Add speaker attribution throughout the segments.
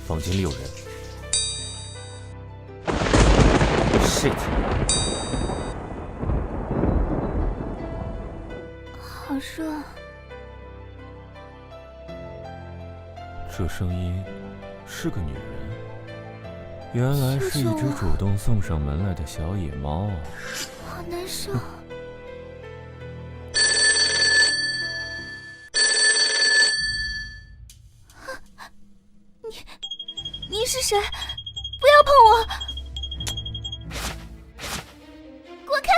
Speaker 1: 房间里有人。shit！
Speaker 2: 好热。
Speaker 1: 这声音是个女人，原来是一只主动送上门来的小野猫。
Speaker 2: 好难受。你是谁？不要碰我！滚开！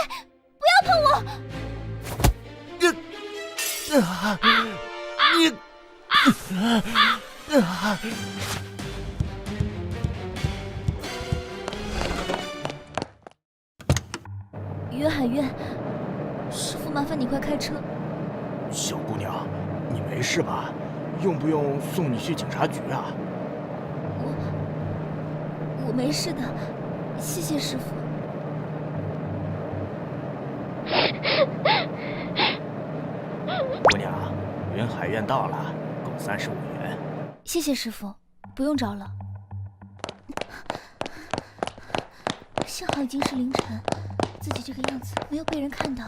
Speaker 2: 不要碰我！约海苑，师傅，麻烦你快开车。
Speaker 3: 小姑娘，你没事吧？用不用送你去警察局啊？
Speaker 2: 我没事的，谢谢师傅。
Speaker 3: 姑娘，云海苑到了，共35元。
Speaker 2: 谢谢师傅，不用找了。幸好已经是凌晨，自己这个样子没有被人看到。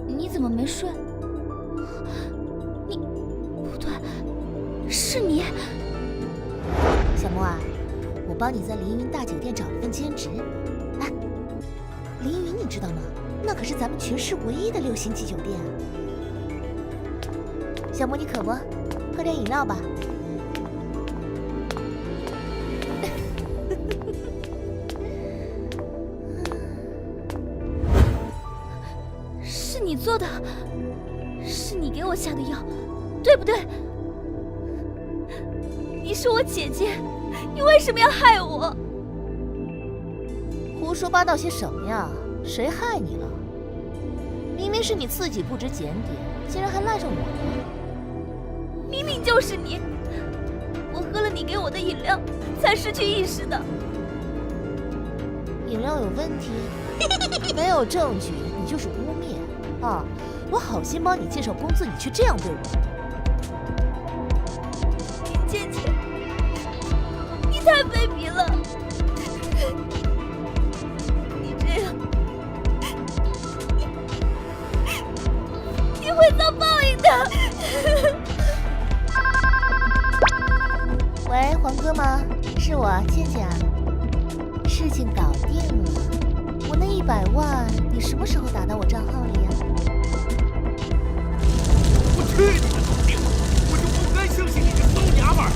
Speaker 2: 你怎么没睡？你不对，是你。
Speaker 4: 小莫啊，我帮你在凌云大酒店找了份兼职。哎，凌云你知道吗？那可是咱们全市唯一的6星级酒店啊。小莫你渴不？喝点饮料吧。
Speaker 2: 是你做的，是你给我下的药，对不对？你是我姐姐，你为什么要害我？
Speaker 4: 胡说八道些什么呀？谁害你了？明明是你自己不知检点，竟然还赖上我了。
Speaker 2: 明明就是你，我喝了你给我的饮料，才失去意识的。
Speaker 4: 饮料有问题？没有证据，你就是污蔑啊！我好心帮你介绍工作，你却这样对我。
Speaker 2: 林姐姐，你太卑鄙了！你这样，你会遭报应的。
Speaker 4: 喂，黄哥吗？是我，倩倩啊。事情搞定了，我那100万，你什么时候打到我账号里呀？
Speaker 3: 我去你的狗命！我就不该相信你这骚娘们儿！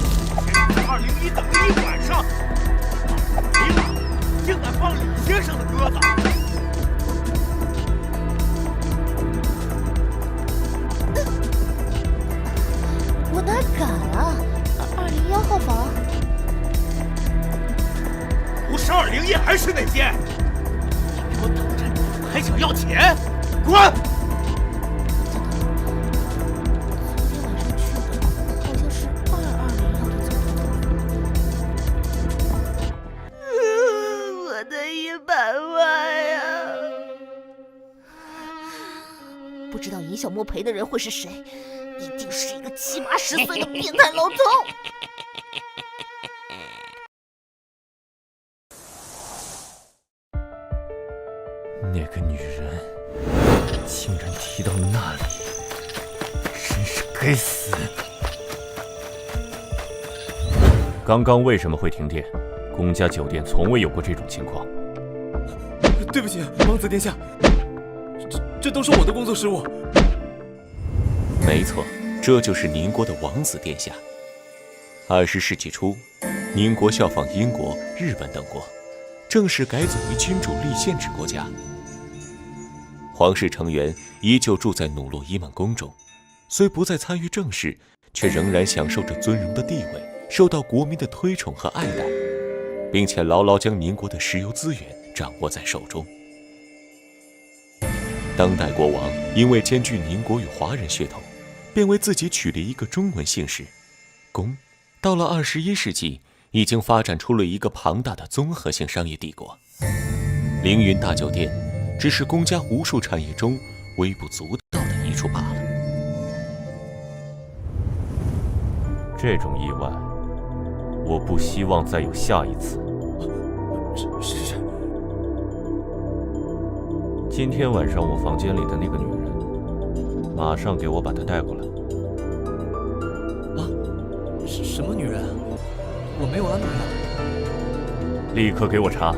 Speaker 3: 前日在201等了1晚上，没了，竟敢放李先生的鸽子！
Speaker 4: 我哪敢啊！201号房。
Speaker 3: 不是201还是哪间？你给我等着，还想要钱？滚！
Speaker 4: 昨天晚上去的，好像是2201号的总统。
Speaker 2: 我的100万呀！
Speaker 4: 不知道尹小莫陪的人会是谁，一定是一个7、8、10岁的变态老头。
Speaker 1: 那个女人竟然提到那里，真是该死！刚刚为什么会停电？公家酒店从未有过这种情况。
Speaker 5: 对不起，王子殿下，这都是我的工作失误。
Speaker 6: 没错，这就是宁国的王子殿下。20世纪初，宁国效仿英国、日本等国，正式改组为君主立宪制国家。皇室成员依旧住在努洛伊曼宫中，虽不再参与政事，却仍然享受着尊荣的地位，受到国民的推崇和爱戴，并且牢牢将宁国的石油资源掌握在手中。当代国王因为兼具宁国与华人血统，便为自己取了一个中文姓氏龚。到了21世纪，已经发展出了一个庞大的综合性商业帝国。凌云大酒店只是龚家无数产业中微不足道的一处。触罢了。
Speaker 1: 这种意外，我不希望再有下一次。
Speaker 5: 是。
Speaker 1: 今天晚上我房间里的那个女人，马上给我把她带过来。
Speaker 5: 啊？什么女人？我没有安排啊。
Speaker 1: 立刻给我查，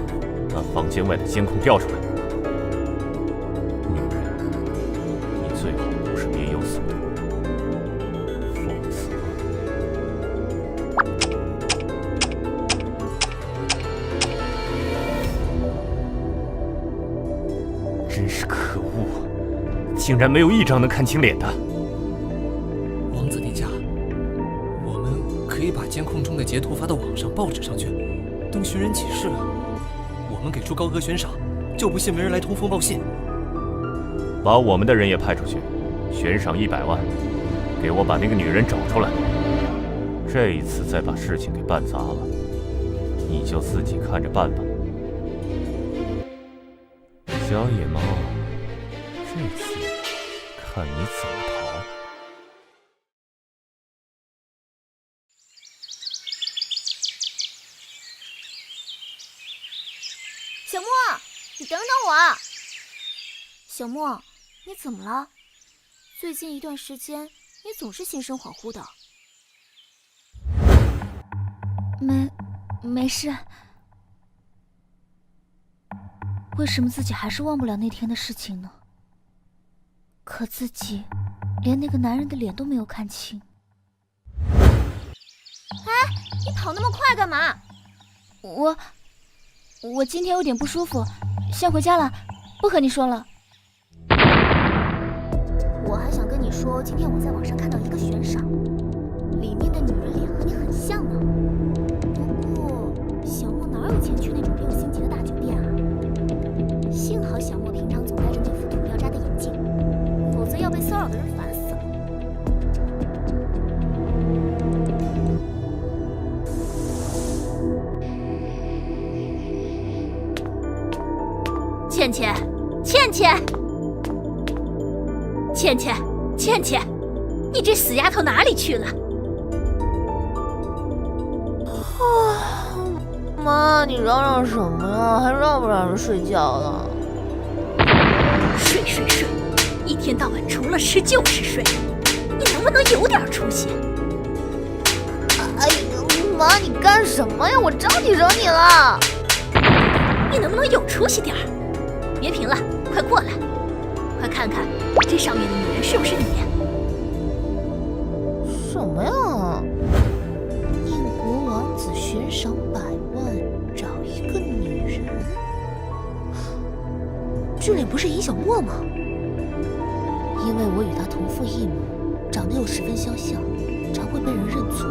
Speaker 1: 把房间外的监控调出来。女人，你最好不是别有所图，否则……真是可恶，竟然没有一张能看清脸的。
Speaker 5: 王子殿下，我们可以把监控中的截图发到网上、报纸上去，登寻人启事啊。我们给出高额悬赏，就不信没人来通风报信。
Speaker 1: 把我们的人也派出去，悬赏100万，给我把那个女人找出来。这一次再把事情给办砸了，你就自己看着办吧。小野猫，这次看你怎么逃。
Speaker 2: 小莫，你等等我。小莫，你怎么了？最近一段时间，你总是心神恍惚的。没事。为什么自己还是忘不了那天的事情呢？可自己连那个男人的脸都没有看清。哎，你跑那么快干嘛？我今天有点不舒服，先回家了，不和你说了。我还想跟你说，今天我在网上看到一个悬赏，里面的女人脸和你很像呢。不过小莫哪有钱去那种6星级的大酒店啊？幸好小莫平常总戴着那副土掉渣的眼镜，否则要被骚扰的人烦死了。倩倩，你这死丫头哪里去了？
Speaker 4: 妈，你嚷嚷什么呀？还让不让人睡觉了？
Speaker 2: 睡，一天到晚除了吃就是睡，你能不能有点出息？
Speaker 4: 哎呀，妈，你干什么呀？我招你惹你了？
Speaker 2: 你能不能有出息点儿？别贫了，快过来，快看看这上面的女人是不是你？
Speaker 4: 什么呀？宁国王子悬赏100万找一个女人，这脸不是尹小莫吗？因为我与他同父异母，长得又十分相像，常会被人认错。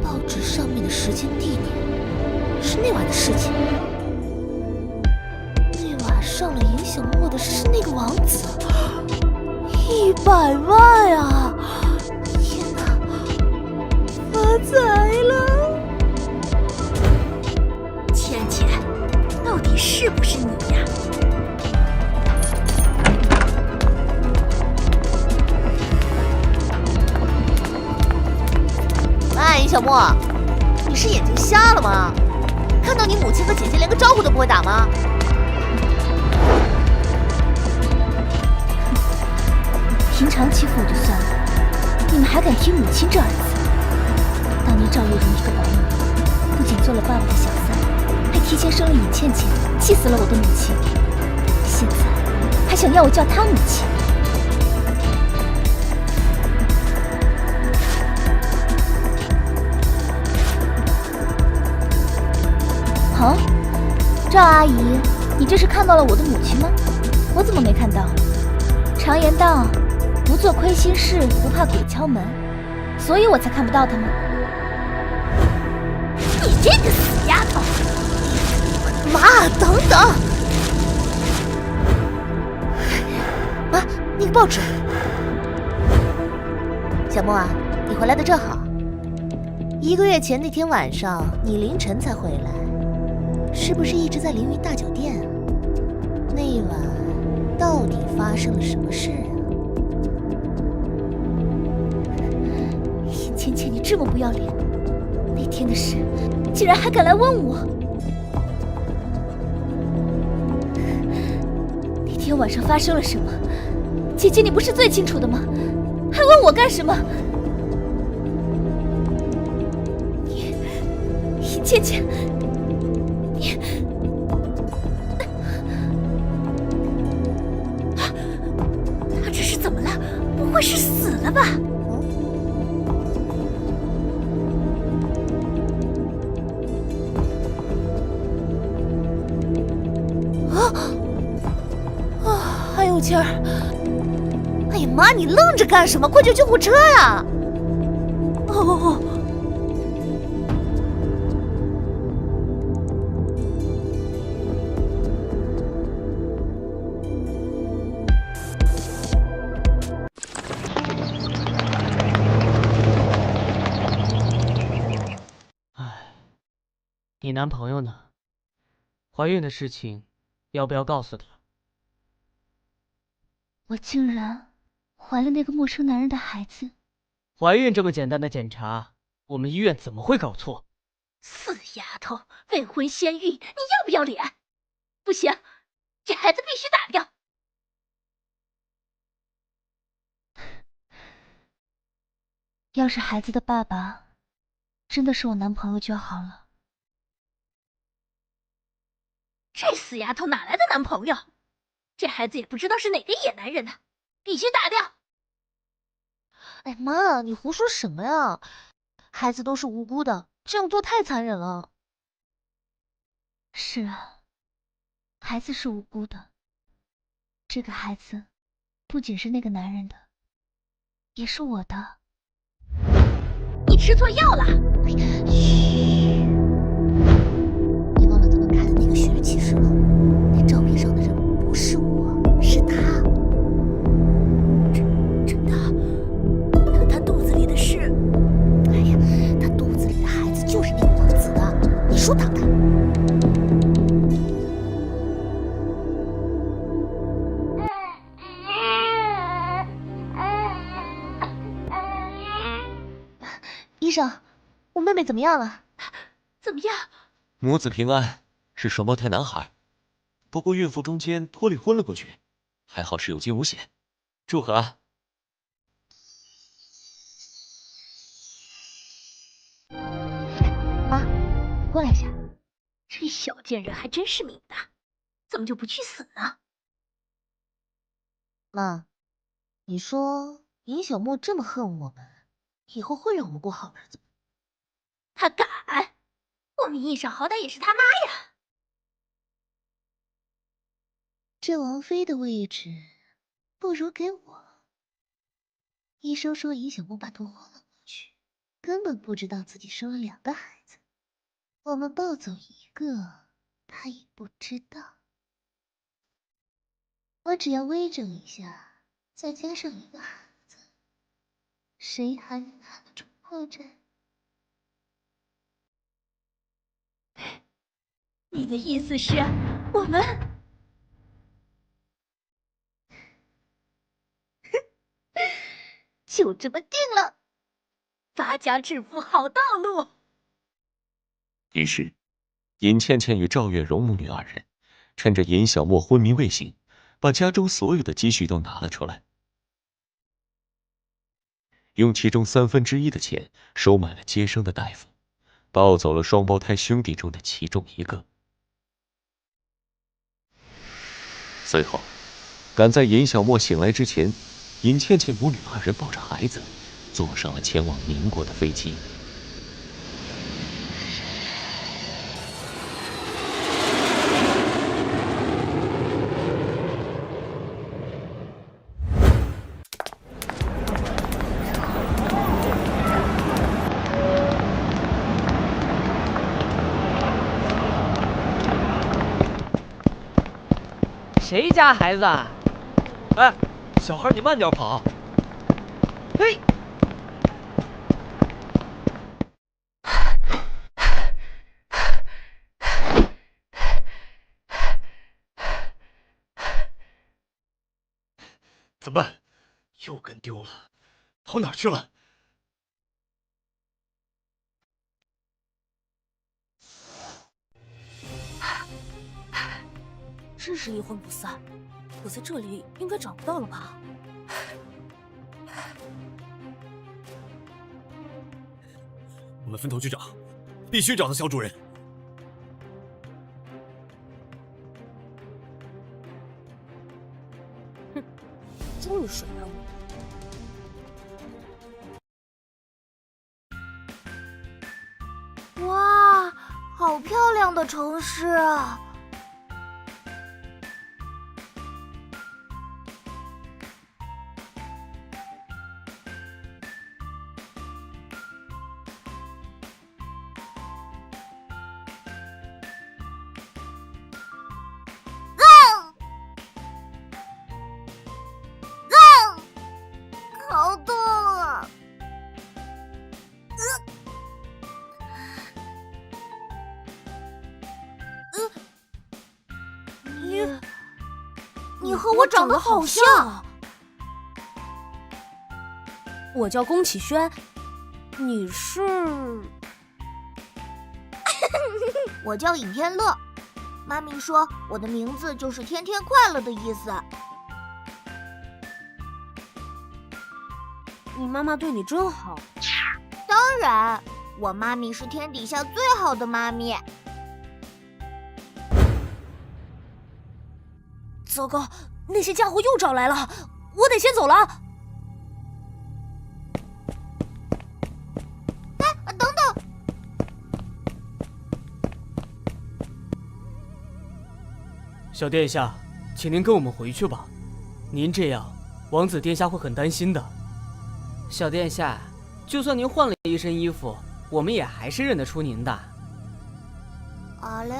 Speaker 4: 报纸上面的时间地点是那晚的事情。那晚上了尹小莫的是那个王子，100万啊！天哪，发财了！
Speaker 2: 倩，到底是不是你呀？
Speaker 4: 哎，尹小莫，你是眼睛瞎了吗？看到你母亲和姐姐连个招呼都不会打吗？
Speaker 2: 平常欺负我就算了，你们还敢提母亲这2字？当年赵月如一个保姆，不仅做了爸爸的小三，还提前生了尹倩，气死了我的母亲。现在还想要我叫她母亲。好，赵阿姨，你这是看到了我的母亲吗？我怎么没看到？常言道，不做亏心事，不怕鬼敲门，所以我才看不到她吗？你这个死丫头！
Speaker 4: 妈，等等！妈，那个报纸。小莫啊，你回来的正好。1个月前那天晚上，你凌晨才回来，是不是一直在凌云大酒店啊？那一晚到底发生了什么事啊？
Speaker 2: 尹倩倩，你这么不要脸，那天的事竟然还敢来问我。那天晚上发生了什么，姐姐你不是最清楚的吗？还问我干什么？你，尹倩倩，你，他这是怎么了？不会是死了吧？还有气儿！
Speaker 4: 哎呀妈，你愣着干什么？快叫救护车呀！
Speaker 2: 哦，
Speaker 7: 你男朋友呢？怀孕的事情要不要告诉他？
Speaker 2: 我竟然怀了那个陌生男人的孩子。
Speaker 7: 怀孕这么简单的检查，我们医院怎么会搞错？
Speaker 2: 死丫头，未婚先孕，你要不要脸？不行，这孩子必须打掉。要是孩子的爸爸真的是我男朋友就好了。这死丫头哪来的男朋友？这孩子也不知道是哪个野男人的，必须打掉。
Speaker 4: 哎妈，你胡说什么呀？孩子都是无辜的，这样做太残忍了。
Speaker 2: 是啊，孩子是无辜的。这个孩子不仅是那个男人的，也是我的。你吃错药了！
Speaker 4: 嘘，你忘了咱们开的那个寻人启事了？那照片上的人不是我，是他。
Speaker 2: 真的？那他肚子里的是？
Speaker 4: 哎呀，他肚子里的孩子就是那个王子的，你说他不？医生，我妹妹怎么样了？
Speaker 2: 怎么样？
Speaker 6: 母子平安，是双胞胎男孩，不过孕妇中间脱离昏了过去，还好是有惊无险，祝贺啊！
Speaker 2: 妈，过来一下。这小贱人还真是命大，怎么就不去死呢？
Speaker 4: 妈，你说尹小沫这么恨我们，以后会让我们过好日子吗？
Speaker 2: 他敢！我名义上好歹也是他妈呀。
Speaker 4: 这王妃的位置，不如给我。医生说尹小沫把毒昏了过去，根本不知道自己生了2个孩子，我们抱走1个，他也不知道。我只要微整一下，再加上1个孩子，谁还能看得出破绽？
Speaker 2: 你的意思是，我们就这么定了？发家致富好道路。
Speaker 6: 于是，尹倩倩与赵月荣母女2人，趁着尹小沫昏迷未醒，把家中所有的积蓄都拿了出来，用其中1/3的钱收买了接生的大夫，抱走了双胞胎兄弟中的其中1个。随后，赶在尹小沫醒来之前，尹倩倩母女2人抱着孩子，坐上了前往宁国的飞机。
Speaker 7: 谁家孩子啊？
Speaker 3: 哎，小孩你慢点跑。
Speaker 7: 嘿，
Speaker 3: 怎么办？又跟丢了，跑哪去了？
Speaker 2: 真是阴魂不散，我在这里应该找不到了吧？
Speaker 5: 我们分头去找，必须找到小主人。
Speaker 2: 终于水了我！哇，好漂亮的城市啊！好痛啊！你和我长得好像啊！我叫宫启轩，你是？我叫尹天乐。妈咪说我的名字就是天天快乐的意思。你妈妈对你真好。当然，我妈咪是天底下最好的妈咪。糟糕，那些家伙又找来了，我得先走了。哎，等等！
Speaker 7: 小殿下，请您跟我们回去吧。您这样，王子殿下会很担心的。小殿下，就算您换了一身衣服，我们也还是认得出您的。
Speaker 2: 啊嘞？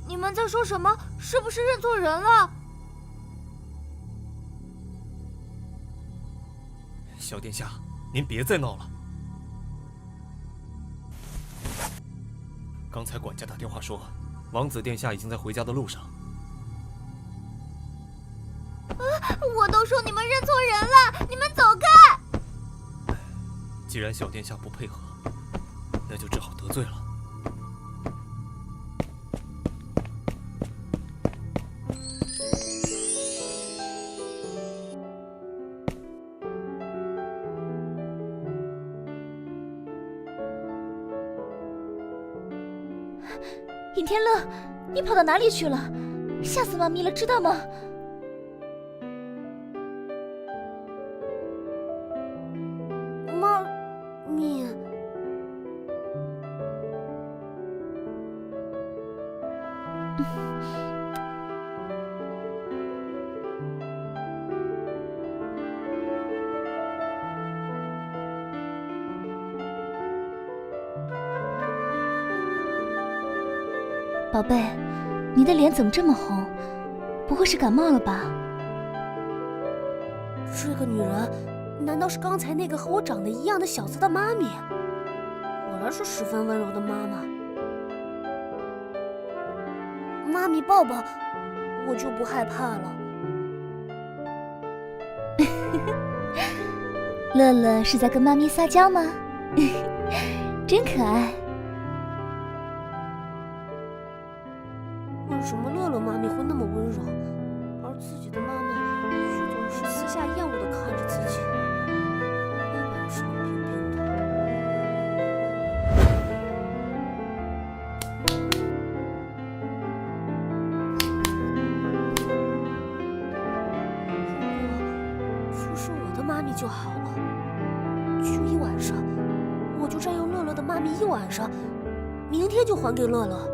Speaker 2: 你们在说什么？是不是认错人了？
Speaker 5: 小殿下，您别再闹了。刚才管家打电话说，王子殿下已经在回家的路上。
Speaker 2: 我都说你们认错人了，你们走开！
Speaker 5: 既然小殿下不配合，那就只好得罪了。
Speaker 2: 尹天乐，你跑到哪里去了？吓死妈咪了，知道吗？妈咪，宝贝，你的脸怎么这么红？不会是感冒了吧？这个女人，难道是刚才那个和我长得一样的小子的妈咪？果然是十分温柔的妈妈。妈咪抱抱，我就不害怕了。乐乐是在跟妈咪撒娇吗？真可爱。为什么乐乐妈咪会那么温柔，而自己的妈妈却总是私下厌恶地看着自己？妈妈也是冷冰冰的。如果说是我的妈咪就好了，就一晚上，我就占用乐乐的妈咪一晚上，明天就还给乐乐。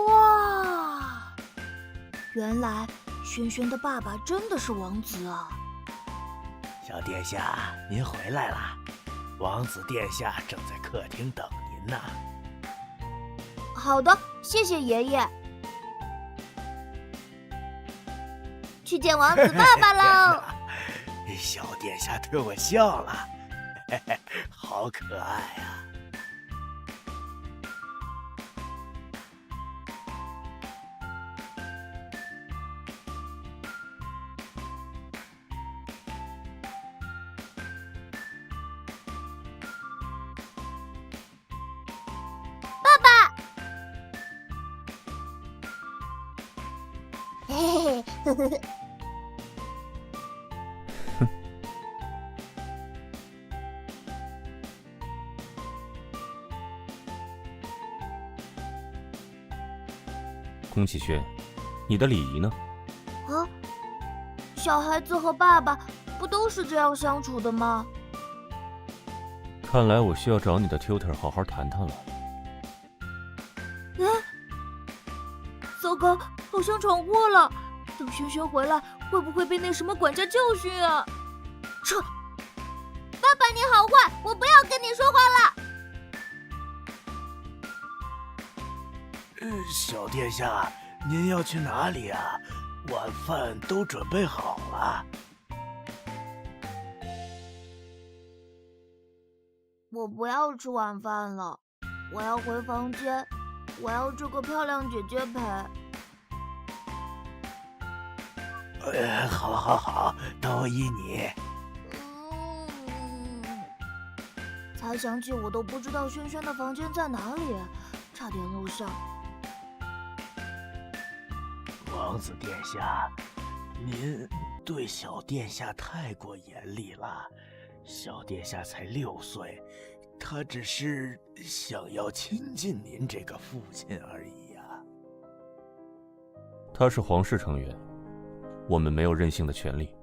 Speaker 2: 哇！原来轩轩的爸爸真的是王子啊！
Speaker 3: 小殿下，您回来了，王子殿下正在客厅等您呢。
Speaker 2: 好的，谢谢爷爷。去见王子爸爸喽！
Speaker 3: 小殿下对我笑了，嘿嘿，好可爱啊！
Speaker 2: 嘿嘿嘿，呵呵呵。
Speaker 1: 宫崎骏，你的礼仪呢？
Speaker 2: 啊，小孩子和爸爸不都是这样相处的吗？
Speaker 1: 看来我需要找你的 tutor 好好谈谈了。
Speaker 2: 哎，糟糕，好像闯祸了。等轩轩回来，会不会被那什么管家教训啊？撤！爸爸你好坏，我不要跟你说话了。
Speaker 3: 小殿下，您要去哪里啊？晚饭都准备好了。
Speaker 2: 我不要吃晚饭了，我要回房间，我要这个漂亮姐姐陪。
Speaker 3: 好，都依你。
Speaker 2: 才想起我都不知道轩轩的房间在哪里，差点漏上。
Speaker 3: 王子殿下，您对小殿下太过严厉了。小殿下才6岁，他只是想要亲近您这个父亲而已呀。
Speaker 1: 他是皇室成员，我们没有任性的权利。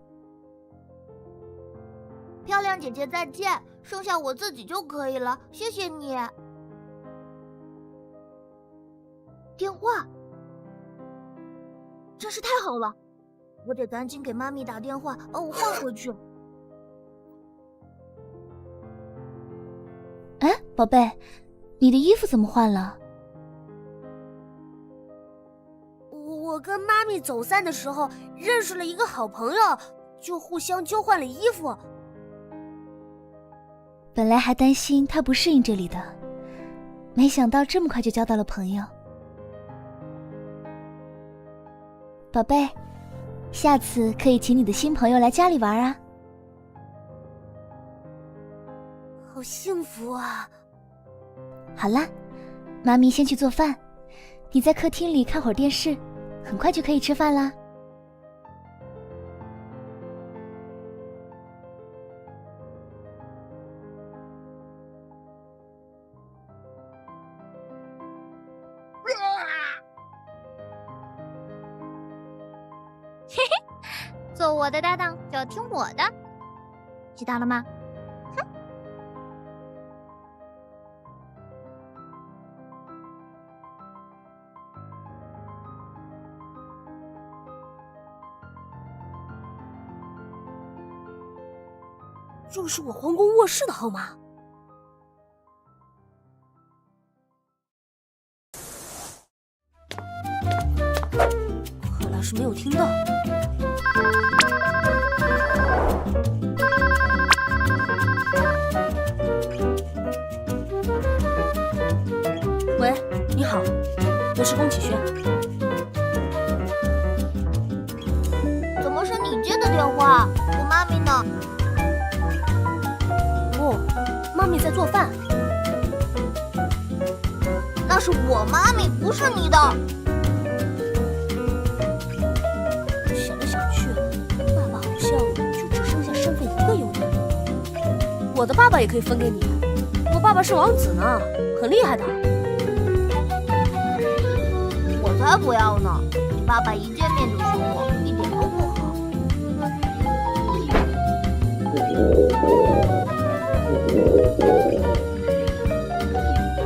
Speaker 2: 漂亮姐姐再见，剩下我自己就可以了，谢谢你。电话，真是太好了，我得赶紧给妈咪打电话，把我换回去。
Speaker 8: 哎，宝贝，你的衣服怎么换了？
Speaker 2: 我跟妈咪走散的时候认识了一个好朋友，就互相交换了衣服。
Speaker 8: 本来还担心他不适应这里的，没想到这么快就交到了朋友。宝贝，下次可以请你的新朋友来家里玩啊。
Speaker 2: 好幸福啊！
Speaker 8: 好啦，妈咪先去做饭，你在客厅里看会儿电视，很快就可以吃饭啦。
Speaker 2: 嘿嘿，做我的搭档就要听我的，知道了吗？哼。这是我皇宫卧室的号码。看来是没有听到。喂，你好，我是宫崎骏。怎么是你接的电话？我妈咪呢？妈咪在做饭，那是我妈咪，不是你的。想来想去，爸爸好像就只剩下身份一个优点。我的爸爸也可以分给你，我爸爸是王子呢，很厉害的。我才不要呢！你爸爸一见面就凶我，一点都不好。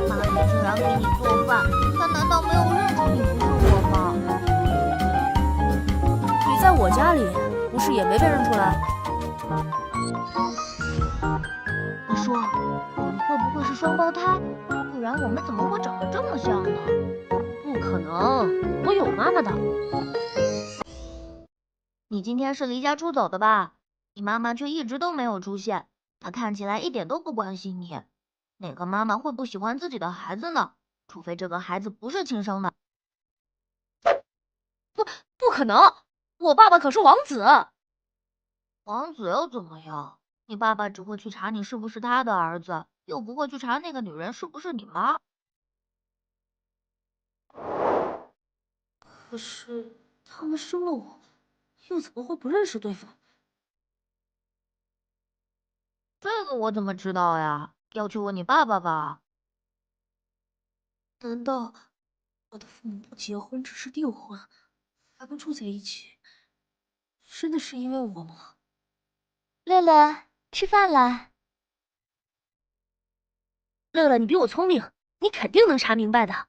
Speaker 2: 妈咪竟然给你做饭，她难道没有认出你不是我吗？你在我家里，不是也没被认出来？你说，我们会不会是双胞胎？不然我们怎么会长得这么像呢？不可能，我有妈妈的。
Speaker 4: 你今天是离家出走的吧？你妈妈却一直都没有出现，她看起来一点都不关心你。哪个妈妈会不喜欢自己的孩子呢？除非这个孩子不是亲生的。
Speaker 2: 不可能，我爸爸可是王子。
Speaker 4: 王子又怎么样？你爸爸只会去查你是不是他的儿子，又不会去查那个女人是不是你妈。
Speaker 2: 可是他们生了我，又怎么会不认识对方？
Speaker 4: 这个我怎么知道呀？要去问你爸爸吧。
Speaker 2: 难道我的父母不结婚，只是订婚，还不住在一起，真的是因为我吗？
Speaker 8: 乐乐，吃饭了。
Speaker 2: 乐乐，你比我聪明，你肯定能查明白的。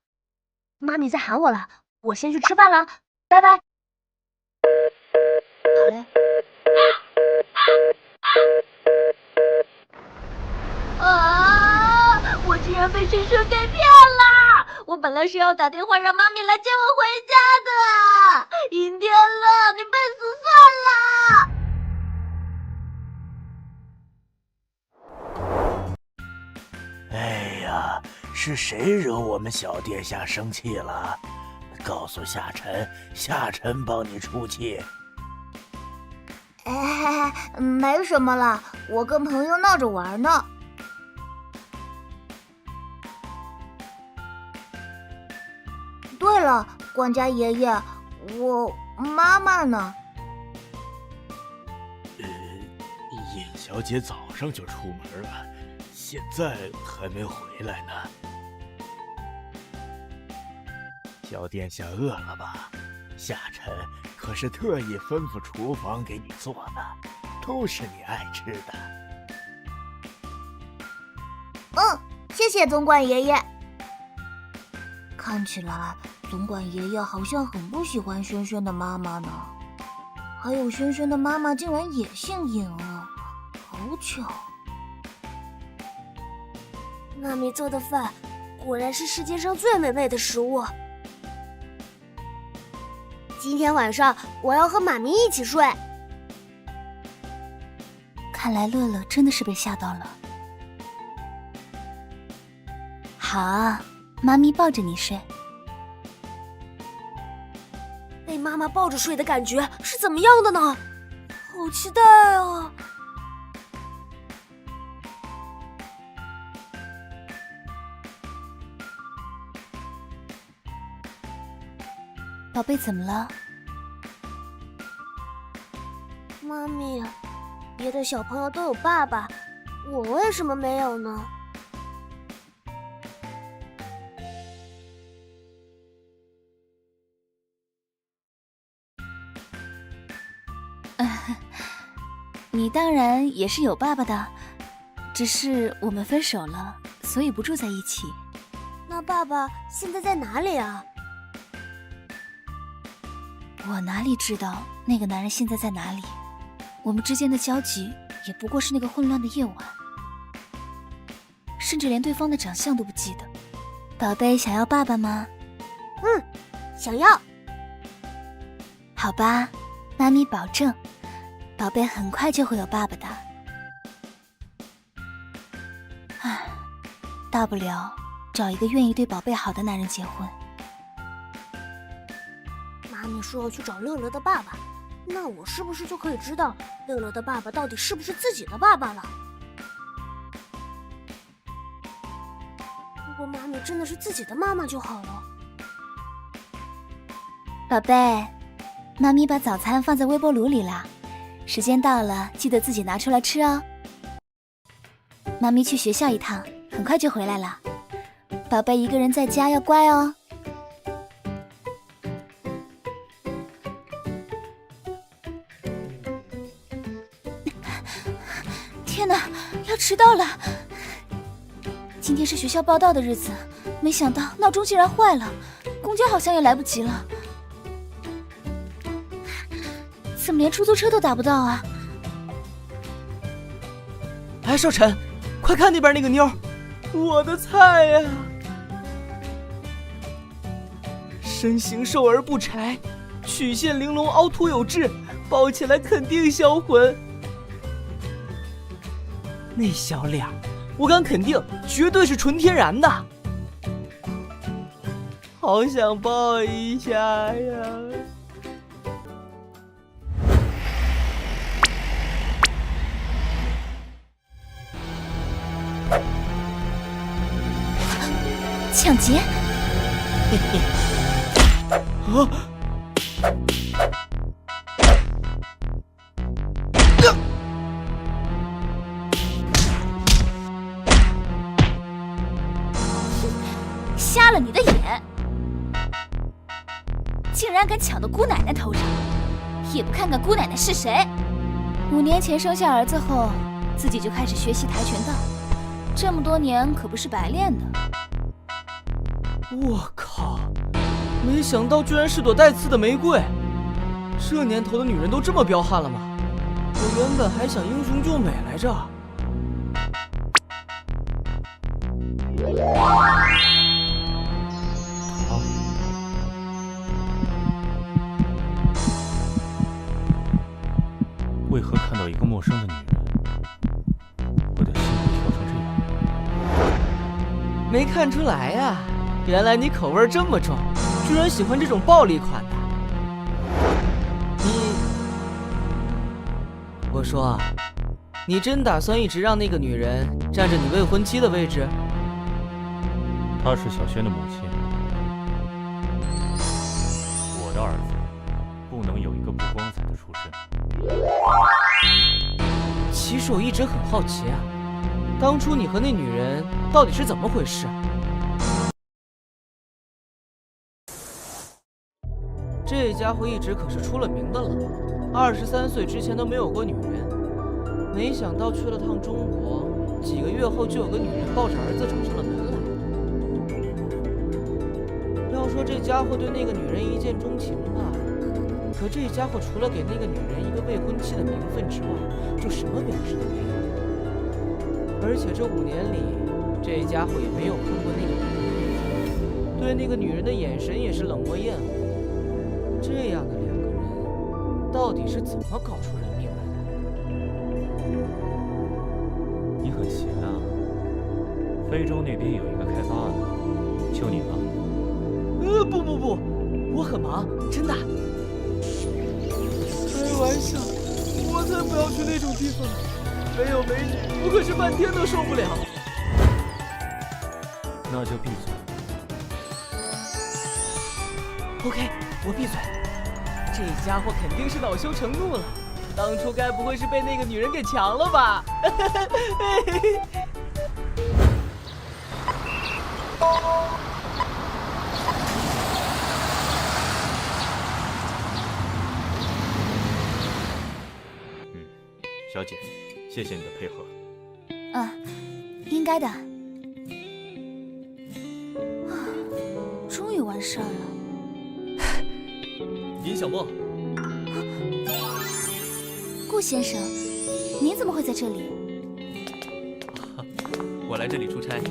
Speaker 2: 妈咪在喊我了，我先去吃饭了，拜拜。
Speaker 4: 好嘞。啊！我竟然被轩轩给骗了！我本来是要打电话让妈咪来接我回家的。阴天了，你笨死算了。
Speaker 3: 哎呀，是谁惹我们小殿下生气了？告诉夏晨，夏晨帮你出气。
Speaker 4: 没什么了，我跟朋友闹着玩呢。对了，管家爷爷，我妈妈呢？
Speaker 3: 尹小姐早上就出门了，现在还没回来呢。小殿下饿了吧？夏晨可是特意吩咐厨房给你做的，都是你爱吃的。
Speaker 4: 谢谢总管爷爷。看起来总管爷爷好像很不喜欢轩轩的妈妈呢。还有轩轩的妈妈竟然也姓尹啊，好巧。
Speaker 2: 妈咪做的饭果然是世界上最美味的食物。今天晚上我要和妈咪一起睡。
Speaker 8: 看来乐乐真的是被吓到了。好啊，妈咪抱着你睡。
Speaker 2: 被妈妈抱着睡的感觉是怎么样的呢？好期待啊！
Speaker 8: 宝贝，怎么了？
Speaker 2: 妈咪，别的小朋友都有爸爸，我为什么没有呢？
Speaker 8: 你当然也是有爸爸的，只是我们分手了，所以不住在一起。
Speaker 2: 那爸爸现在在哪里啊？
Speaker 8: 我哪里知道那个男人现在在哪里？我们之间的交集也不过是那个混乱的夜晚，甚至连对方的长相都不记得。宝贝，想要爸爸吗？
Speaker 2: 想要。
Speaker 8: 好吧，妈咪保证，宝贝很快就会有爸爸的。唉，大不了找一个愿意对宝贝好的男人结婚。
Speaker 2: 妈咪说要去找乐乐的爸爸，那我是不是就可以知道乐乐的爸爸到底是不是自己的爸爸了？如果妈咪真的是自己的妈妈就好了。
Speaker 8: 宝贝，妈咪把早餐放在微波炉里了，时间到了记得自己拿出来吃哦。妈咪去学校一趟，很快就回来了。宝贝一个人在家要乖哦。天哪，要迟到了！今天是学校报到的日子，没想到闹钟竟然坏了，公交好像也来不及了。怎么连出租车都打不到啊？
Speaker 7: 哎，少晨，快看那边那个妞，我的菜呀！身形瘦而不柴，曲线玲珑，凹凸有致，抱起来肯定销魂。那小脸，我敢肯定，绝对是纯天然的。好想抱一下呀！
Speaker 8: 抢劫！
Speaker 7: 啊！
Speaker 8: 瞎了你的眼！竟然敢抢到姑奶奶头上，也不看看姑奶奶是谁。5年前生下儿子后，自己就开始学习跆拳道，这么多年可不是白练的。
Speaker 7: 我靠！没想到居然是朵带刺的玫瑰。这年头的女人都这么彪悍了吗？我原本还想英雄救美来着。
Speaker 1: 为何看到一个陌生的女人，我的心会跳成这样？
Speaker 7: 没看出来呀，原来你口味这么重，居然喜欢这种暴力款的。我说，你真打算一直让那个女人占着你未婚妻的位置？
Speaker 1: 她是小轩的母亲，我的儿子不能有一个不光彩的出身。
Speaker 7: 其实我一直很好奇啊，当初你和那女人到底是怎么回事？这家伙一直可是出了名的了，23岁之前都没有过女人，没想到去了趟中国，几个月后就有个女人抱着儿子找上了门来。要说这家伙对那个女人一见钟情吧，可这家伙除了给那个女人一个未婚妻的名分之外，就什么表示都没有。而且这5年里，这家伙也没有碰过那个女人，对那个女人的眼神也是冷漠厌恶。这样的2个人，到底是怎么搞出人命来的？
Speaker 1: 你很闲啊。非洲那边有一个开发案，就你了。
Speaker 7: 不，我很忙，真的。开玩笑，我才不要去那种地方，没有美女，我可是半天都受不了。
Speaker 1: 那就闭嘴。
Speaker 7: OK， 我闭嘴。这家伙肯定是恼羞成怒了，当初该不会是被那个女人给强了吧？
Speaker 1: 小姐，谢谢你的配合。
Speaker 8: 应该的。终于完事儿了。
Speaker 5: 尹小莫，
Speaker 8: 顾先生，您怎么会在这里？
Speaker 5: 我来这里出差，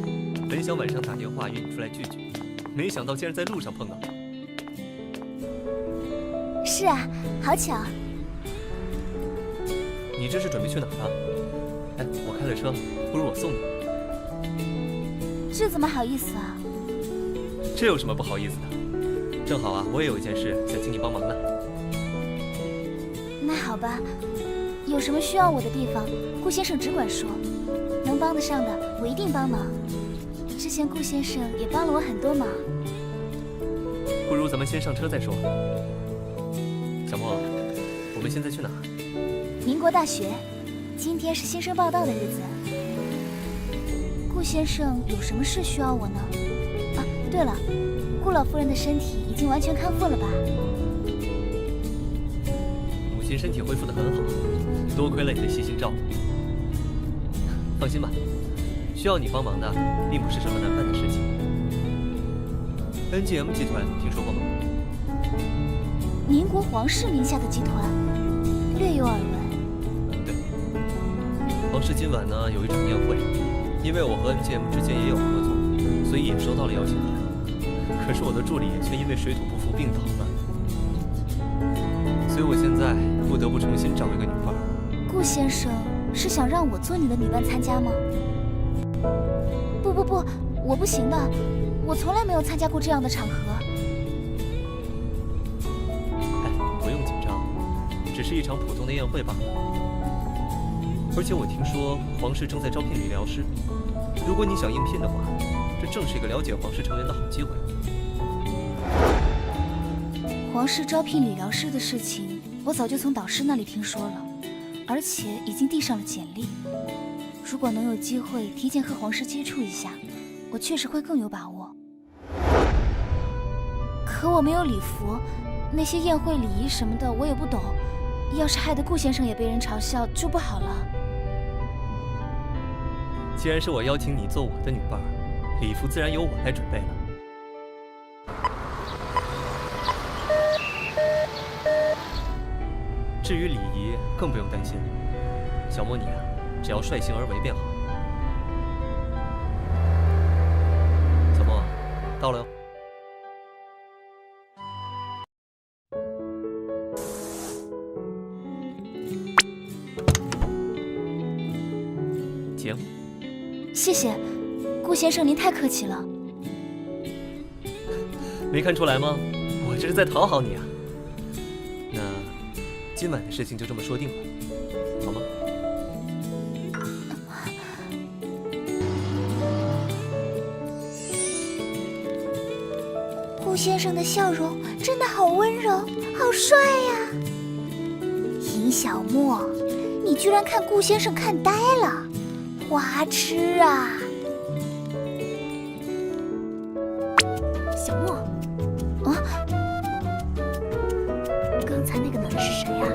Speaker 5: 本想晚上打电话约你出来聚聚，没想到竟然在路上碰到。
Speaker 8: 是啊，好巧。
Speaker 5: 你这是准备去哪儿啊？哎，我开了车，不如我送你。
Speaker 8: 这怎么好意思啊？
Speaker 5: 这有什么不好意思的？正好啊，我也有一件事想请你帮忙的。
Speaker 8: 那好吧，有什么需要我的地方，顾先生只管说，能帮得上的我一定帮忙。之前顾先生也帮了我很多忙。
Speaker 5: 不如咱们先上车再说。小莫，我们现在去哪儿？
Speaker 8: 民国大学，今天是新生报到的日子。顾先生有什么事需要我呢？啊，对了，顾老夫人的身体已经完全康复了吧？
Speaker 5: 母亲身体恢复得很好，多亏了你的细心照顾。放心吧，需要你帮忙的并不是什么难办的事情。NGM 集团听说过吗？
Speaker 8: 民国皇室名下的集团，略有耳闻。
Speaker 5: 对，皇室今晚呢有一场宴会，因为我和 NGM 之间也有合作，所以也收到了邀请函。可是我的助理却因为水土不服病倒了。以我现在不得不重新找一个女伴。
Speaker 8: 顾先生是想让我做你的女伴参加吗？不，我不行的，我从来没有参加过这样的场合。
Speaker 5: 哎，不用紧张，只是一场普通的宴会罢了。而且我听说皇室正在招聘理疗师，如果你想应聘的话，这正是一个了解皇室成员的好机会。
Speaker 8: 皇室招聘理疗师的事情，我早就从导师那里听说了，而且已经递上了简历。如果能有机会提前和皇室接触一下，我确实会更有把握。可我没有礼服，那些宴会礼仪什么的我也不懂，要是害得顾先生也被人嘲笑，就不好了。
Speaker 5: 既然是我邀请你做我的女伴，礼服自然由我来准备了。至于礼仪，更不用担心。小莫你啊，只要率性而为便好。小莫，到了哟。请。
Speaker 8: 谢谢，顾先生您太客气了。
Speaker 5: 没看出来吗？我这是在讨好你啊。那今晚的事情就这么说定了，好吗？
Speaker 8: 顾先生的笑容真的好温柔，好帅呀！尹小莫，你居然看顾先生看呆了，花痴啊！
Speaker 2: 小莫，刚才那个男人是谁呀？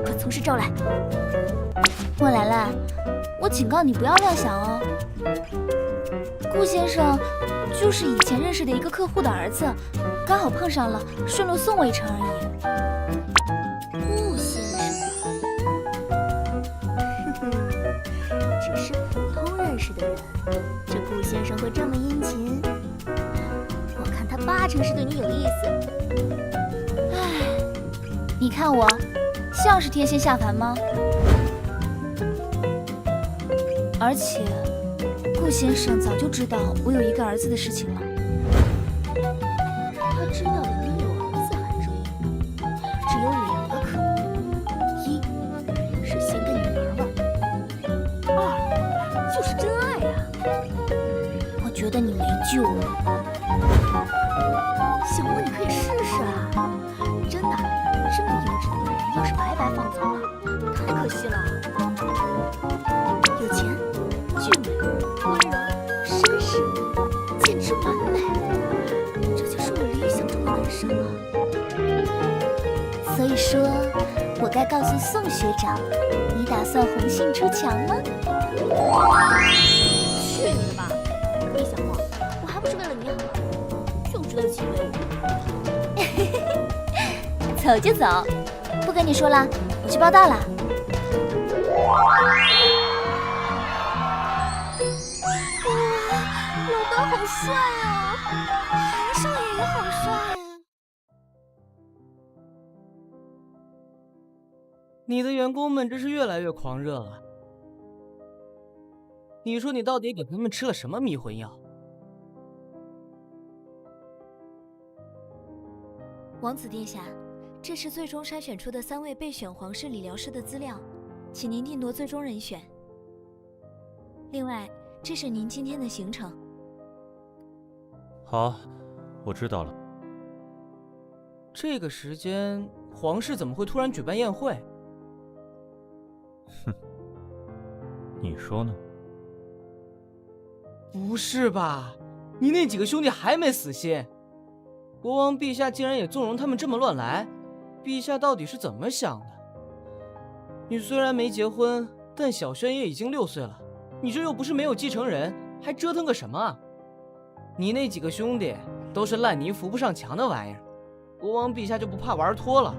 Speaker 2: 快从实招来！
Speaker 8: 莫兰兰，我警告你不要乱想哦。顾先生就是以前认识的一个客户的儿子，刚好碰上了，顺路送我一程而已。
Speaker 2: 顾先生，只是普通认识的人，这顾先生会这么殷勤？我看他80%是对你有意思。
Speaker 8: 唉，你看我像是天仙下凡吗？而且顾先生早就知道我有一个儿子的事情了。
Speaker 2: 他知道你有儿子还是只有2个可能：一是先跟你玩玩；2就是真爱呀。
Speaker 8: 我觉得你没救了。
Speaker 2: 小莫，你可以试试啊！真的，这么优质的男人要是白白放走了，太可惜了。有钱、俊美、温柔、绅士，简直完美。这就是我理想中的男生啊！
Speaker 8: 所以说，我该告诉宋学长，你打算红杏出墙吗？
Speaker 2: 去你的吧，李小莫，我还不是为了你好，就知道欺负我。
Speaker 8: 走就走，不跟你说了，我去报道了。
Speaker 2: 老大好帅啊，韩少爷也好帅。
Speaker 7: 你的员工们真是越来越狂热了。你说你到底给他们吃了什么迷魂药？
Speaker 8: 王子殿下，这是最终筛选出的3位备选皇室理疗师的资料，请您定夺最终人选。另外，这是您今天的行程。
Speaker 1: 好，我知道了。
Speaker 7: 这个时间，皇室怎么会突然举办宴会？
Speaker 1: 哼，你说呢？
Speaker 7: 不是吧？你那几个兄弟还没死心？国王陛下竟然也纵容他们这么乱来，陛下到底是怎么想的？你虽然没结婚，但小轩也已经6岁了，你这又不是没有继承人，还折腾个什么啊？你那几个兄弟都是烂泥扶不上墙的玩意儿，国王陛下就不怕玩脱了？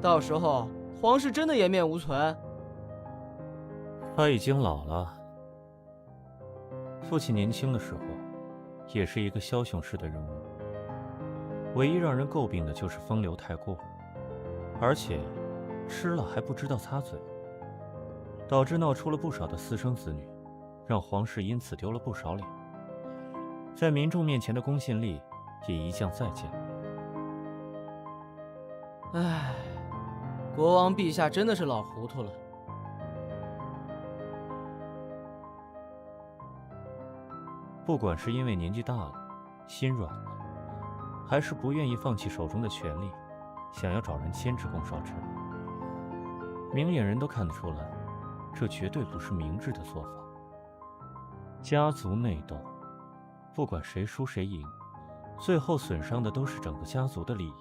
Speaker 7: 到时候皇室真的颜面无存。
Speaker 1: 他已经老了，父亲年轻的时候也是一个枭雄式的人物，唯一让人诟病的就是风流太过。而且吃了还不知道擦嘴，导致闹出了不少的私生子女，让皇室因此丢了不少脸，在民众面前的公信力也一降再降。
Speaker 7: 唉，国王陛下真的是老糊涂了。
Speaker 1: 不管是因为年纪大了，心软了，还是不愿意放弃手中的权力，想要找人牵制宫少之，明眼人都看得出来，这绝对不是明智的做法。家族内斗，不管谁输谁赢，最后损伤的都是整个家族的利益。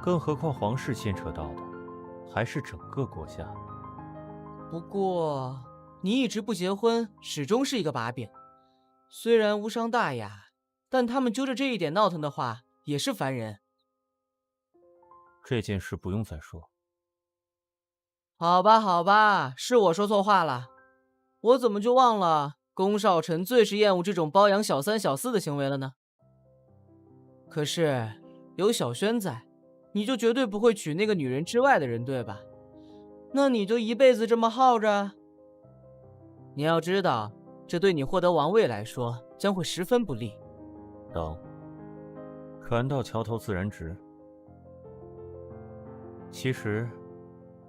Speaker 1: 更何况皇室牵扯到的，还是整个国家。
Speaker 7: 不过，你一直不结婚，始终是一个把柄。虽然无伤大雅，但他们揪着这一点闹腾的话，也是烦人。
Speaker 1: 这件事不用再说。
Speaker 7: 好吧，好吧，是我说错话了。我怎么就忘了宫少臣最是厌恶这种包养小三小四的行为了呢？可是有小轩在，你就绝对不会娶那个女人之外的人，对吧？那你就一辈子这么耗着？你要知道，这对你获得王位来说将会十分不利。
Speaker 1: 等，船到桥头自然直。其实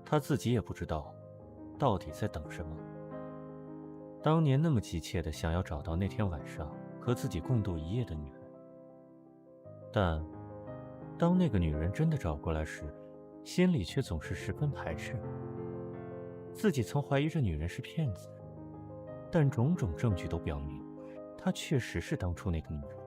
Speaker 1: 他自己也不知道到底在等什么。当年那么急切的想要找到那天晚上和自己共度一夜的女人，但当那个女人真的找过来时，心里却总是十分排斥。自己曾怀疑这女人是骗子，但种种证据都表明，她确实是当初那个女人。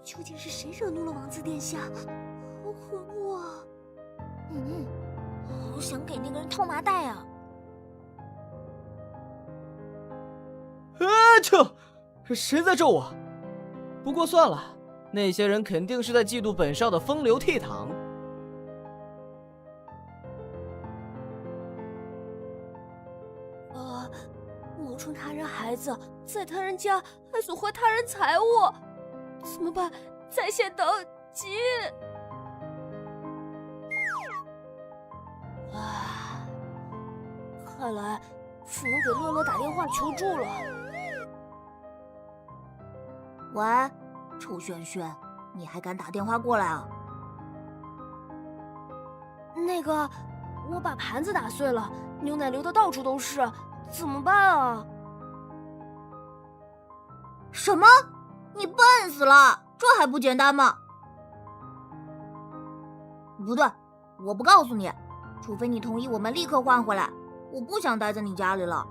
Speaker 2: 究竟是谁惹怒了王子殿下？好恐怖啊！好想给那个人套麻袋啊！
Speaker 7: 谁在咒我？不过算了，那些人肯定是在嫉妒本少的风流倜傥。
Speaker 2: 冒充他人孩子，在他人家还损坏他人财物，怎么办？在线等急！看来只能给乐乐打电话求助了。
Speaker 9: 喂，臭轩轩，你还敢打电话过来啊？
Speaker 2: 那个，我把盘子打碎了，牛奶流的到处都是，怎么办啊？
Speaker 9: 什么？你笨死了，这还不简单吗？不对，我不告诉你，除非你同意我们立刻换回来，我不想待在你家里了。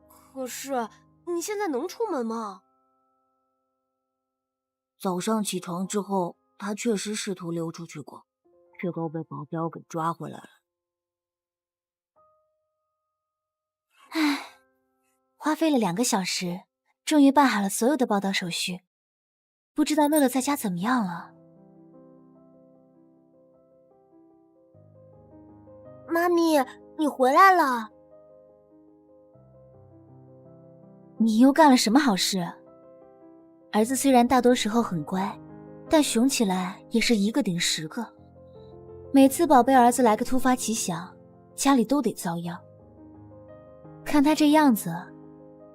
Speaker 2: 可是你现在能出门吗？
Speaker 9: 早上起床之后，他确实试图溜出去过，却都被保镖给抓回来了。
Speaker 8: 唉，花费了2个小时，终于办好了所有的报到手续。不知道乐乐在家怎么样了？
Speaker 2: 妈咪，你回来了。
Speaker 8: 你又干了什么好事？儿子虽然大多时候很乖，但熊起来也是1个顶10个。每次宝贝儿子来个突发奇想，家里都得遭殃。看他这样子，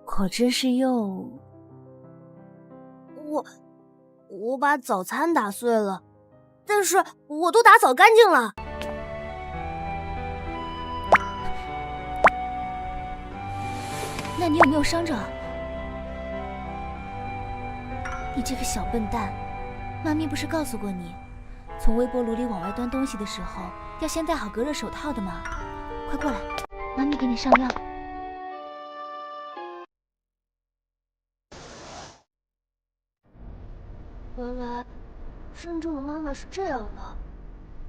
Speaker 8: 果真是又……
Speaker 2: 我把早餐打碎了，但是我都打扫干净了。
Speaker 8: 那你有没有伤着？你这个小笨蛋，妈咪不是告诉过你，从微波炉里往外端东西的时候，要先戴好隔热手套的吗？快过来，妈咪给你上药。
Speaker 2: 原来真正的妈妈是这样的，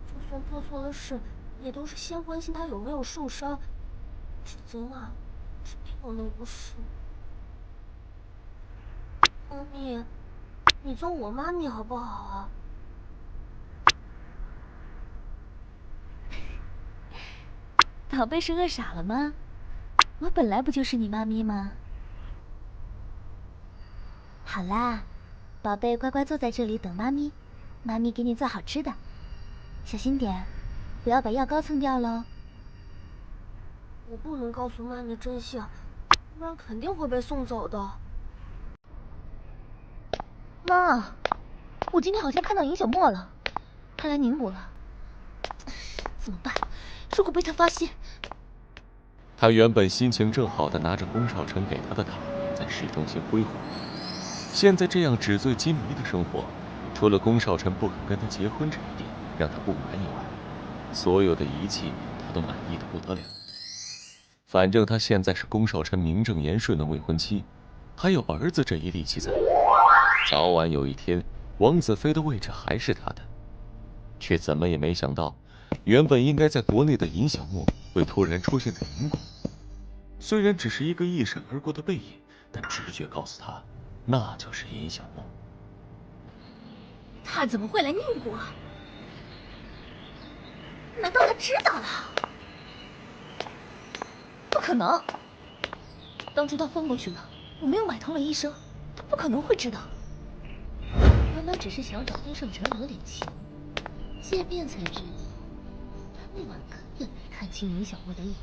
Speaker 2: 就算做错了事，也都是先关心她有没有受伤，指责骂，只听了无视。妈咪，你做我妈咪好不好啊？
Speaker 4: 宝贝是饿傻了吗？我本来不就是你妈咪吗？好啦，宝贝乖乖坐在这里等妈咪，妈咪给你做好吃的，小心点，不要把药膏蹭掉喽。
Speaker 2: 我不能告诉妈咪真相，不然肯定会被送走的。
Speaker 4: 妈，我今天好像看到尹小沫了，他来宁国了，怎么办？如果被他发现……
Speaker 6: 他原本心情正好的拿着龚少辰给他的卡在市中心挥霍，现在这样纸醉金迷的生活，除了龚少辰不肯跟他结婚这一点让他不满以外，所有的一切他都满意的不得了。反正他现在是龚少辰名正言顺的未婚妻，还有儿子这一利器在，早晚有一天王子妃的位置还是他的。却怎么也没想到，原本应该在国内的尹小沫会突然出现在宁国。虽然只是一个一闪而过的背影，但直觉告诉他，那就是尹小沫。
Speaker 2: 他怎么会来宁国？难道他知道了？
Speaker 4: 不可能！当初他疯过去了，我们又买通了医生，他不可能会知道。妈妈只是想找龚少辰惹点情，见面才知道，他那晚根本没看清尹小沫的脸，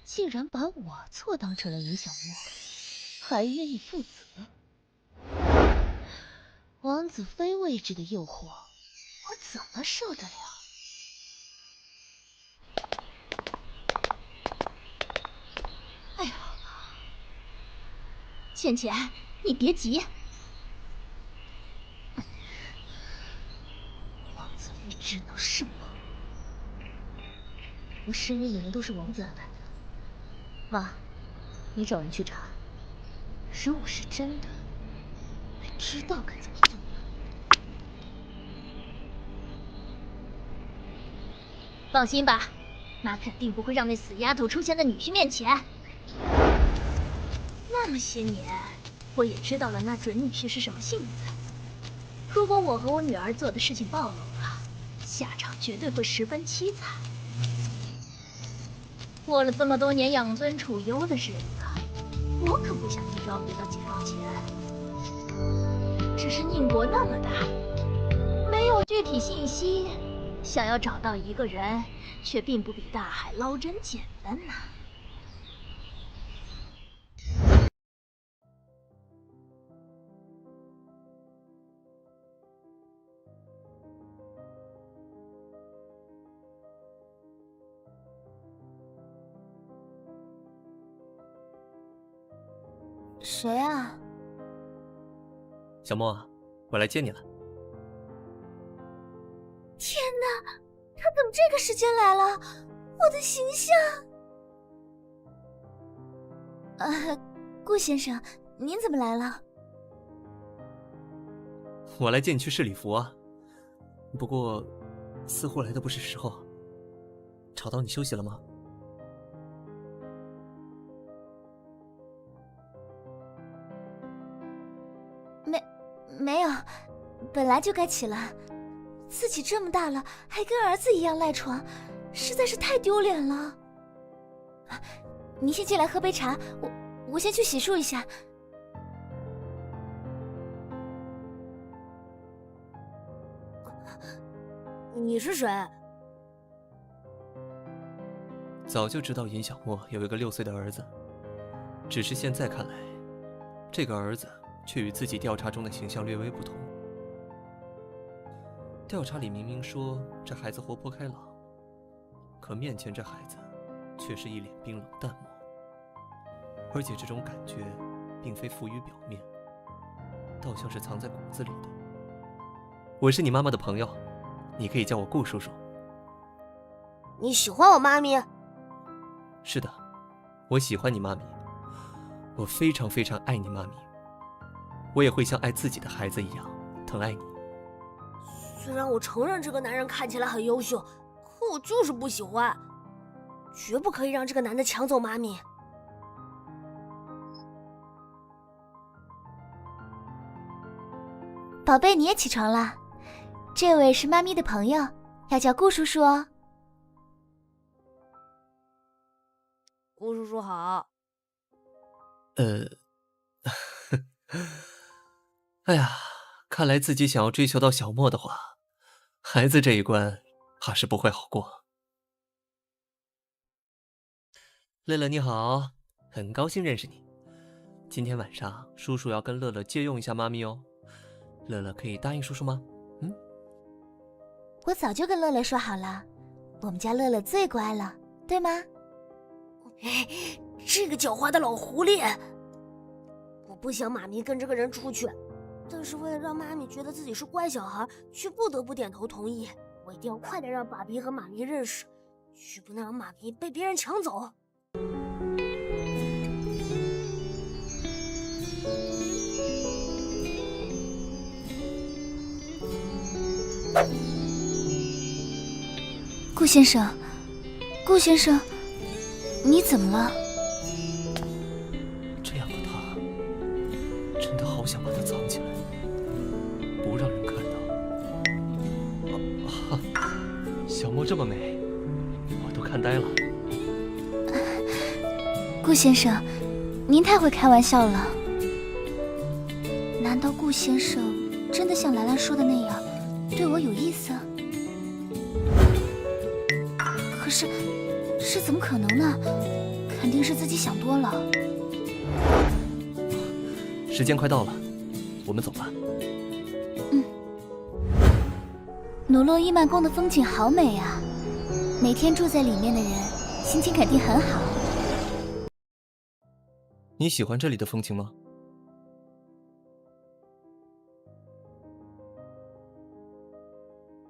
Speaker 4: 竟然把我错当成了尹小沫，还愿意负责。王子妃位置的诱惑，我怎么受得了？
Speaker 2: 哎呀，倩倩，你别急。
Speaker 4: 王子妃只能是我，我身边的人都是王子安排的。妈，你找人去查，如果是真的，我知道该怎么做。
Speaker 2: 放心吧，妈肯定不会让那死丫头出现在女婿面前。那么些年，我也知道了那准女婿是什么性子。如果我和我女儿做的事情暴露了，下场绝对会十分凄惨。过了这么多年养尊处优的日子，我可不想一朝回到解放前。只是宁国那么大，没有具体信息，想要找到一个人，却并不比大海捞针简单呐。
Speaker 8: 谁啊？
Speaker 5: 小沫，我来接你了。
Speaker 8: 天哪，他怎么这个时间来了？我的形象……顾先生，您怎么来了？
Speaker 5: 我来接你去市礼服啊，不过似乎来的不是时候。吵到你休息了吗？
Speaker 8: 没有，本来就该起了。自己这么大了，还跟儿子一样赖床，实在是太丢脸了。你先进来喝杯茶，我先去洗漱一下。
Speaker 2: 你是谁？
Speaker 5: 早就知道尹小沫有一个6岁的儿子，只是现在看来，这个儿子却与自己调查中的形象略微不同。调查里明明说这孩子活泼开朗，可面前这孩子却是一脸冰冷淡漠，而且这种感觉并非浮于表面，倒像是藏在骨子里的。我是你妈妈的朋友，你可以叫我顾叔叔。
Speaker 2: 你喜欢我妈咪？
Speaker 5: 是的，我喜欢你妈咪，我非常非常爱你妈咪，我也会像爱自己的孩子一样疼爱你。
Speaker 2: 虽然我承认这个男人看起来很优秀，可我就是不喜欢，绝不可以让这个男的抢走妈咪。
Speaker 8: 宝贝，你也起床了？这位是妈咪的朋友，要叫顾叔叔哦。
Speaker 9: 顾叔叔好。
Speaker 5: 哎呀，看来自己想要追求到小莫的话，孩子这一关怕是不会好过。乐乐你好，很高兴认识你。今天晚上叔叔要跟乐乐借用一下妈咪哦，乐乐可以答应叔叔吗？
Speaker 8: 我早就跟乐乐说好了，我们家乐乐最乖了，对吗？
Speaker 2: 这个狡猾的老狐狸！我不想妈咪跟这个人出去，但是为了让妈咪觉得自己是乖小孩，却不得不点头同意。我一定要快点让爸比和妈咪认识，绝不能让妈咪被别人抢走。
Speaker 8: 顾先生，顾先生，你怎么了？
Speaker 5: 这样的他，真的好想把他藏起来，不让人看到。小莫这么美，我都看呆了。
Speaker 8: 顾先生，您太会开玩笑了。难道顾先生真的像兰兰说的那样，对我有意思？可是，这怎么可能呢？肯定是自己想多了。
Speaker 5: 时间快到了，我们走吧。
Speaker 8: 努洛伊曼宫的风景好美啊，每天住在里面的人心情肯定很好。
Speaker 5: 你喜欢这里的风情吗？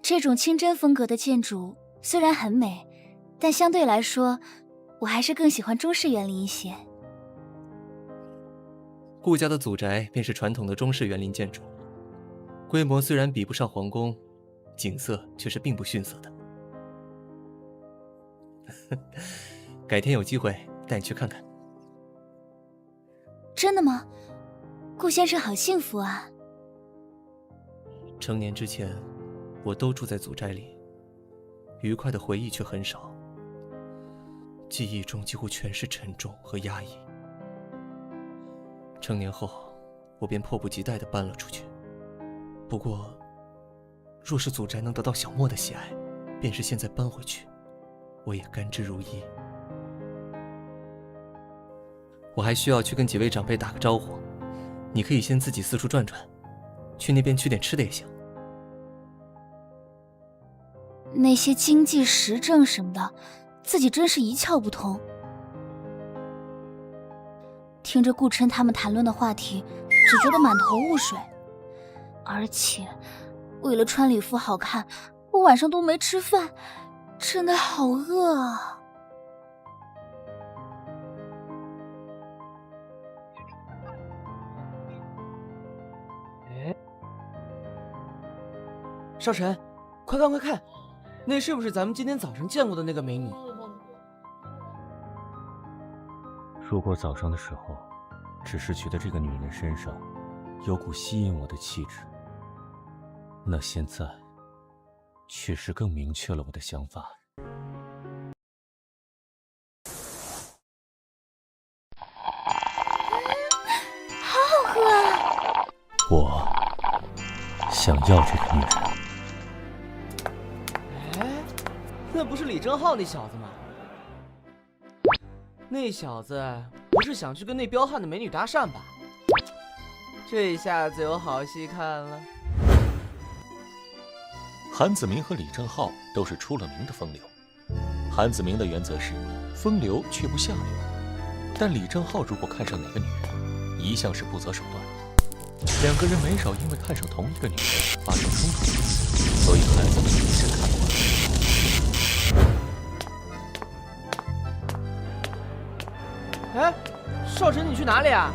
Speaker 8: 这种清真风格的建筑虽然很美，但相对来说，我还是更喜欢中式园林一些。
Speaker 5: 顾家的祖宅便是传统的中式园林建筑，规模虽然比不上皇宫，景色却是并不逊色的。改天有机会带你去看看。
Speaker 8: 真的吗？顾先生好幸福啊！
Speaker 5: 成年之前，我都住在祖宅里，愉快的回忆却很少，记忆中几乎全是沉重和压抑。成年后，我便迫不及待地搬了出去。不过，若是祖宅能得到小莫的喜爱，便是现在搬回去，我也甘之如饴。我还需要去跟几位长辈打个招呼，你可以先自己四处转转，去那边取点吃的也行。
Speaker 8: 那些经济时政什么的，自己真是一窍不通。听着顾琛他们谈论的话题，只觉得满头雾水。而且，为了穿礼服好看，我晚上都没吃饭，真的好饿啊！
Speaker 7: 少晨，快看快看，那是不是咱们今天早上见过的那个美女？
Speaker 1: 如果早上的时候，只是觉得这个女人身上有股吸引我的气质，那现在确实更明确了我的想法。
Speaker 8: 好好喝啊！
Speaker 1: 我想要这个女人。
Speaker 7: 那不是李正浩那小子吗？那小子不是想去跟那彪悍的美女搭讪吧？这下子有好戏看了。
Speaker 6: 韩子明和李正浩都是出了名的风流。韩子明的原则是风流却不下流，但李正浩如果看上哪个女人，一向是不择手段。两个人没少因为看上同一个女人发生冲突，所以韩子明一直看不惯。
Speaker 7: 哎，少晨，你去哪里啊？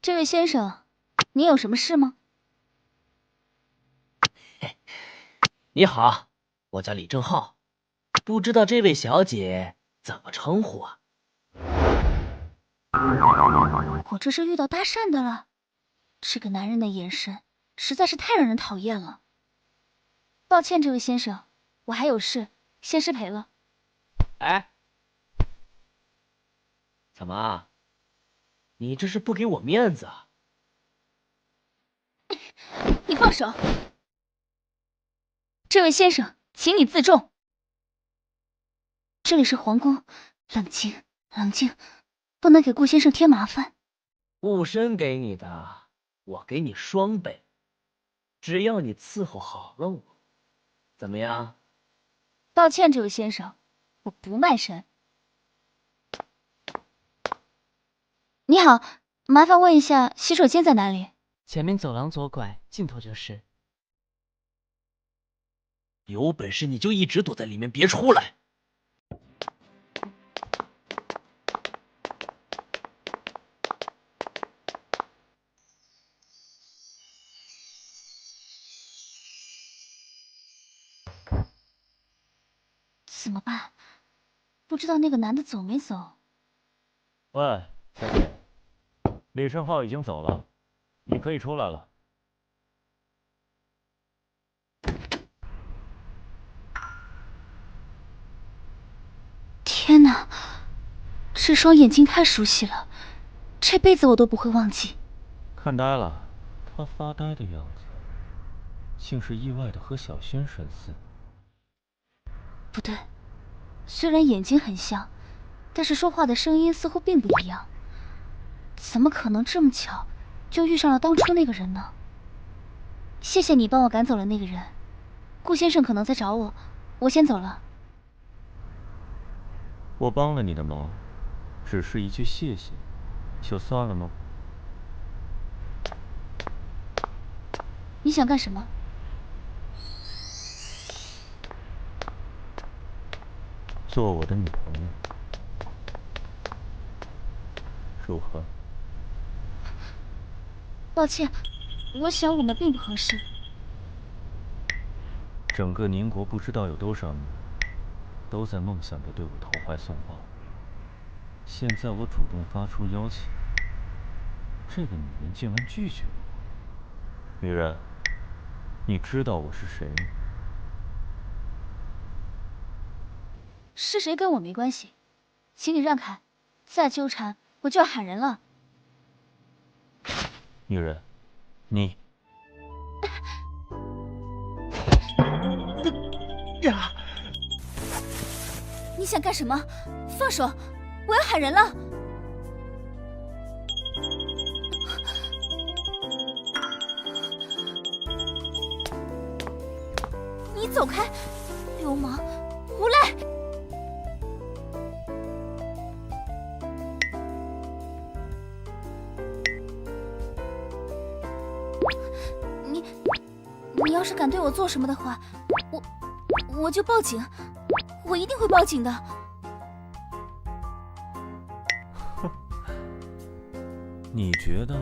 Speaker 8: 这位先生，你有什么事吗？
Speaker 10: 你好，我叫李正浩，
Speaker 3: 不知道这位小姐怎么称呼啊？
Speaker 4: 我这是遇到搭讪的了。这个男人的眼神实在是太让人讨厌了。抱歉，这位先生，我还有事，先失陪了。
Speaker 3: 哎，怎么？你这是不给我面子啊？
Speaker 4: 你放手！这位先生，请你自重。这里是皇宫，冷静，冷静，不能给顾先生添麻烦。
Speaker 3: 顾生给你的，我给你双倍，只要你伺候好了我，怎么样？
Speaker 4: 抱歉，这位先生，我不卖身。你好，麻烦问一下洗手间在哪里？
Speaker 7: 前面走廊左拐，尽头就是。
Speaker 3: 有本事你就一直躲在里面，别出来！
Speaker 4: 怎么办？不知道那个男的走没走？
Speaker 1: 喂，小姐，李胜浩已经走了，你可以出来了。
Speaker 4: 天哪，这双眼睛太熟悉了，这辈子我都不会忘记。
Speaker 1: 看呆了，他发呆的样子，竟是意外的和小轩神似。
Speaker 4: 不对，虽然眼睛很像，但是说话的声音似乎并不一样。怎么可能这么巧就遇上了当初那个人呢？谢谢你帮我赶走了那个人，顾先生可能在找我，我先走了。
Speaker 1: 我帮了你的忙，只是一句谢谢，就算了吗？
Speaker 4: 你想干什么？
Speaker 1: 做我的女朋友，如何？
Speaker 4: 抱歉，我想我们并不合适。
Speaker 1: 整个宁国不知道有多少女人都在梦想着对我投怀送抱。现在我主动发出邀请，这个女人竟然拒绝我。女人，你知道我是谁吗？
Speaker 4: 是谁跟我没关系，请你让开，再纠缠我就要喊人了。
Speaker 1: 女人，你
Speaker 3: 呀！
Speaker 4: 你想干什么？放手！我要喊人了。你走开，流氓，无赖！你要是敢对我做什么的话，我就报警，我一定会报警的。
Speaker 1: 你觉得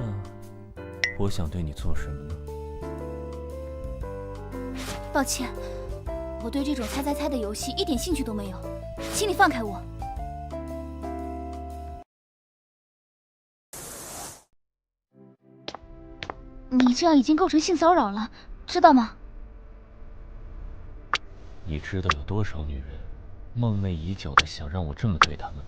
Speaker 1: 我想对你做什么呢？
Speaker 4: 抱歉，我对这种猜猜猜的游戏一点兴趣都没有，请你放开我。你这样已经构成性骚扰了，知道吗？
Speaker 1: 你知道有多少女人梦寐已久的想让我这么对她们吗？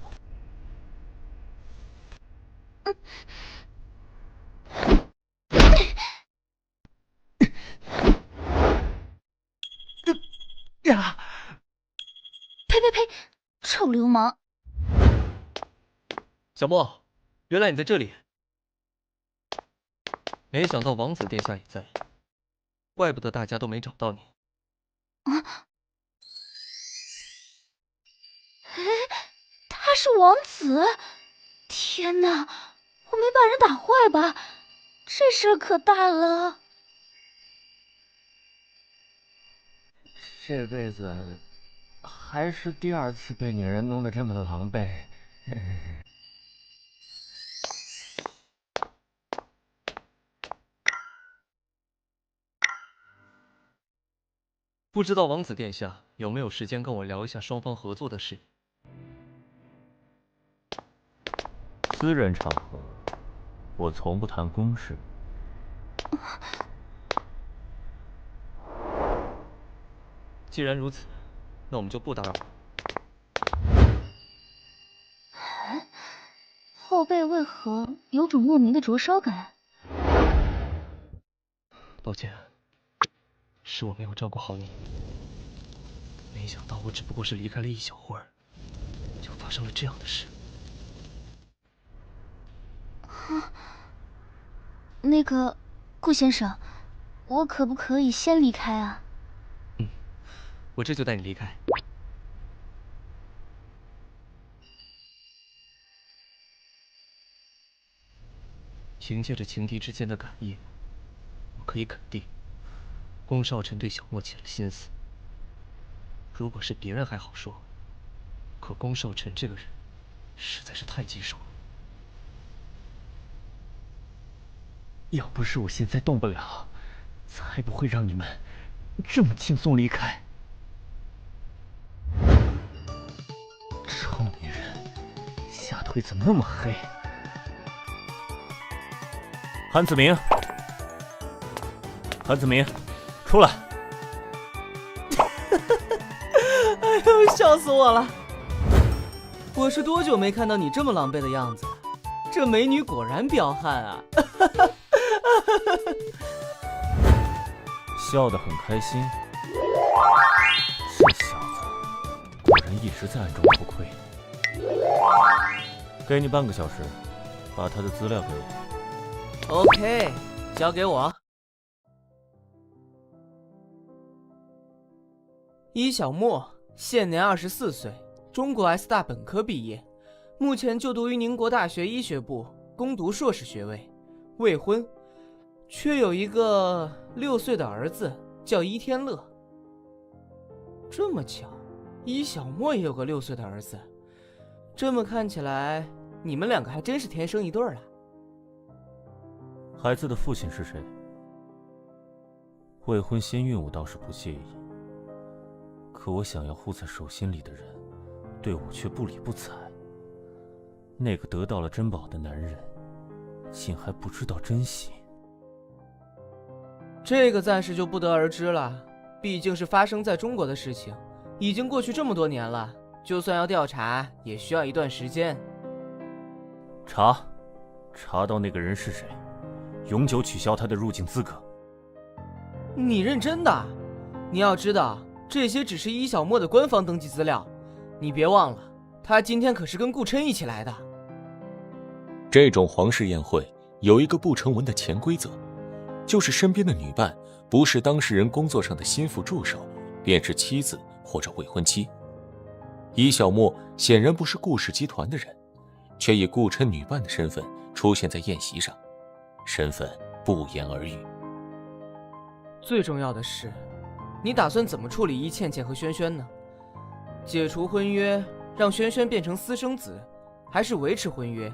Speaker 3: 呀！
Speaker 4: 呸呸呸！臭流氓！
Speaker 5: 小莫，原来你在这里。没想到王子殿下也在，怪不得大家都没找到你。
Speaker 4: 啊！哎，他是王子！天哪，我没把人打坏吧？这事可大了！
Speaker 1: 这辈子还是第二次被女人弄得这么狼狈。
Speaker 5: 不知道王子殿下有没有时间跟我聊一下双方合作的事？
Speaker 1: 私人场合，我从不谈公事。
Speaker 5: 既然如此，那我们就不打扰了。
Speaker 4: 后背为何有种莫名的灼烧感？
Speaker 5: 抱歉，是我没有照顾好你。没想到我只不过是离开了一小会儿，就发生了这样的事。
Speaker 4: 那个，顾先生，我可不可以先离开啊？
Speaker 5: 我这就带你离开。凭借着情敌之间的感应，我可以肯定，宫少臣对小莫起了心思。如果是别人还好说，可宫少臣这个人实在是太棘手了。
Speaker 3: 要不是我现在动不了，才不会让你们这么轻松离开。臭女人，下腿怎么那么黑？
Speaker 1: 韩子明，韩子明，出来！
Speaker 7: 哎呦，笑死我了！我是多久没看到你这么狼狈的样子？这美女果然彪悍啊！
Speaker 1: 笑得很开心。这小子果然一直在暗中偷窥。给你半个小时，把他的资料给我。
Speaker 7: OK， 交给我。伊小莫，现年24岁，中国 S 大本科毕业，目前就读于宁国大学医学部，攻读硕士学位，未婚，却有一个6岁的儿子，叫伊天乐。这么巧，伊小莫也有个6岁的儿子。这么看起来，你们两个还真是天生一对啊。
Speaker 1: 孩子的父亲是谁？未婚先孕我倒是不介意，可我想要护在手心里的人，对我却不理不睬。那个得到了珍宝的男人，竟还不知道珍惜。
Speaker 7: 这个暂时就不得而知了，毕竟是发生在中国的事情，已经过去这么多年了，就算要调查，也需要一段时间。
Speaker 1: 查到那个人是谁，永久取消他的入境资格。
Speaker 7: 你认真的？你要知道，这些只是伊小莫的官方登记资料，你别忘了，他今天可是跟顾琛一起来的。
Speaker 6: 这种皇室宴会有一个不成文的潜规则，就是身边的女伴不是当事人工作上的心腹助手，便是妻子或者未婚妻。伊小莫显然不是顾氏集团的人，却以顾琛女伴的身份出现在宴席上，身份不言而喻。
Speaker 7: 最重要的是，你打算怎么处理伊倩倩和轩轩呢？解除婚约，让轩轩变成私生子，还是维持婚约，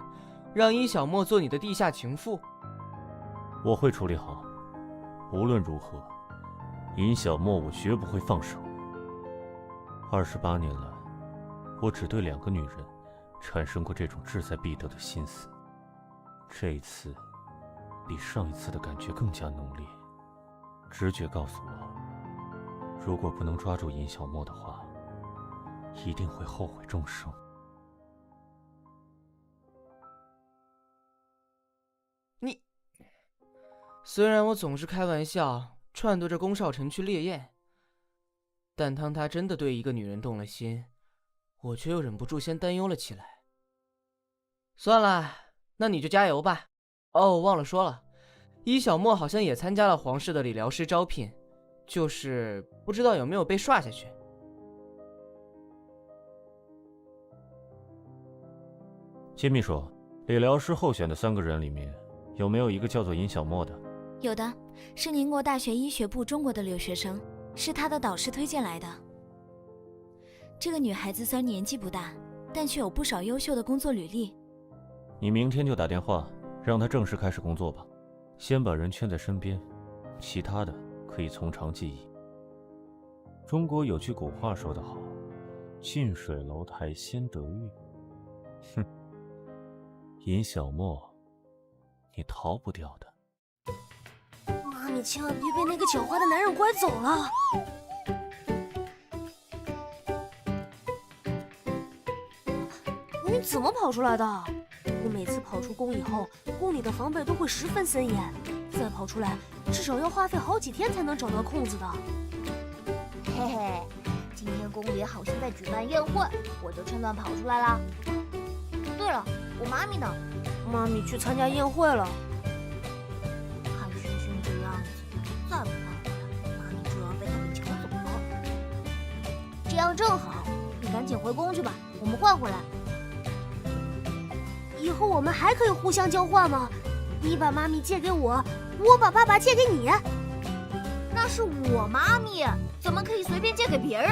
Speaker 7: 让伊小莫做你的地下情妇？
Speaker 1: 我会处理好。无论如何，尹小莫我绝不会放手。28年来，我只对2个女人产生过这种志在必得的心思。这一次，比上一次的感觉更加浓烈。直觉告诉我，如果不能抓住尹小莫的话，一定会后悔终生。
Speaker 7: 你，虽然我总是开玩笑撺掇着宫少臣去猎艳，但当他真的对一个女人动了心，我却又忍不住先担忧了起来。算了，那你就加油吧。哦，忘了说了，伊小莫好像也参加了皇室的理疗师招聘，就是不知道有没有被刷下去。
Speaker 1: 金秘书，理疗师候选的3个人里面，有没有一个叫做尹小莫的？
Speaker 8: 有的，是宁国大学医学部中国的留学生，是他的导师推荐来的。这个女孩子虽然年纪不大，但却有不少优秀的工作履历。
Speaker 1: 你明天就打电话让她正式开始工作吧，先把人圈在身边，其他的可以从长计议。中国有句古话说得好，近水楼台先得月。哼，尹小莫，你逃不掉的。
Speaker 10: 妈，你千万别被那个狡猾的男人拐走了。你怎么跑出来的？我每次跑出宫以后，宫里的防备都会十分森严，再跑出来至少要花费好几天才能找到空子的。
Speaker 9: 嘿嘿，今天宫里好像在举办宴会，我就趁乱跑出来了。对了，我妈咪呢？
Speaker 10: 妈咪去参加宴会了。
Speaker 9: 看轩轩这样子，再不换回来，妈咪就要被他们抢走了。这样正好，你赶紧回宫去吧，我们换回来。
Speaker 10: 以后我们还可以互相交换吗？你把妈咪借给我，我把爸爸借给你。
Speaker 9: 那是我妈咪，怎么可以随便借给别人？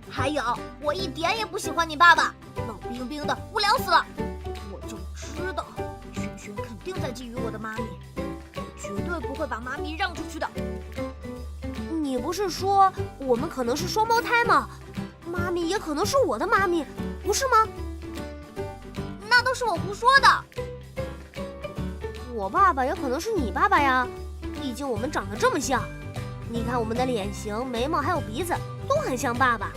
Speaker 9: 还有，我一点也不喜欢你爸爸，冷冰冰的，无聊死了。我就知道，轩轩肯定在觊觎我的妈咪，绝对不会把妈咪让出去的。
Speaker 10: 你不是说我们可能是双胞胎吗？妈咪也可能是我的妈咪，不是吗？
Speaker 9: 那都是我胡说的。
Speaker 10: 我爸爸也可能是你爸爸呀，毕竟我们长得这么像。你看我们的脸型、眉毛还有鼻子都很像爸爸，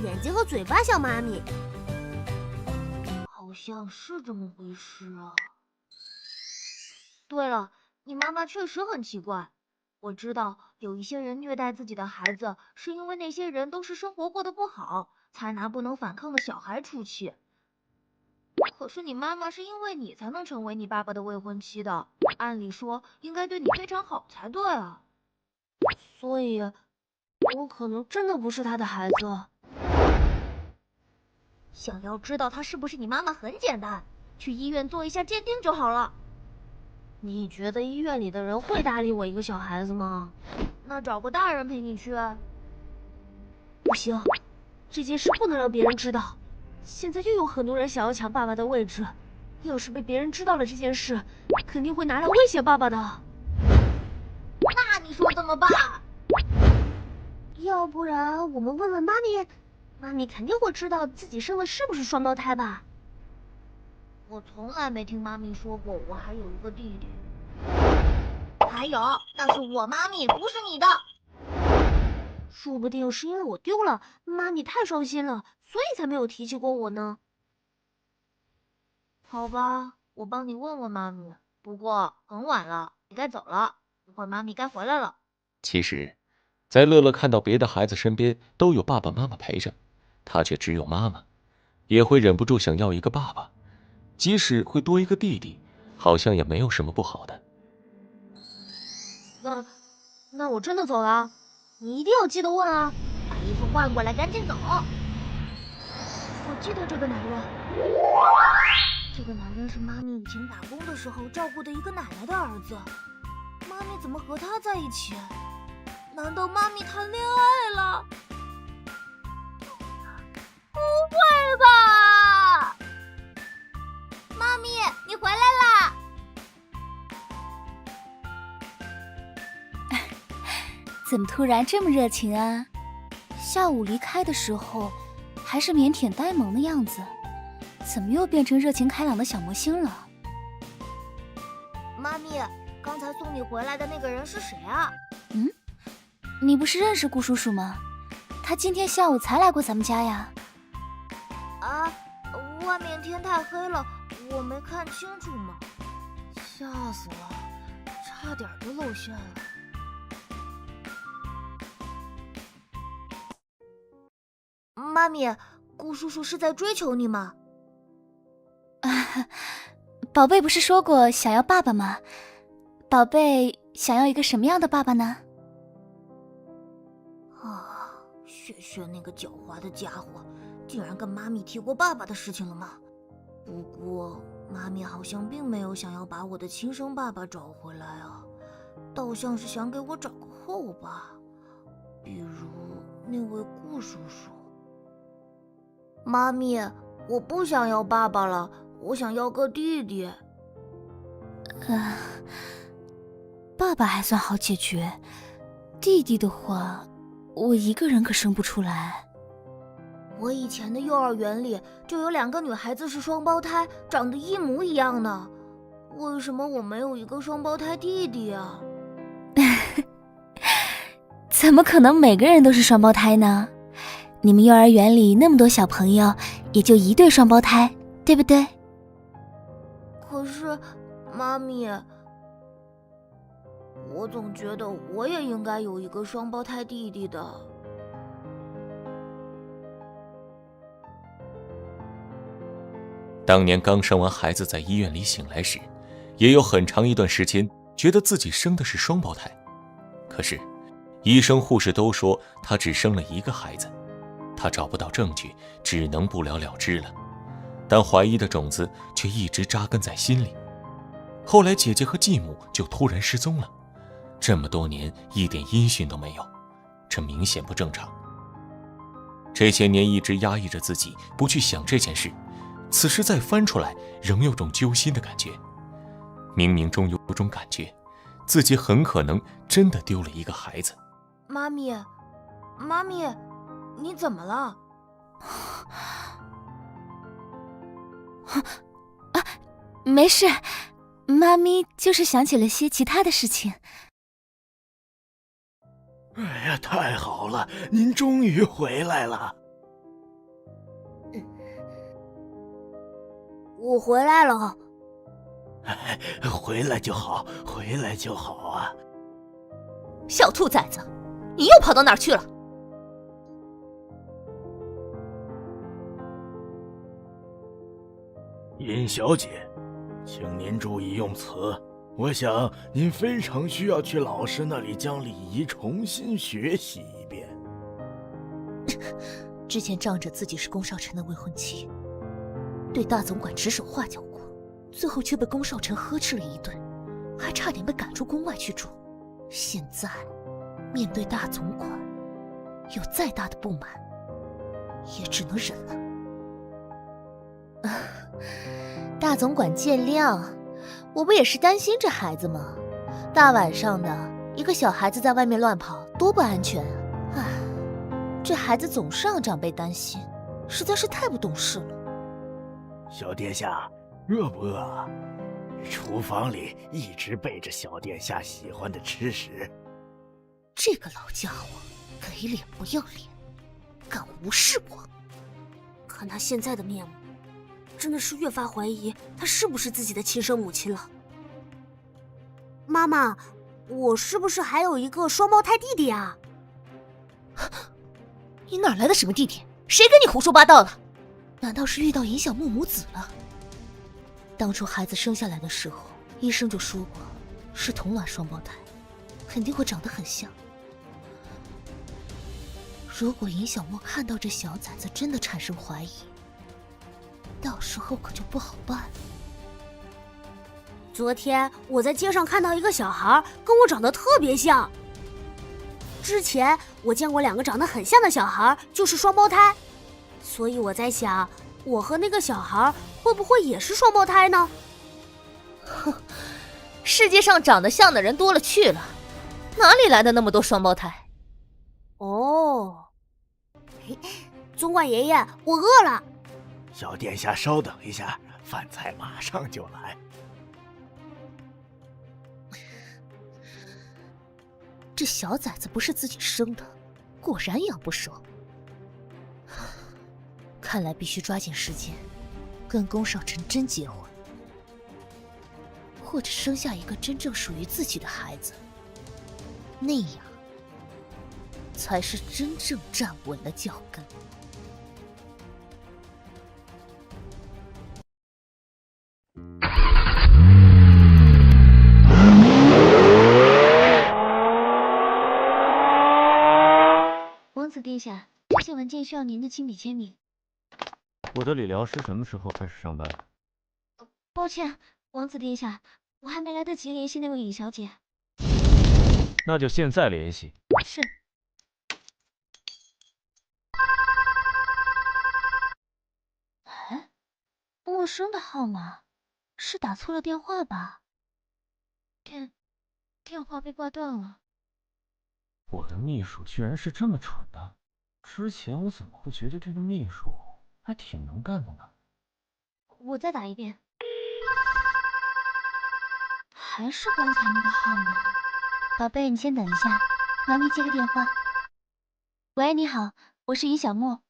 Speaker 10: 眼睛和嘴巴像妈咪。
Speaker 9: 好像是这么回事啊。对了，你妈妈确实很奇怪。我知道有一些人虐待自己的孩子，是因为那些人都是生活过得不好，才拿不能反抗的小孩出气。可是你妈妈是因为你才能成为你爸爸的未婚妻的，按理说应该对你非常好才对啊。
Speaker 10: 所以，我可能真的不是他的孩子。
Speaker 9: 想要知道他是不是你妈妈很简单，去医院做一下鉴定就好了。
Speaker 10: 你觉得医院里的人会搭理我一个小孩子吗？
Speaker 9: 那找个大人陪你去。
Speaker 10: 不行，这件事不能让别人知道。现在又有很多人想要抢爸爸的位置，要是被别人知道了这件事，肯定会拿来威胁爸爸的。
Speaker 9: 那你说怎么办？
Speaker 10: 要不然我们问问妈咪，妈咪肯定会知道自己生的是不是双胞胎吧？
Speaker 9: 我从来没听妈咪说过我还有一个弟弟。还有，那是我妈咪，不是你的。
Speaker 10: 说不定是因为我丢了，妈咪太伤心了，所以才没有提起过我呢。
Speaker 9: 好吧，我帮你问问妈咪。不过很晚了，你该走了，一会儿妈咪该回来了。
Speaker 6: 其实，在乐乐看到别的孩子身边都有爸爸妈妈陪着，他却只有妈妈，也会忍不住想要一个爸爸。即使会多一个弟弟，好像也没有什么不好的。
Speaker 10: 那我真的走了，你一定要记得问啊！
Speaker 9: 把衣服换过来，赶紧走。
Speaker 10: 我记得这个男人，
Speaker 9: 这个男人是妈咪以前打工的时候照顾的一个奶奶的儿子。妈咪怎么和他在一起？难道妈咪谈恋爱了？不会吧！妈咪，你回来啦！
Speaker 8: 怎么突然这么热情啊？下午离开的时候还是腼腆呆萌的样子，怎么又变成热情开朗的小魔星了？
Speaker 9: 妈咪，刚才送你回来的那个人是谁啊？
Speaker 8: 你不是认识顾叔叔吗？他今天下午才来过咱们家呀。
Speaker 9: 啊，外面天太黑了，我没看清楚嘛，吓死了，差点就露馅了。妈咪，顾叔叔是在追求你吗？
Speaker 8: 宝贝不是说过想要爸爸吗？宝贝想要一个什么样的爸爸呢？
Speaker 9: 啊，雪雪那个狡猾的家伙，竟然跟妈咪提过爸爸的事情了吗？不过妈咪好像并没有想要把我的亲生爸爸找回来啊，倒像是想给我找个后爸，比如那位顾叔叔。妈咪，我不想要爸爸了，我想要个弟弟。
Speaker 8: 爸爸还算好解决，弟弟的话，我一个人可生不出来。
Speaker 9: 我以前的幼儿园里就有2个女孩子是双胞胎，长得一模一样呢。为什么我没有一个双胞胎弟弟啊？
Speaker 8: 怎么可能每个人都是双胞胎呢？你们幼儿园里那么多小朋友，也就1对双胞胎，对不对？
Speaker 9: 可是，妈咪，我总觉得我也应该有一个双胞胎弟弟的。
Speaker 6: 当年刚生完孩子在医院里醒来时，也有很长一段时间觉得自己生的是双胞胎。可是医生护士都说他只生了1个孩子，他找不到证据，只能不了了之了。但怀疑的种子却一直扎根在心里。后来姐姐和继母就突然失踪了，这么多年一点音讯都没有，这明显不正常。这些年一直压抑着自己不去想这件事，此时再翻出来，仍有种揪心的感觉。冥冥中有种感觉，自己很可能真的丢了一个孩子。
Speaker 9: 妈咪，妈咪，你怎么了？
Speaker 8: 没事，妈咪就是想起了些其他的事情。
Speaker 3: 哎呀，太好了，您终于回来了。
Speaker 10: 我回来了。
Speaker 3: 回来就好，回来就好啊。
Speaker 11: 小兔崽子，你又跑到哪儿去了？
Speaker 3: 尹小姐，请您注意用词。我想您非常需要去老师那里将礼仪重新学习一遍。
Speaker 11: 之前仗着自己是宫少臣的未婚妻，对大总管指手画脚过，最后却被宫少臣呵斥了一顿，还差点被赶出宫外去住。现在面对大总管，有再大的不满，也只能忍了。
Speaker 12: 大总管见谅，我不也是担心这孩子吗？大晚上的，一个小孩子在外面乱跑，多不安全啊！唉，这孩子总是让长辈担心，实在是太不懂事了。
Speaker 3: 小殿下，饿不饿啊？厨房里一直备着小殿下喜欢的吃食。
Speaker 11: 这个老家伙给脸不要脸，敢无视我！
Speaker 10: 看他现在的面目，真的是越发怀疑他是不是自己的亲生母亲了。妈妈，我是不是还有一个双胞胎弟弟啊？
Speaker 11: 你哪来的什么弟弟？谁跟你胡说八道了？难道是遇到尹小木母子了？当初孩子生下来的时候，医生就说过是同卵双胞胎，肯定会长得很像。如果尹小莫看到这小崽子真的产生怀疑，到时候可就不好办了。
Speaker 10: 昨天我在街上看到一个小孩，跟我长得特别像。之前我见过2个长得很像的小孩，就是双胞胎，所以我在想，我和那个小孩会不会也是双胞胎呢？
Speaker 11: 哼，世界上长得像的人多了去了，哪里来的那么多双胞胎？
Speaker 10: 哦，总管爷爷，我饿了。
Speaker 3: 小殿下稍等一下，饭菜马上就来。
Speaker 11: 这小崽子不是自己生的，果然养不熟。看来必须抓紧时间，跟宫少臣真结婚，或者生下一个真正属于自己的孩子，那样才是真正站稳了脚跟。
Speaker 4: 王子殿下，这些文件需要您的亲笔签名。
Speaker 1: 我的理疗师什么时候开始上班？
Speaker 4: 抱歉，王子殿下，我还没来得及联系那位尹小姐。
Speaker 1: 那就现在联系。
Speaker 4: 是。哎，陌生的号码，是打错了电话吧？电话被挂断了。
Speaker 1: 我的秘书居然是这么蠢的！之前我怎么会觉得这个秘书还挺能干的呢？
Speaker 4: 我再打一遍，还是刚才那个号码。宝贝，你先等一下，妈咪接个电话。喂，你好，我是尹小莫。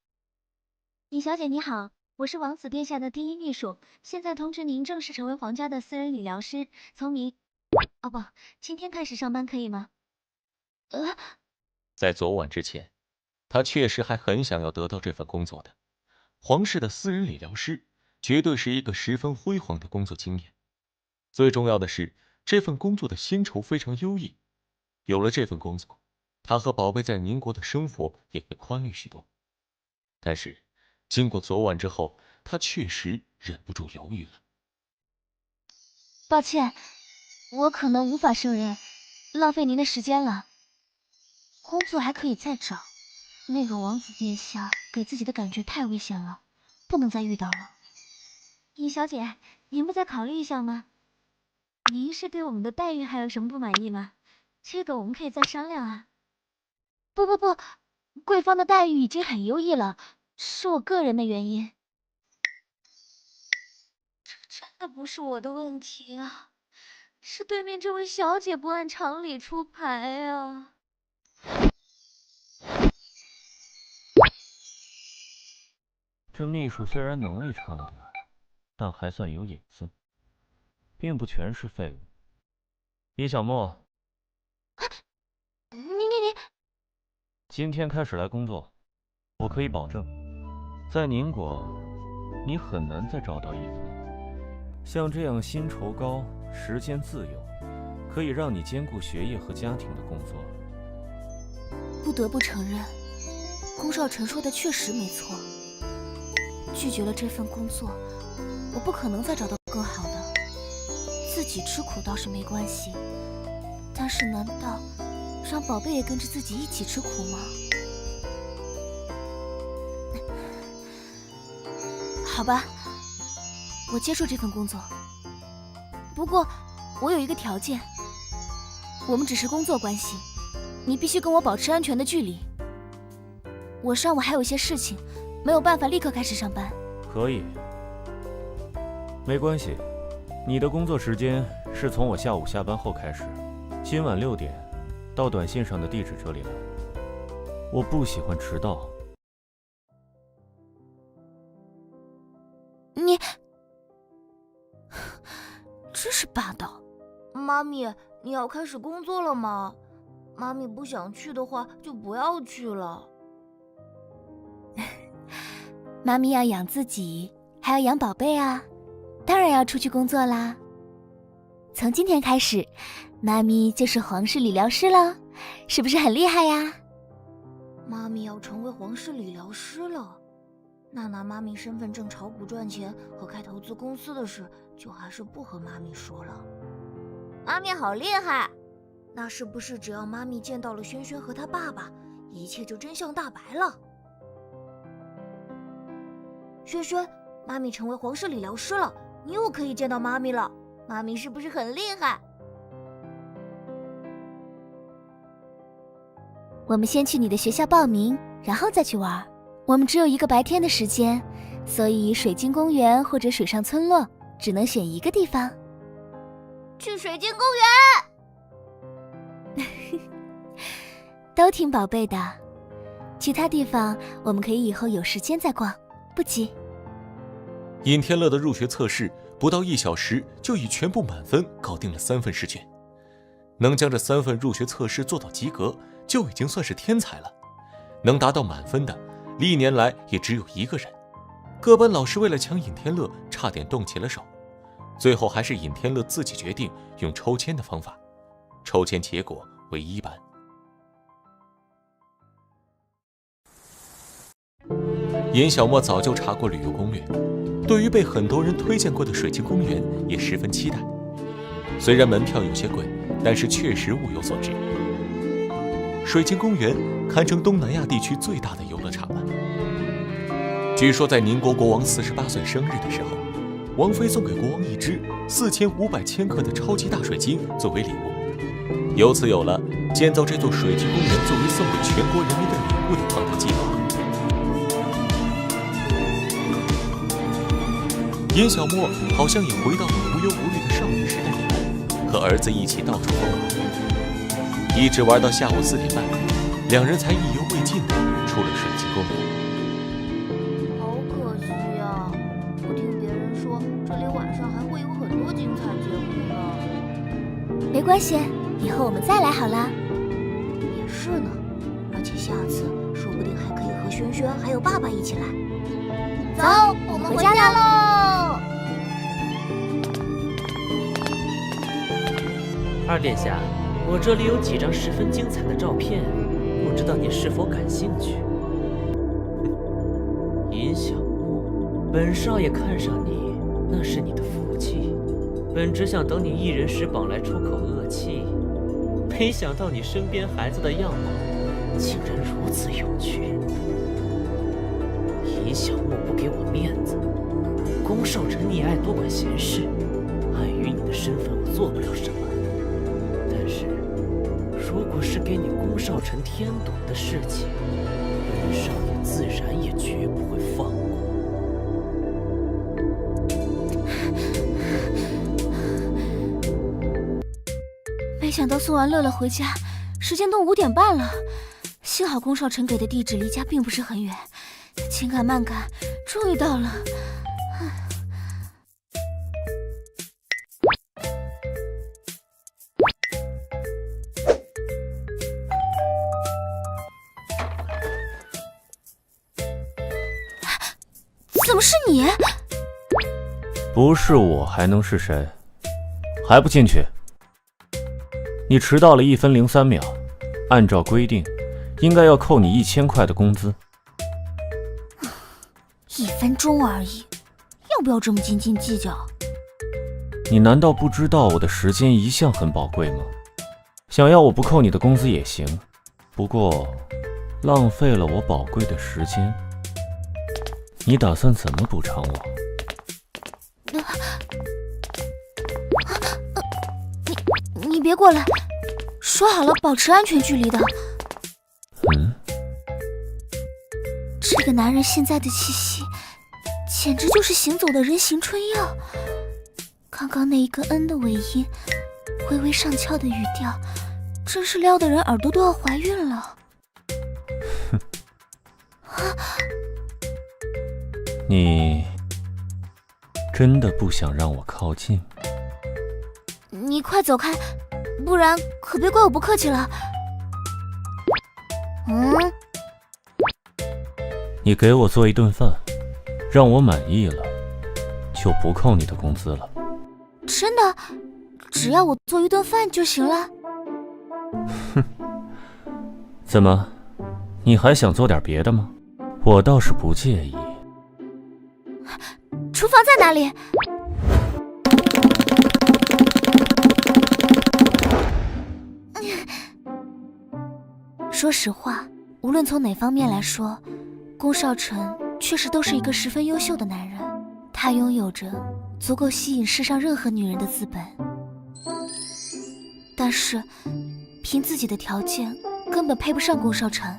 Speaker 4: 尹小姐你好，我是王子殿下的第一秘书，现在通知您正式成为皇家的私人理疗师，从今天开始上班可以吗？
Speaker 6: 在昨晚之前，他确实还很想要得到这份工作的。皇室的私人理疗师绝对是一个十分辉煌的工作经验。最重要的是，这份工作的薪酬非常优异。有了这份工作，他和宝贝在宁国的生活也会宽裕许多。但是，经过昨晚之后，他确实忍不住犹豫了。
Speaker 4: 抱歉，我可能无法胜任，浪费您的时间了。工作还可以再找，那个王子殿下给自己的感觉太危险了，不能再遇到了。尹小姐，您不再考虑一下吗？您是对我们的待遇还有什么不满意吗？这个我们可以再商量啊。不，贵方的待遇已经很优异了，是我个人的原因。这真的不是我的问题啊，是对面这位小姐不按常理出牌啊。
Speaker 1: 这秘书虽然能力差了点，但还算有隐私，并不全是废物。尹小莫，
Speaker 4: 你，
Speaker 1: 今天开始来工作，我可以保证，在宁国，你很难再找到一份像这样薪酬高、时间自由，可以让你兼顾学业和家庭的工作。
Speaker 8: 不得不承认，宫少臣说的确实没错。拒绝了这份工作，我不可能再找到更好的。自己吃苦倒是没关系，但是难道让宝贝也跟着自己一起吃苦吗？好吧，我接受这份工作。不过我有一个条件，我们只是工作关系，你必须跟我保持安全的距离。我上午还有些事情，没有办法立刻开始上班。
Speaker 1: 可以，没关系。你的工作时间是从我下午下班后开始，今晚6点到短信上的地址这里来。我不喜欢迟到。
Speaker 8: 你真是霸道。
Speaker 9: 妈咪，你要开始工作了吗？妈咪不想去的话，就不要去了。
Speaker 8: 妈咪要养自己，还要养宝贝啊，当然要出去工作啦。从今天开始，妈咪就是皇室理疗师了，是不是很厉害呀？
Speaker 9: 妈咪要成为皇室理疗师了，那拿妈咪身份证炒股赚钱和开投资公司的事，就还是不和妈咪说了。妈咪好厉害，那是不是只要妈咪见到了轩轩和他爸爸，一切就真相大白了？轩轩，妈咪成为皇室理疗师了，你又可以见到妈咪了，妈咪是不是很厉害？
Speaker 8: 我们先去你的学校报名，然后再去玩。我们只有1个白天的时间，所以水晶公园或者水上村落只能选一个地方。
Speaker 9: 去水晶公园。
Speaker 8: 都听宝贝的，其他地方我们可以以后有时间再逛，不急。
Speaker 6: 尹天乐的入学测试不到1小时就以全部满分搞定了3份试卷，能将这3份入学测试做到及格，就已经算是天才了。能达到满分的，历年来也只有1个人。各班老师为了抢尹天乐，差点动起了手。最后还是尹天乐自己决定用抽签的方法，抽签结果为1班。尹小莫早就查过旅游攻略，对于被很多人推荐过的水晶公园也十分期待。虽然门票有些贵，但是确实物有所值。水晶公园堪称东南亚地区最大的游乐场了。据说在宁国国王48岁生日的时候，王妃送给国王1只4500千克的超级大水晶作为礼物，由此有了建造这座水晶公园作为送给全国人民的礼物的庞大计划。殷小沫好像也回到了无忧无虑的少女时代，和儿子一起到处疯玩，一直玩到下午4点半，两人才意犹未尽地出了水晶公园。
Speaker 9: 好可惜啊！我听别人说，这里晚上还会有很多精彩节目呢。
Speaker 8: 没关系，以后我们再来好了。
Speaker 9: 也是呢，而且下次说不定还可以和轩轩还有爸爸一起来。
Speaker 2: 走，我们回家喽！
Speaker 13: 二殿下，我这里有几张十分精彩的照片，不知道你是否感兴趣？殷小沫，本少爷看上你，那是你的福气。本只想等你一人食饱来出口恶气，没想到你身边孩子的样貌竟然如此有趣。殷小沫不给我面子，宫少臣你爱多管闲事，碍于你的身份，我做不了什么。但是，如果是给你宫少臣添堵的事情，本少爷自然也绝不会放过。
Speaker 8: 没想到送完乐乐回家，时间都5点半了。幸好宫少臣给的地址离家并不是很远，紧赶慢赶，终于到了。怎么是你？
Speaker 1: 不是我还能是谁？还不进去？你迟到了1分03秒，按照规定，应该要扣你1000块的工资。
Speaker 8: 1分钟而已，要不要这么斤斤计较？
Speaker 1: 你难道不知道我的时间一向很宝贵吗？想要我不扣你的工资也行，不过浪费了我宝贵的时间，你打算怎么补偿我？
Speaker 8: 你别过来，说好了保持安全距离的。这个男人现在的气息，简直就是行走的人形春药。刚刚那一个 N 的尾音，微微上翘的语调，真是撩得人耳朵都要怀孕了。
Speaker 1: 你真的不想让我靠近？
Speaker 8: 你快走开，不然可别怪我不客气了。
Speaker 1: 你给我做一顿饭，让我满意了，就不扣你的工资了。
Speaker 8: 真的？只要我做一顿饭就行了？
Speaker 1: 哼，怎么，你还想做点别的吗？我倒是不介意。
Speaker 8: 厨房在哪里？说实话，无论从哪方面来说，宫少臣确实都是一个十分优秀的男人。他拥有着足够吸引世上任何女人的资本，但是凭自己的条件根本配不上宫少臣，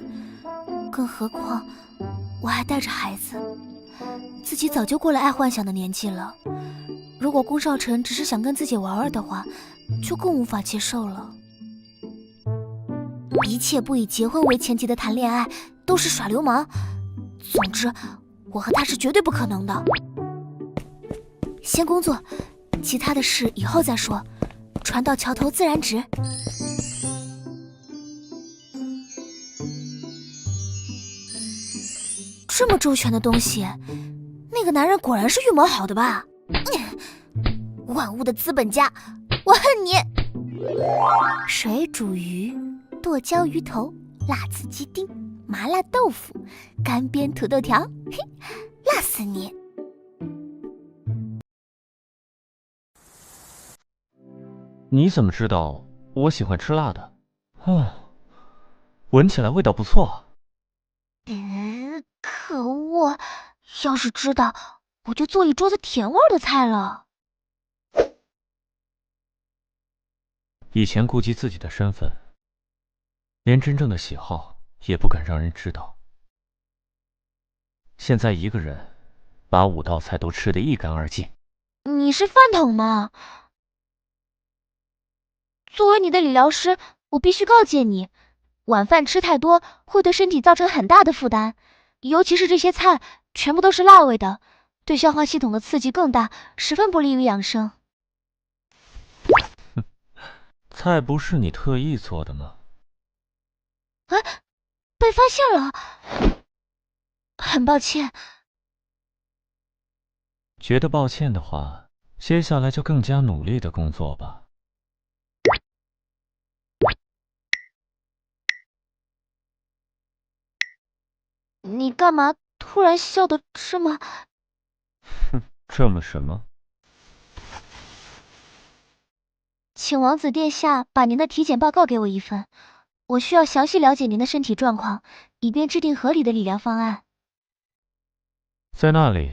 Speaker 8: 更何况我还带着孩子，自己早就过了爱幻想的年纪了。如果宫少臣只是想跟自己玩玩的话，就更无法接受了。一切不以结婚为前提的谈恋爱都是耍流氓。总之，我和他是绝对不可能的。先工作，其他的事以后再说。船到桥头自然直。这么周全的东西，那个男人果然是预谋好的吧？万物的资本家，我恨你！水煮鱼、剁椒鱼头、辣子鸡丁、麻辣豆腐、干煸土豆条，嘿，辣死你！
Speaker 1: 你怎么知道我喜欢吃辣的？闻起来味道不错。
Speaker 8: 可恶！要是知道，我就做一桌子甜味的菜了。
Speaker 1: 以前顾及自己的身份，连真正的喜好也不敢让人知道。现在一个人把5道菜都吃得一干二净。
Speaker 12: 你是饭桶吗？作为你的理疗师，我必须告诫你，晚饭吃太多会对身体造成很大的负担，尤其是这些菜全部都是辣味的，对消化系统的刺激更大，十分不利于养生。
Speaker 1: 菜不是你特意做的吗？
Speaker 12: 被发现了，很抱歉。
Speaker 1: 觉得抱歉的话，接下来就更加努力的工作吧。
Speaker 12: 你干嘛突然笑得这么……
Speaker 1: 这么什么？
Speaker 12: 请王子殿下把您的体检报告给我一份，我需要详细了解您的身体状况，以便制定合理的理疗方案。
Speaker 1: 在那里。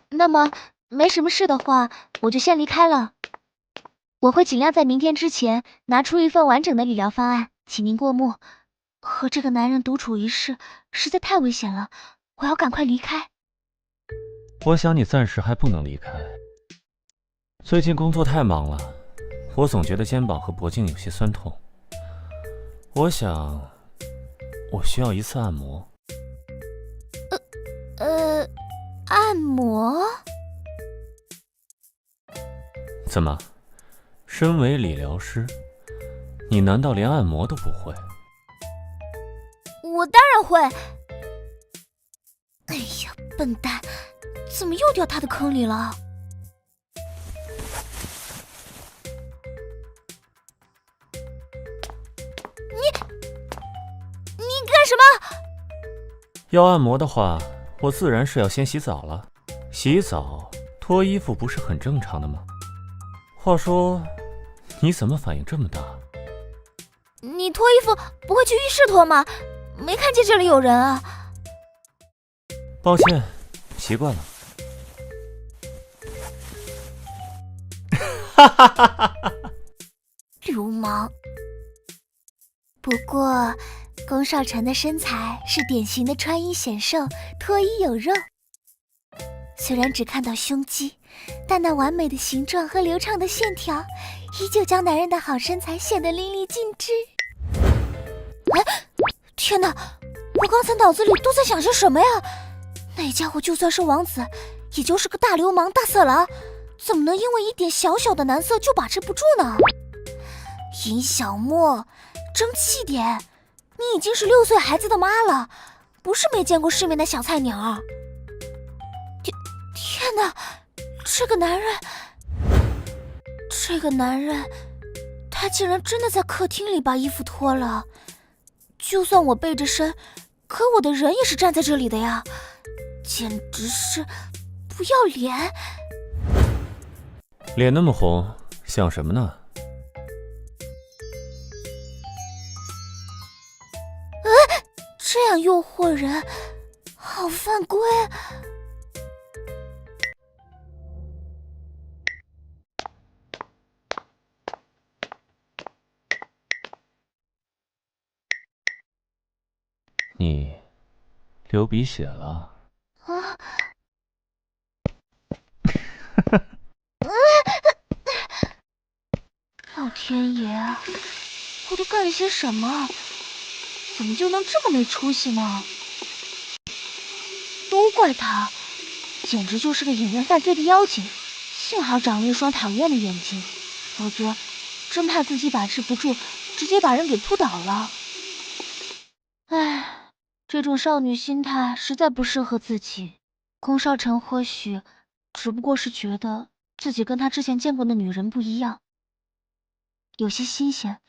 Speaker 12: 那么没什么事的话，我就先离开了。我会尽量在明天之前拿出一份完整的理疗方案，请您过目。和这个男人独处一室实在太危险了，我要赶快离开。
Speaker 1: 我想你暂时还不能离开。最近工作太忙了，我总觉得肩膀和脖颈有些酸痛。我想，我需要一次按摩。
Speaker 12: 按摩？
Speaker 1: 怎么？身为理疗师，你难道连按摩都不会？
Speaker 12: 我当然会。哎呀，笨蛋，怎么又掉他的坑里了？你干什么？
Speaker 1: 要按摩的话，我自然是要先洗澡了。洗澡脱衣服不是很正常的吗？话说，你怎么反应这么大？
Speaker 12: 你脱衣服不会去浴室脱吗？没看见这里有人啊。
Speaker 1: 抱歉，习惯了。哈哈哈哈哈！
Speaker 12: 流氓。不过，宫少臣的身材是典型的穿衣显瘦，脱衣有肉。虽然只看到胸肌，但那完美的形状和流畅的线条，依旧将男人的好身材显得淋漓尽致。天哪！我刚才脑子里都在想些什么呀？那家伙就算是王子，也就是个大流氓、大色狼，怎么能因为一点小小的男色就把持不住呢？尹小沫，争气点！你已经是6岁孩子的妈了，不是没见过世面的小菜鸟。天哪，这个男人，他竟然真的在客厅里把衣服脱了。就算我背着身，可我的人也是站在这里的呀，简直是不要脸！
Speaker 1: 脸那么红，想什么呢？
Speaker 12: 这样诱惑人，好犯规！
Speaker 1: 你流鼻血了。
Speaker 12: 啊！老天爷啊，我都干了些什么？怎么就能这么没出息呢？都怪他，简直就是个引人犯罪的妖精。幸好长了一双讨厌的眼睛，否则真怕自己把持不住，直接把人给扑倒了。唉，这种少女心态实在不适合自己。宫少臣或许只不过是觉得自己跟他之前见过的女人不一样，有些新鲜，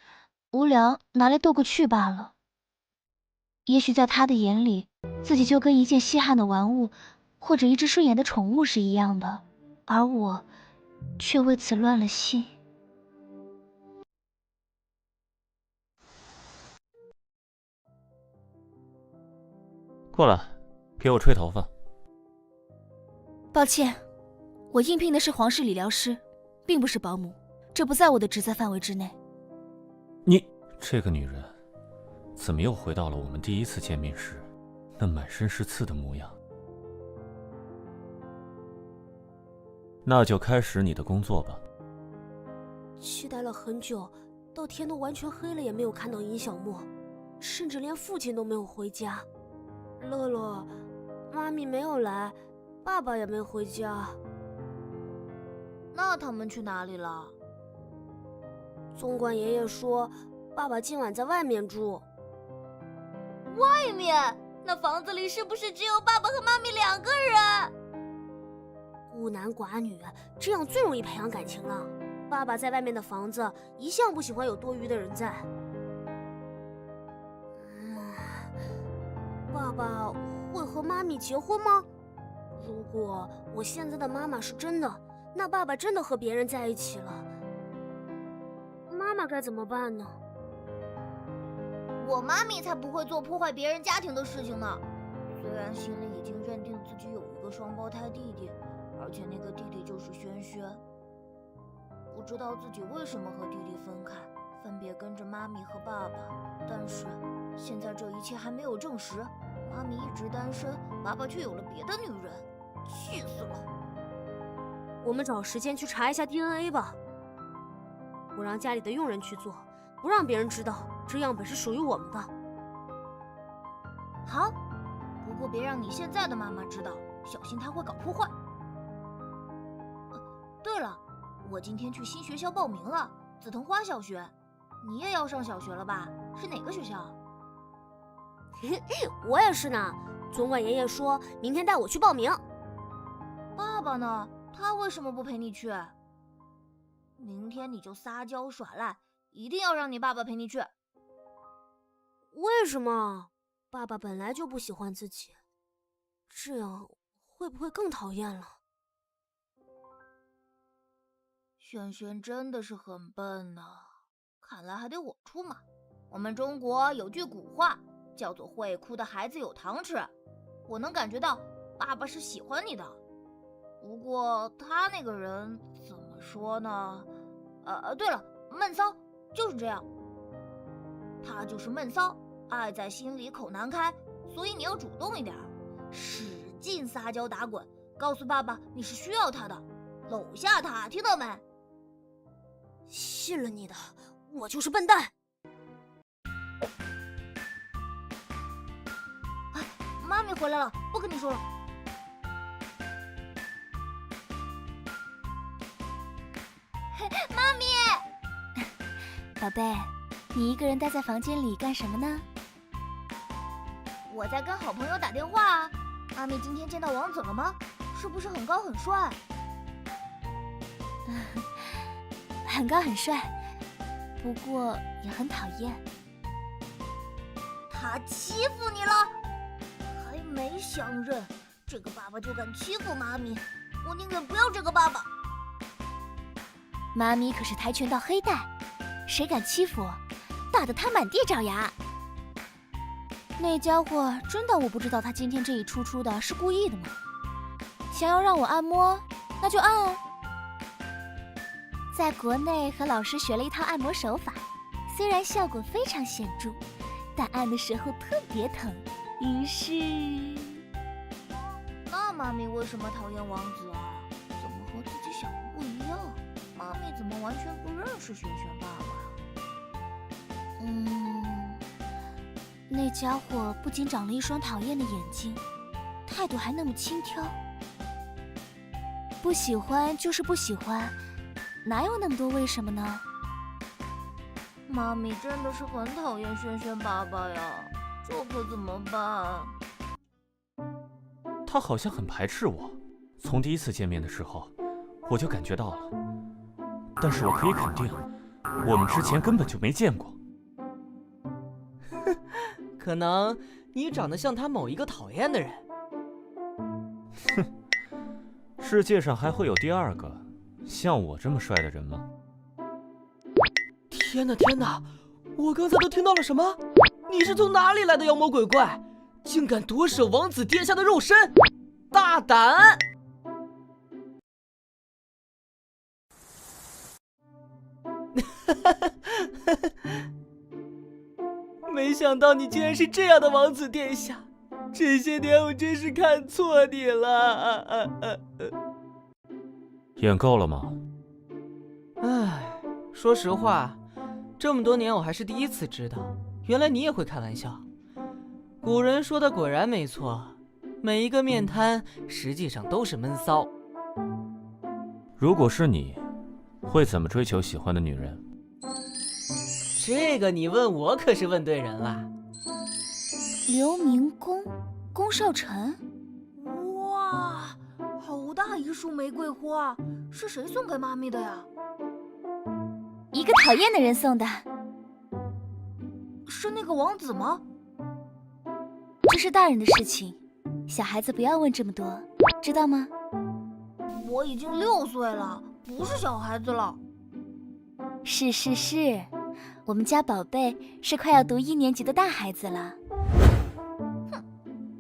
Speaker 12: 无聊拿来逗个趣罢了。也许在他的眼里，自己就跟一件稀罕的玩物，或者一只顺眼的宠物是一样的，而我却为此乱了心。
Speaker 1: 过来，给我吹头发。
Speaker 11: 抱歉，我应聘的是皇室理疗师，
Speaker 8: 并不是保姆，这不在我的职责范围之内。
Speaker 1: 你这个女人，怎么又回到了我们第一次见面时那满身是刺的模样？那就开始你的工作吧。
Speaker 10: 期待了很久，到天都完全黑了也没有看到尹小莫，甚至连父亲都没有回家。乐乐，妈咪没有来，爸爸也没回家。
Speaker 9: 那他们去哪里了？
Speaker 10: 总管爷爷说，爸爸今晚在外面住。
Speaker 9: 外面？那房子里是不是只有爸爸和妈咪2个人？
Speaker 10: 孤男寡女，这样最容易培养感情了。爸爸在外面的房子一向不喜欢有多余的人在。爸爸会和妈咪结婚吗？如果我现在的妈妈是真的，那爸爸真的和别人在一起了，妈妈该怎么办呢？
Speaker 9: 我妈咪才不会做破坏别人家庭的事情呢。虽然心里已经认定自己有一个双胞胎弟弟，而且那个弟弟就是轩轩。不知道自己为什么和弟弟分开，分别跟着妈咪和爸爸。但是现在这一切还没有证实，妈咪一直单身，爸爸却有了别的女人，气死了。
Speaker 10: 我们找时间去查一下 DNA 吧。我让家里的佣人去做，不让别人知道这样本是属于我们的。
Speaker 9: 好，不过别让你现在的妈妈知道，小心她会搞破坏。对了，我今天去新学校报名了，紫藤花小学。你也要上小学了吧？是哪个学校？
Speaker 10: 我也是呢。总管爷爷说明天带我去报名。
Speaker 9: 爸爸呢？他为什么不陪你去？明天你就撒娇耍赖，一定要让你爸爸陪你去。
Speaker 10: 为什么？爸爸本来就不喜欢自己，这样会不会更讨厌了？
Speaker 9: 轩轩真的是很笨呢，看来还得我出马。我们中国有句古话，叫做会哭的孩子有糖吃。我能感觉到爸爸是喜欢你的，不过他那个人怎么说呢？对了，闷骚，就是这样。他就是闷骚，爱在心里口难开，所以你要主动一点，使劲撒娇打滚，告诉爸爸你是需要他的，搂下他，听到没？
Speaker 10: 信了你的，我就是笨蛋。
Speaker 9: 妈咪回来了，不跟你说了。妈咪，
Speaker 8: 宝贝，你一个人待在房间里干什么呢？
Speaker 9: 我在跟好朋友打电话啊。妈咪今天见到王子了吗？是不是很高很帅？
Speaker 8: 很高很帅，不过也很讨厌。
Speaker 9: 他欺负你了？还没相认，这个爸爸就敢欺负妈咪，我宁愿不要这个爸爸。
Speaker 8: 妈咪可是跆拳道黑带，谁敢欺负我，打得他满地找牙。那家伙真当我不知道他今天这一出出的是故意的吗？想要让我按摩，那就按啊。在国内和老师学了一套按摩手法，虽然效果非常显著，但按的时候特别疼。于是，
Speaker 9: 那妈咪为什么讨厌王子啊？怎么和自己想的不一样？妈咪怎么完全不认识轩轩爸爸？
Speaker 8: 那家伙不仅长了一双讨厌的眼睛，态度还那么轻佻。不喜欢就是不喜欢，哪有那么多为什么呢？
Speaker 9: 妈咪真的是很讨厌轩轩爸爸呀，这可怎么办？
Speaker 1: 他好像很排斥我，从第一次见面的时候我就感觉到了。但是我可以肯定，我们之前根本就没见过。
Speaker 7: 可能你长得像他某一个讨厌的人。
Speaker 1: 哼，世界上还会有第二个像我这么帅的人吗？
Speaker 7: 天哪天哪，我刚才都听到了什么？你是从哪里来的妖魔鬼怪？竟敢夺舍王子殿下的肉身，大胆！没想到你竟然是这样的王子殿下，这些年我真是看错你了。
Speaker 1: 演够了吗？
Speaker 7: 唉，说实话，这么多年我还是第一次知道，原来你也会开玩笑。古人说的果然没错，每一个面瘫实际上都是闷骚。
Speaker 1: 如果是你，会怎么追求喜欢的女人？
Speaker 7: 这个你问我可是问对人了。
Speaker 8: 刘明宫，宫少臣。
Speaker 9: 哇，好大一束玫瑰花，是谁送给妈咪的呀？
Speaker 8: 一个讨厌的人送的。
Speaker 9: 是那个王子吗？
Speaker 8: 这是大人的事情，小孩子不要问这么多，知道吗？
Speaker 9: 我已经6岁了，不是小孩子了。
Speaker 8: 是，我们家宝贝是快要读1年级的大孩子了。
Speaker 9: 哼，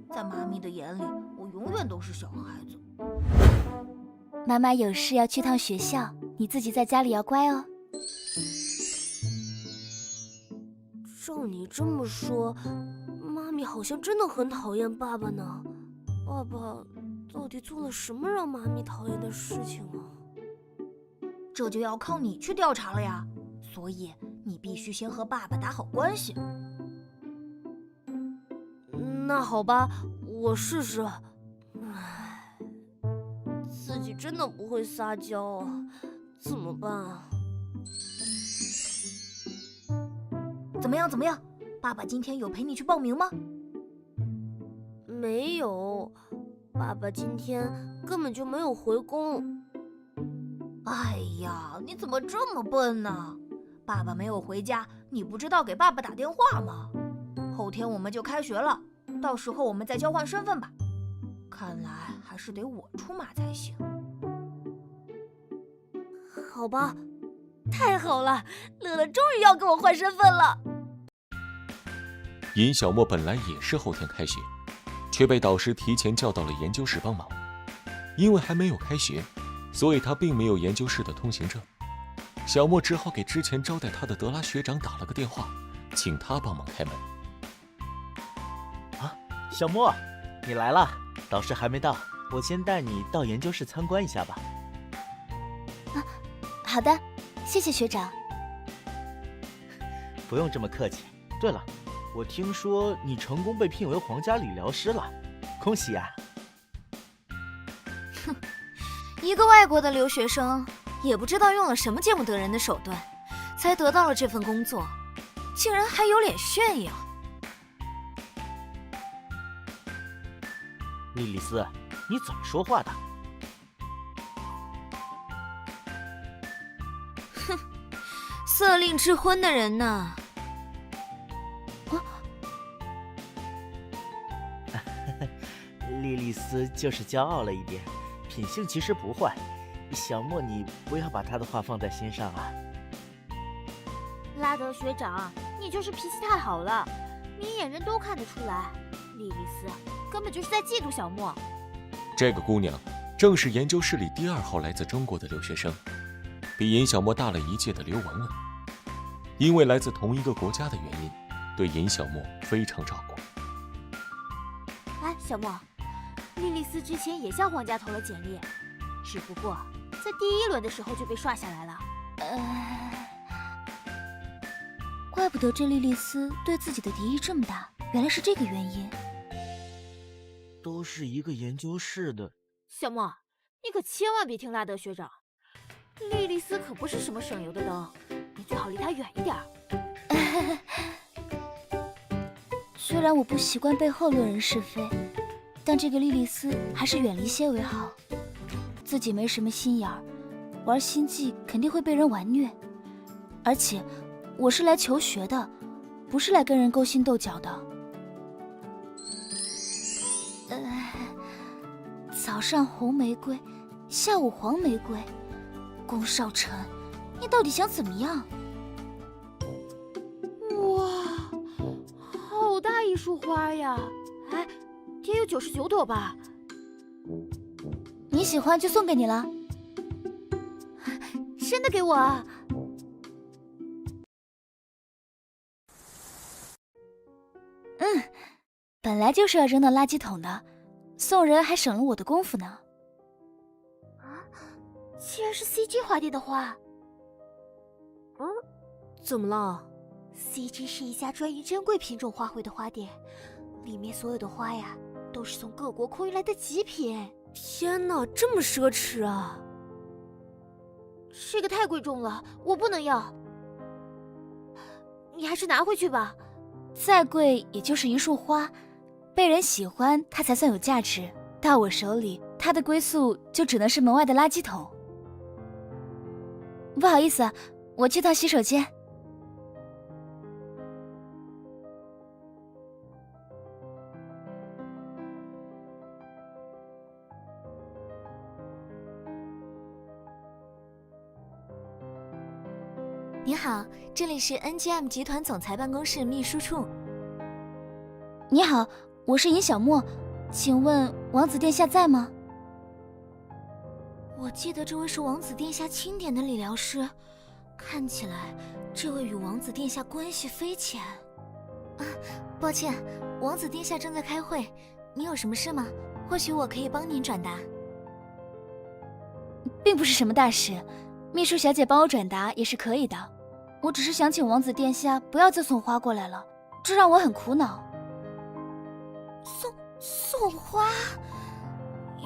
Speaker 9: 在妈咪的眼里，我永远都是小孩子。
Speaker 8: 妈妈有事要去趟学校，你自己在家里要乖哦。
Speaker 10: 照你这么说，妈咪好像真的很讨厌爸爸呢。爸爸到底做了什么让妈咪讨厌的事情啊？
Speaker 9: 这就要靠你去调查了呀。所以你必须先和爸爸打好关系。
Speaker 10: 那好吧，我试试。唉，自己真的不会撒娇啊，怎么办啊？
Speaker 9: 怎么样？爸爸今天有陪你去报名吗？
Speaker 10: 没有，爸爸今天根本就没有回宫。
Speaker 9: 哎呀，你怎么这么笨呢？爸爸没有回家，你不知道给爸爸打电话吗？后天我们就开学了，到时候我们再交换身份吧。看来还是得我出马才行。
Speaker 10: 好吧，太好了，乐乐终于要跟我换身份了。
Speaker 6: 尹小沫本来也是后天开学，却被导师提前叫到了研究室帮忙。因为还没有开学，所以他并没有研究室的通行证。小沫只好给之前招待他的德拉学长打了个电话，请他帮忙开门。
Speaker 3: 啊，小沫，你来了，导师还没到，我先带你到研究室参观一下吧。
Speaker 8: 啊，好的，谢谢学长。
Speaker 3: 不用这么客气。对了，我听说你成功被聘为皇家理疗师了，恭喜呀！
Speaker 9: 哼，一个外国的留学生。也不知道用了什么见不得人的手段，才得到了这份工作，竟然还有脸炫耀。
Speaker 3: 莉莉丝，你怎么说话的？
Speaker 9: 哼，色令之婚的人呢？
Speaker 3: 莉莉丝就是骄傲了一点，品性其实不坏。小沫，你不要把他的话放在心上啊。
Speaker 2: 拉德学长，你就是脾气太好了，明眼人都看得出来，莉莉丝根本就是在嫉妒小沫。
Speaker 6: 这个姑娘正是研究室里第2号来自中国的留学生，比尹小沫大了1届的刘文文。因为来自同一个国家的原因，对尹小沫非常照顾。
Speaker 2: 哎，小沫，莉莉丝之前也向皇家投了简历，只不过在第1轮的时候就被刷下来了。
Speaker 8: 怪不得这莉莉丝对自己的敌意这么大，原来是这个原因。
Speaker 3: 都是一个研究室的。
Speaker 2: 小沫，你可千万别听拉德学长，莉莉丝可不是什么省油的灯，你最好离她远一点。
Speaker 8: 虽然我不习惯背后论人是非，但这个莉莉丝还是远离些为好。自己没什么心眼儿，玩心计肯定会被人玩虐。而且我是来求学的，不是来跟人勾心斗角的。早上红玫瑰，下午黄玫瑰，宫少臣，你到底想怎么样？
Speaker 2: 哇，好大一束花呀！哎，也有99朵吧？
Speaker 8: 你喜欢就送给你了。
Speaker 2: 真的给我啊？
Speaker 8: 本来就是要扔到垃圾桶的，送人还省了我的功夫呢。
Speaker 12: 竟然是 CG 花店的花。
Speaker 10: 怎么了？
Speaker 12: CG 是一家专于珍贵品种花卉的花店，里面所有的花呀，都是从各国空运来的极品。
Speaker 10: 天哪，这么奢侈啊！
Speaker 12: 这个太贵重了，我不能要。你还是拿回去吧。
Speaker 8: 再贵也就是一束花，被人喜欢它才算有价值。到我手里，它的归宿就只能是门外的垃圾桶。不好意思，我去趟洗手间。
Speaker 11: 你好，这里是 NGM 集团总裁办公室秘书处。
Speaker 8: 你好，我是尹小莫，请问王子殿下在吗？
Speaker 12: 我记得这位是王子殿下钦点的理疗师，看起来这位与王子殿下关系匪浅。
Speaker 11: 抱歉，王子殿下正在开会，你有什么事吗？或许我可以帮您转达。
Speaker 8: 并不是什么大事，秘书小姐帮我转达也是可以的。我只是想请王子殿下不要再送花过来了，这让我很苦恼。
Speaker 12: 送花？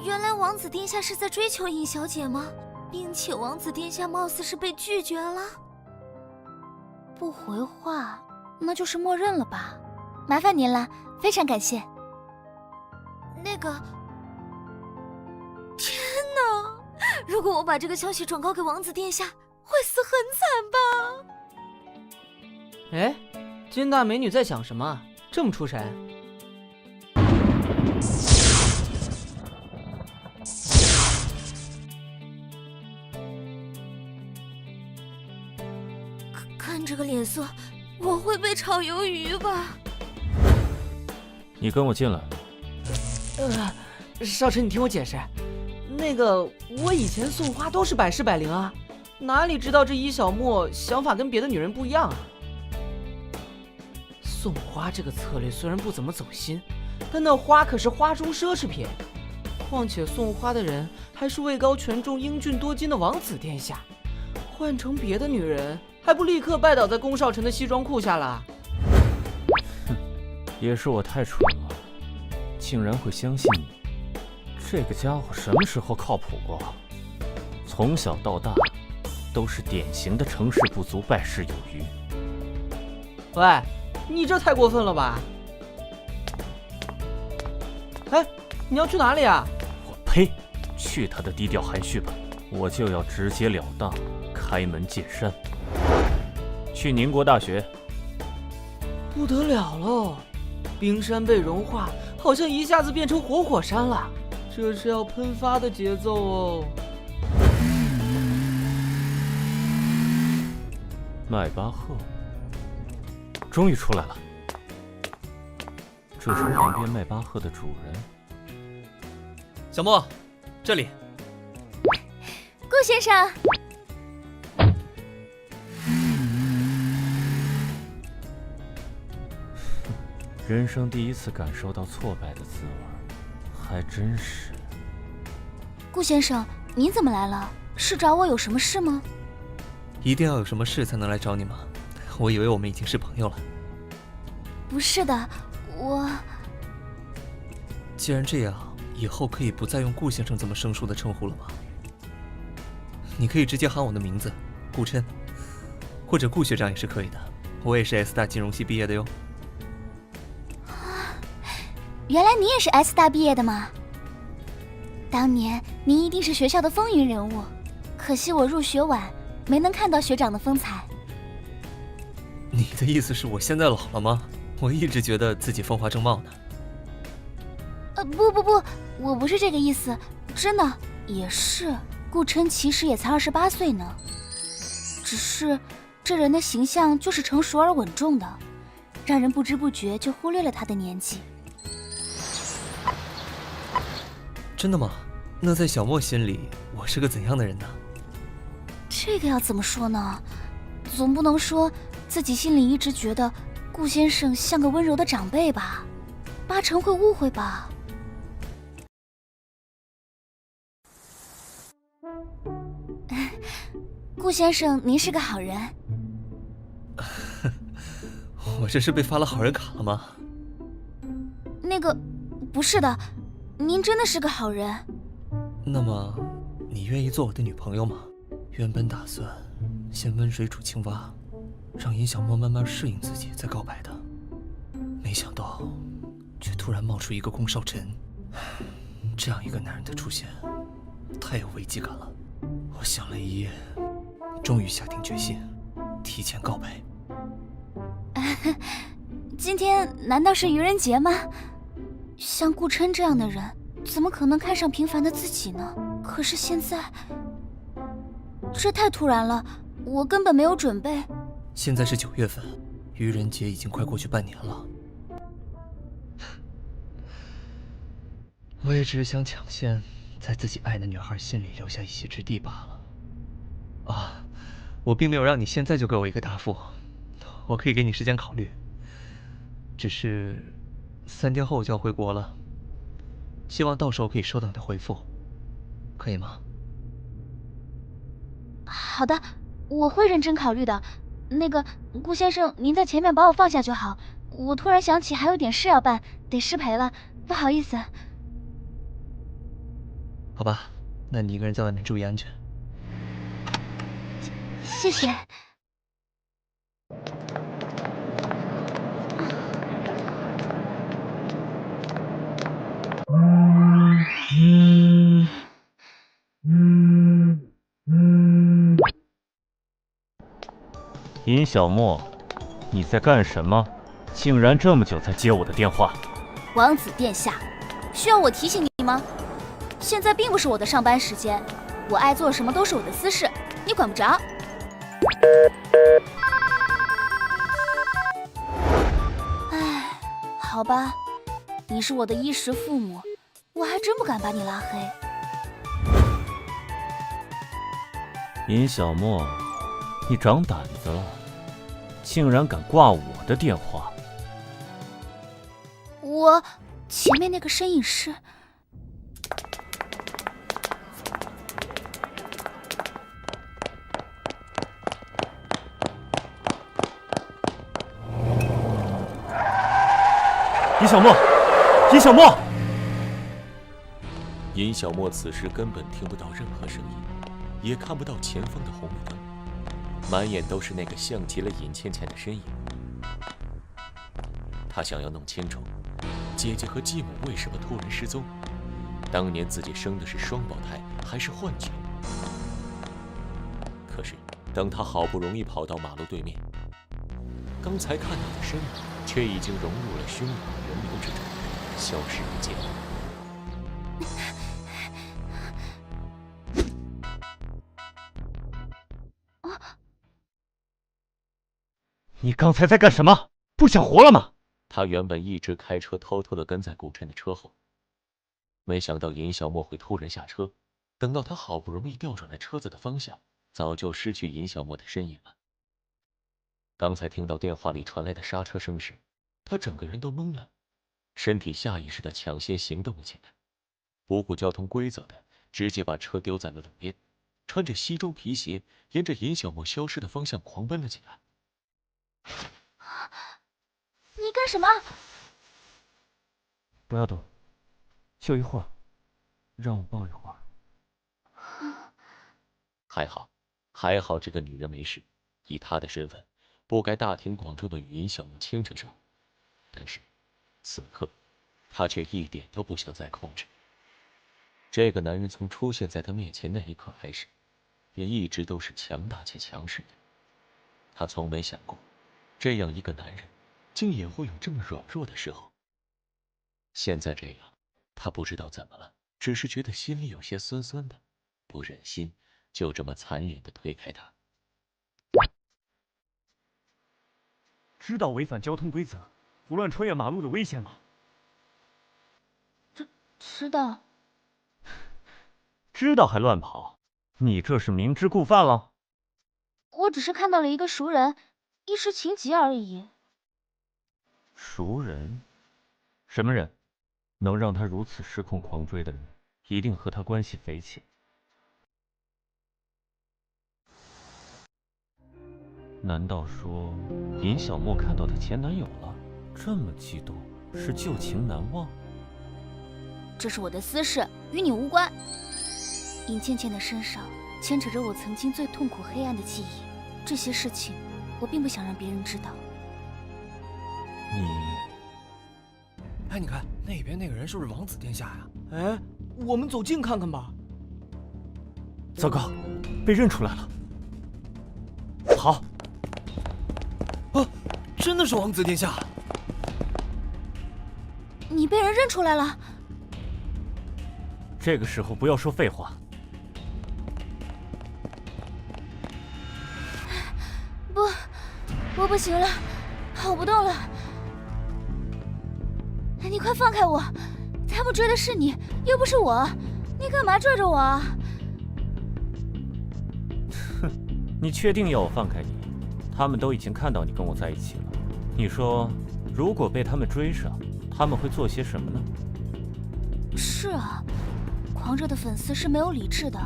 Speaker 12: 原来王子殿下是在追求尹小姐吗？并且王子殿下貌似是被拒绝了。
Speaker 8: 不回话，那就是默认了吧？麻烦您了，非常感谢。
Speaker 12: 那个，天哪！如果我把这个消息转告给王子殿下，会死很惨吧？
Speaker 7: 哎，金大美女在想什么？这么出神？
Speaker 12: 看这个脸色，我会被炒鱿鱼吧？
Speaker 1: 你跟我进来。
Speaker 7: 少晨，你听我解释。那个，我以前送花都是百试百灵啊，哪里知道这尹小莫想法跟别的女人不一样啊？送花这个策略虽然不怎么走心，但那花可是花中奢侈品，况且送花的人还是位高权重、英俊多金的王子殿下，换成别的女人，还不立刻拜倒在宫少臣的西装裤下了？
Speaker 1: 哼，也是我太蠢了，竟然会相信你。这个家伙什么时候靠谱过？从小到大都是典型的成事不足败事有余。
Speaker 7: 喂，你这太过分了吧？哎，你要去哪里啊？
Speaker 1: 我呸！去他的低调含蓄吧！我就要直截了当，开门见山。去宁国大学。
Speaker 7: 不得了喽！冰山被融化，好像一下子变成活火山了。这是要喷发的节奏哦！
Speaker 1: 迈巴赫，终于出来了。这是旁边迈巴赫的主人。
Speaker 5: 小莫，这里。
Speaker 8: 顾先生。
Speaker 1: 人生第一次感受到挫败的滋味，还真是。
Speaker 8: 顾先生，您怎么来了？是找我有什么事吗？
Speaker 5: 一定要有什么事才能来找你吗？我以为我们已经是朋友了。
Speaker 8: 不是的，我……
Speaker 5: 既然这样，以后可以不再用顾先生这么生疏的称呼了吗？你可以直接喊我的名字，顾琛，或者顾学长也是可以的。我也是 S 大金融系毕业的哟。
Speaker 8: 原来你也是 S 大毕业的吗？当年您一定是学校的风云人物，可惜我入学晚，没能看到学长的风采。
Speaker 5: 你的意思是我现在老了吗？我一直觉得自己风华正茂呢。
Speaker 8: 不，我不是这个意思，真的也是。顾琛其实也才28岁呢，只是这人的形象就是成熟而稳重的，让人不知不觉就忽略了他的年纪。
Speaker 5: 真的吗？那在小莫心里，我是个怎样的人呢？
Speaker 8: 这个要怎么说呢？总不能说自己心里一直觉得顾先生像个温柔的长辈吧？八成会误会吧。顾先生，您是个好人。
Speaker 5: 我这是被发了好人卡了吗？
Speaker 8: 那个，不是的，您真的是个好人。
Speaker 5: 那么，你愿意做我的女朋友吗？原本打算先温水煮青蛙，让尹小莫慢慢适应自己再告白的，没想到却突然冒出一个宫少臣。这样一个男人的出现，太有危机感了。我想了一夜，终于下定决心，提前告白。
Speaker 8: 今天难道是愚人节吗？像顾琛这样的人，怎么可能看上平凡的自己呢？可是现在，这太突然了，我根本没有准备。
Speaker 5: 现在是9月份，愚人节已经快过去半年了。我也只是想抢先在自己爱的女孩心里留下一席之地罢了。啊，我并没有让你现在就给我一个答复，我可以给你时间考虑。只是3天后我就要回国了，希望到时候可以收到你的回复，可以吗？
Speaker 8: 好的，我会认真考虑的。那个，顾先生，您在前面把我放下就好。我突然想起还有点事要办，得失陪了，不好意思。
Speaker 5: 好吧，那你一个人在外面注意安全。
Speaker 8: 谢谢。
Speaker 1: 尹小莫，你在干什么？竟然这么久才接我的电话？
Speaker 8: 王子殿下，需要我提醒你吗？现在并不是我的上班时间，我爱做什么都是我的私事，你管不着。唉，好吧，你是我的衣食父母，我还真不敢把你拉黑。
Speaker 1: 尹小莫，你长胆子了，竟然敢挂我的电话！
Speaker 8: 我前面那个身影是……
Speaker 1: 尹小莫，尹小莫！
Speaker 6: 尹小莫此时根本听不到任何声音，也看不到前方的红绿灯，满眼都是那个像极了尹倩倩的身影。他想要弄清楚姐姐和继母为什么突然失踪，当年自己生的是双胞胎还是幻觉。可是当他好不容易跑到马路对面，刚才看到的身影却已经融入了汹涌的人流之中，消失不见。
Speaker 1: 你刚才在干什么？不想活了吗？
Speaker 6: 他原本一直开车偷偷地跟在顾琛的车后，没想到尹小莫会突然下车。等到他好不容易调转了车子的方向，早就失去尹小莫的身影了。刚才听到电话里传来的刹车声时，他整个人都懵了，身体下意识地抢先行动了起来，不顾交通规则的直接把车丢在了路边，穿着西装皮鞋沿着尹小莫消失的方向狂奔了起来。
Speaker 8: 你干什么？
Speaker 1: 不要动，就一会儿，让我抱一会儿。
Speaker 6: 还好这个女人没事，以她的身份，不该大庭广众的与尹小莫牵扯上。但是此刻，她却一点都不想再控制。这个男人从出现在她面前那一刻开始，也一直都是强大且强势的。她从没想过，这样一个男人，竟也会有这么软弱的时候。现在这样，她不知道怎么了，只是觉得心里有些酸酸的，不忍心就这么残忍地推开他。
Speaker 1: 知道违反交通规则、胡乱穿越马路的危险吗？
Speaker 8: 知道。
Speaker 1: 知道还乱跑，你这是明知故犯了。
Speaker 8: 我只是看到了一个熟人，一时情急而已。
Speaker 1: 熟人？什么人能让他如此失控狂追的人，一定和他关系匪浅。难道说尹小莫看到她前男友了？这么激动，是旧情难忘？
Speaker 8: 这是我的私事，与你无关。尹倩倩的身上牵扯着我曾经最痛苦黑暗的记忆，这些事情我并不想让别人知道。
Speaker 1: 你……
Speaker 5: 哎，你看那边那个人是不是王子殿下呀？
Speaker 7: 哎，我们走近看看吧。
Speaker 1: 糟糕，被认出来了！跑！
Speaker 5: 啊，真的是王子殿下！
Speaker 8: 你被人认出来了？
Speaker 1: 这个时候不要说废话。
Speaker 8: 不，我不行了，跑不动了。你快放开我！他们追的是你，又不是我，你干嘛拽着我啊？
Speaker 1: 哼，你确定要我放开你？他们都已经看到你跟我在一起了。你说，如果被他们追上，他们会做些什么呢？
Speaker 8: 是啊，狂热的粉丝是没有理智的，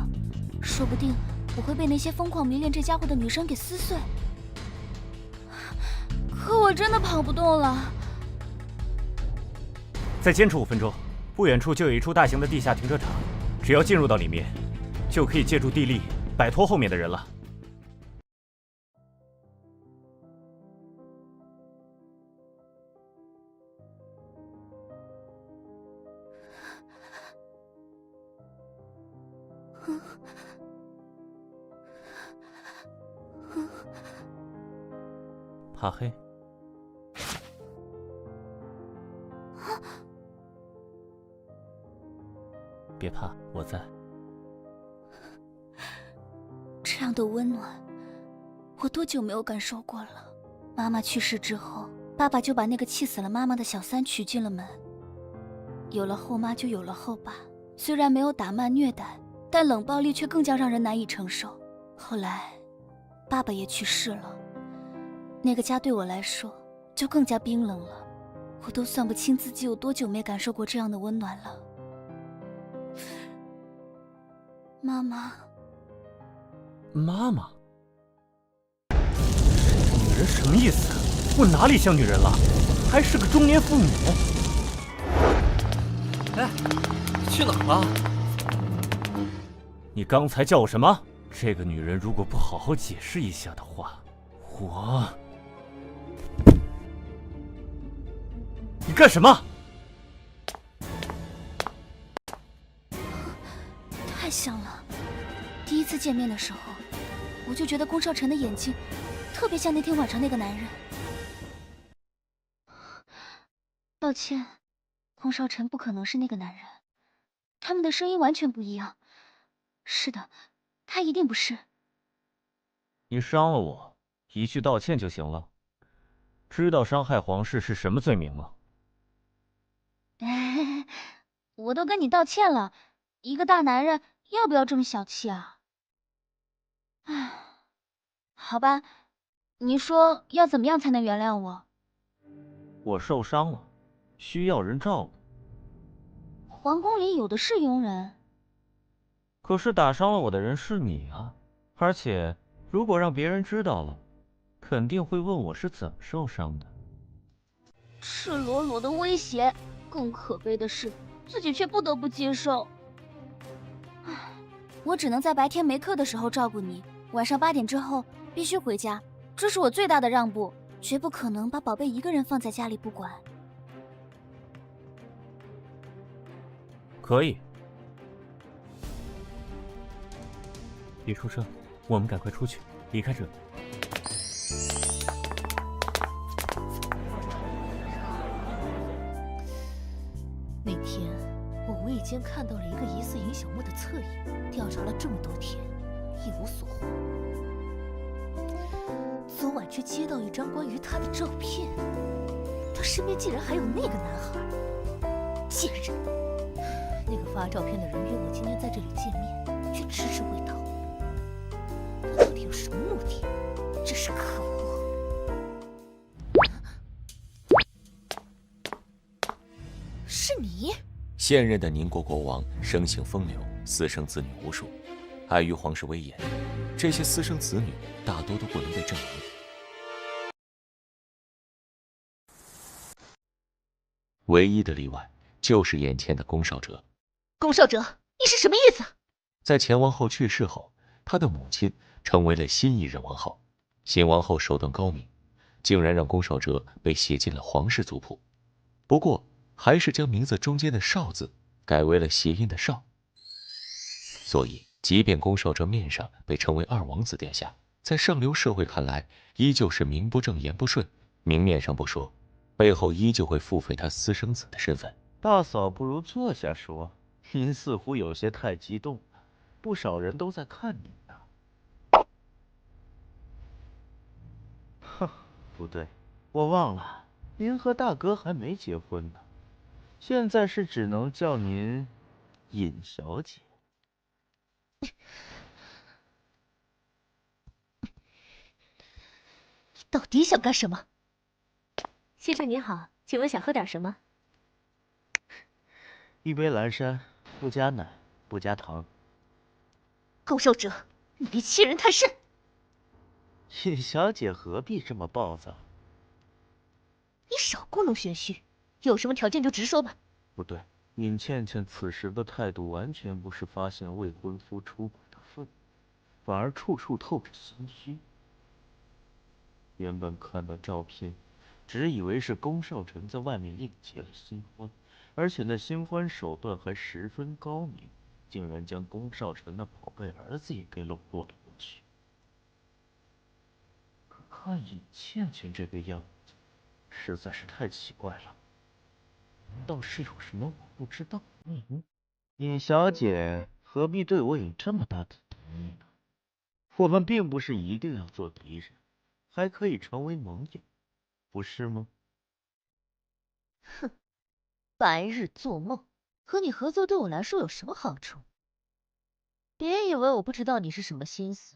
Speaker 8: 说不定我会被那些疯狂迷恋这家伙的女生给撕碎。可我真的跑不动了。
Speaker 1: 再坚持5分钟，不远处就有一处大型的地下停车场，只要进入到里面，就可以借助地利摆脱后面的人了。怕黑？别怕，我在。
Speaker 8: 这样的温暖，我多久没有感受过了？妈妈去世之后，爸爸就把那个气死了妈妈的小三娶进了门。有了后妈，就有了后爸。虽然没有打骂虐待，但冷暴力却更加让人难以承受。后来，爸爸也去世了，那个家对我来说就更加冰冷了。我都算不清自己有多久没感受过这样的温暖了。妈妈，
Speaker 1: 妈妈，这个女人什么意思？我哪里像女人了？还是个中年妇女。
Speaker 5: 哎，去哪儿了？
Speaker 1: 你刚才叫我什么？这个女人如果不好好解释一下的话，我……你干什么？
Speaker 8: 太像了。第一次见面的时候，我就觉得宫少晨的眼睛特别像那天晚上那个男人。抱歉，宫少晨不可能是那个男人，他们的声音完全不一样。是的，他一定不是。
Speaker 1: 你伤了我，一句道歉就行了。知道伤害皇室是什么罪名吗？
Speaker 8: 我都跟你道歉了，一个大男人要不要这么小气啊？唉，好吧，你说要怎么样才能原谅我？
Speaker 1: 我受伤了，需要人照顾。
Speaker 8: 皇宫里有的是佣人。
Speaker 1: 可是打伤了我的人是你啊，而且如果让别人知道了，肯定会问我是怎么受伤的。
Speaker 8: 赤裸裸的威胁，更可悲的是，自己却不得不接受。唉，我只能在白天没课的时候照顾你，晚上8点之后必须回家，这是我最大的让步，绝不可能把宝贝一个人放在家里不管。
Speaker 1: 可以。别出声，我们赶快出去，离开这里。
Speaker 11: 那天我无意间看到了一个疑似尹小莫的侧影，调查了这么多天，一无所获。昨晚却接到一张关于他的照片，他身边竟然还有那个男孩，贱人！那个发照片的人约我今天在这里见面，却迟迟未到。他到底有什么目的？真是可恶！是你？
Speaker 6: 现任的宁国国王生性风流，私生子女无数，碍于皇室威严，这些私生子女大多都不能被正名。唯一的例外就是眼前的宫少哲。
Speaker 11: 宫少哲，你是什么意思？
Speaker 6: 在前王后去世后，他的母亲成为了新一任王后。新王后手段高明，竟然让宫少哲被写进了皇室族谱。不过，还是将名字中间的少字改为了谐音的少。所以，即便宫少哲面上被称为二王子殿下，在上流社会看来，依旧是名不正言不顺。明面上不说，背后依旧会腹诽他私生子的身份。
Speaker 3: 大嫂不如坐下说，您似乎有些太激动了，不少人都在看你呢。哼，不对，我忘了，您和大哥还没结婚呢，现在是只能叫您尹小姐。
Speaker 11: 你到底想干什么？
Speaker 14: 先生您好，请问想喝点什么？
Speaker 3: 一杯蓝山，不加奶，不加糖。
Speaker 11: 宫少哲，你别欺人太甚！
Speaker 3: 尹小姐何必这么暴躁？
Speaker 11: 你少故弄玄虚，有什么条件就直说吧。
Speaker 3: 不对，尹倩倩此时的态度完全不是发现未婚夫出轨的愤怒，反而处处透着心虚。原本看到照片，只以为是宫少臣在外面另结了新欢，而且那新欢手段还十分高明，竟然将宫少臣的宝贝儿子也给笼络了过去。可看尹倩倩这个样子，实在是太奇怪了。难道是有什么我不知道？尹小姐何必对我有这么大的敌意呢？我们并不是一定要做敌人，还可以成为盟友，不是吗？
Speaker 11: 哼，白日做梦，和你合作对我来说有什么好处？别以为我不知道你是什么心思，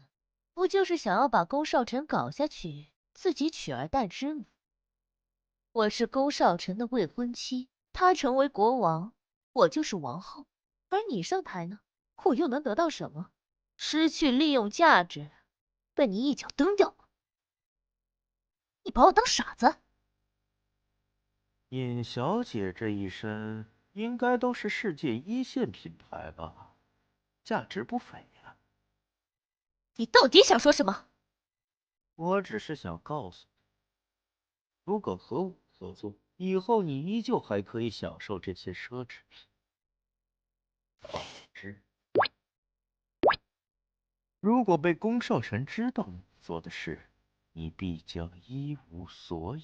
Speaker 11: 不就是想要把宫少臣搞下去，自己取而代之吗？我是宫少臣的未婚妻，他成为国王，我就是王后，而你上台呢，我又能得到什么？失去利用价值，被你一脚蹬掉吗？你把我当傻子？
Speaker 3: 尹小姐这一身应该都是世界一线品牌吧，价值不菲呀。
Speaker 11: 你到底想说什么？
Speaker 3: 我只是想告诉你，如果和我合作，以后你依旧还可以享受这些奢侈品。如果被宫少臣知道你做的事，你必将一无所有。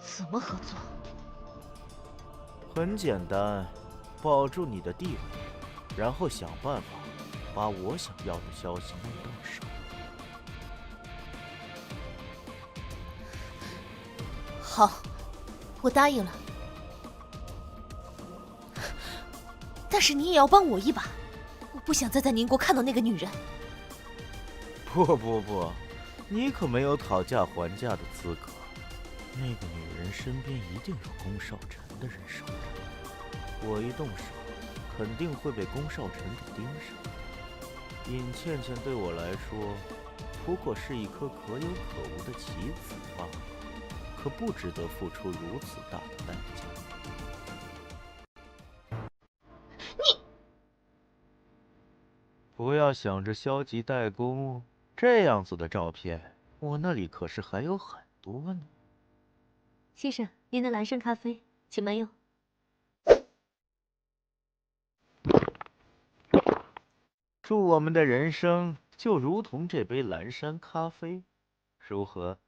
Speaker 11: 怎么合作？
Speaker 3: 很简单，保住你的地位，然后想办法把我想要的消息弄到手。
Speaker 11: 好，我答应了。但是你也要帮我一把，我不想再在宁国看到那个女人。
Speaker 3: 不，你可没有讨价还价的资格。那个女人身边一定有宫少臣的人守着，我一动手，肯定会被宫少臣给盯上。尹倩倩对我来说，不过是一颗可有可无的棋子罢了，可不值得付出如此大的代价。
Speaker 11: 你
Speaker 3: 不要想着消极怠工，这样子的照片，我那里可是还有很多呢。
Speaker 14: 先生，您的蓝山咖啡，请慢用。
Speaker 3: 祝我们的人生就如同这杯蓝山咖啡，如何？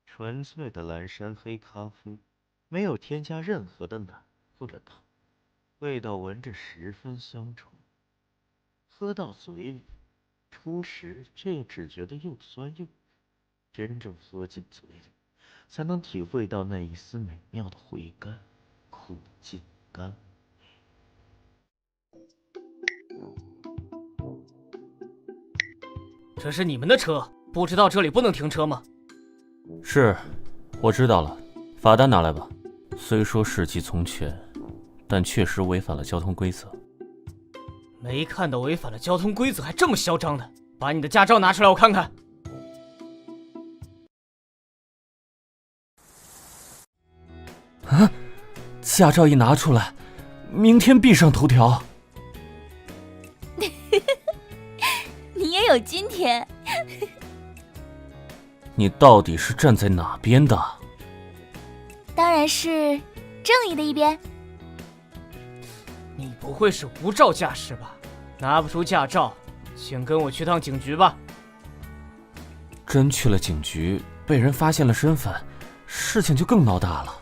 Speaker 3: 纯粹的蓝山黑咖啡，没有添加任何的奶或者糖，味道闻着十分香醇。喝到嘴里，初时这只觉得又酸又苦，真正喝进嘴里，才能体会到那一丝美妙的回甘，苦尽甘。
Speaker 7: 这是你们的车，不知道这里不能停车吗？
Speaker 1: 是，我知道了，罚单拿来吧。虽说事迹从权，但确实违反了交通规则。
Speaker 7: 没看到违反了交通规则还这么嚣张的，把你的驾照拿出来我看看。啊，驾照一拿出来，明天必上头条。
Speaker 8: 你也有今天。
Speaker 1: 你到底是站在哪边的？
Speaker 8: 当然是正义的一边。
Speaker 7: 你不会是无照驾驶吧？拿不出驾照，请跟我去趟警局吧。真去了警局，被人发现了身份，事情就更闹大了。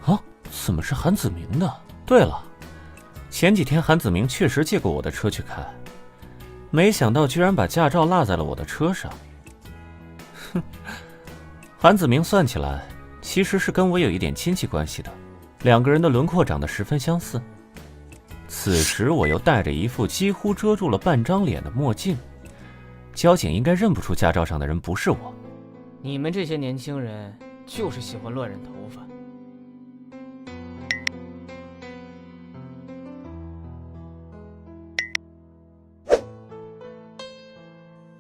Speaker 7: 啊，怎么是韩子明的？对了，前几天韩子明确实借过我的车去开，没想到居然把驾照落在了我的车上。哼，韩子明算起来其实是跟我有一点亲戚关系的，两个人的轮廓长得十分相似。此时我又戴着一副几乎遮住了半张脸的墨镜，交警应该认不出驾照上的人不是我。你们这些年轻人就是喜欢乱染头发。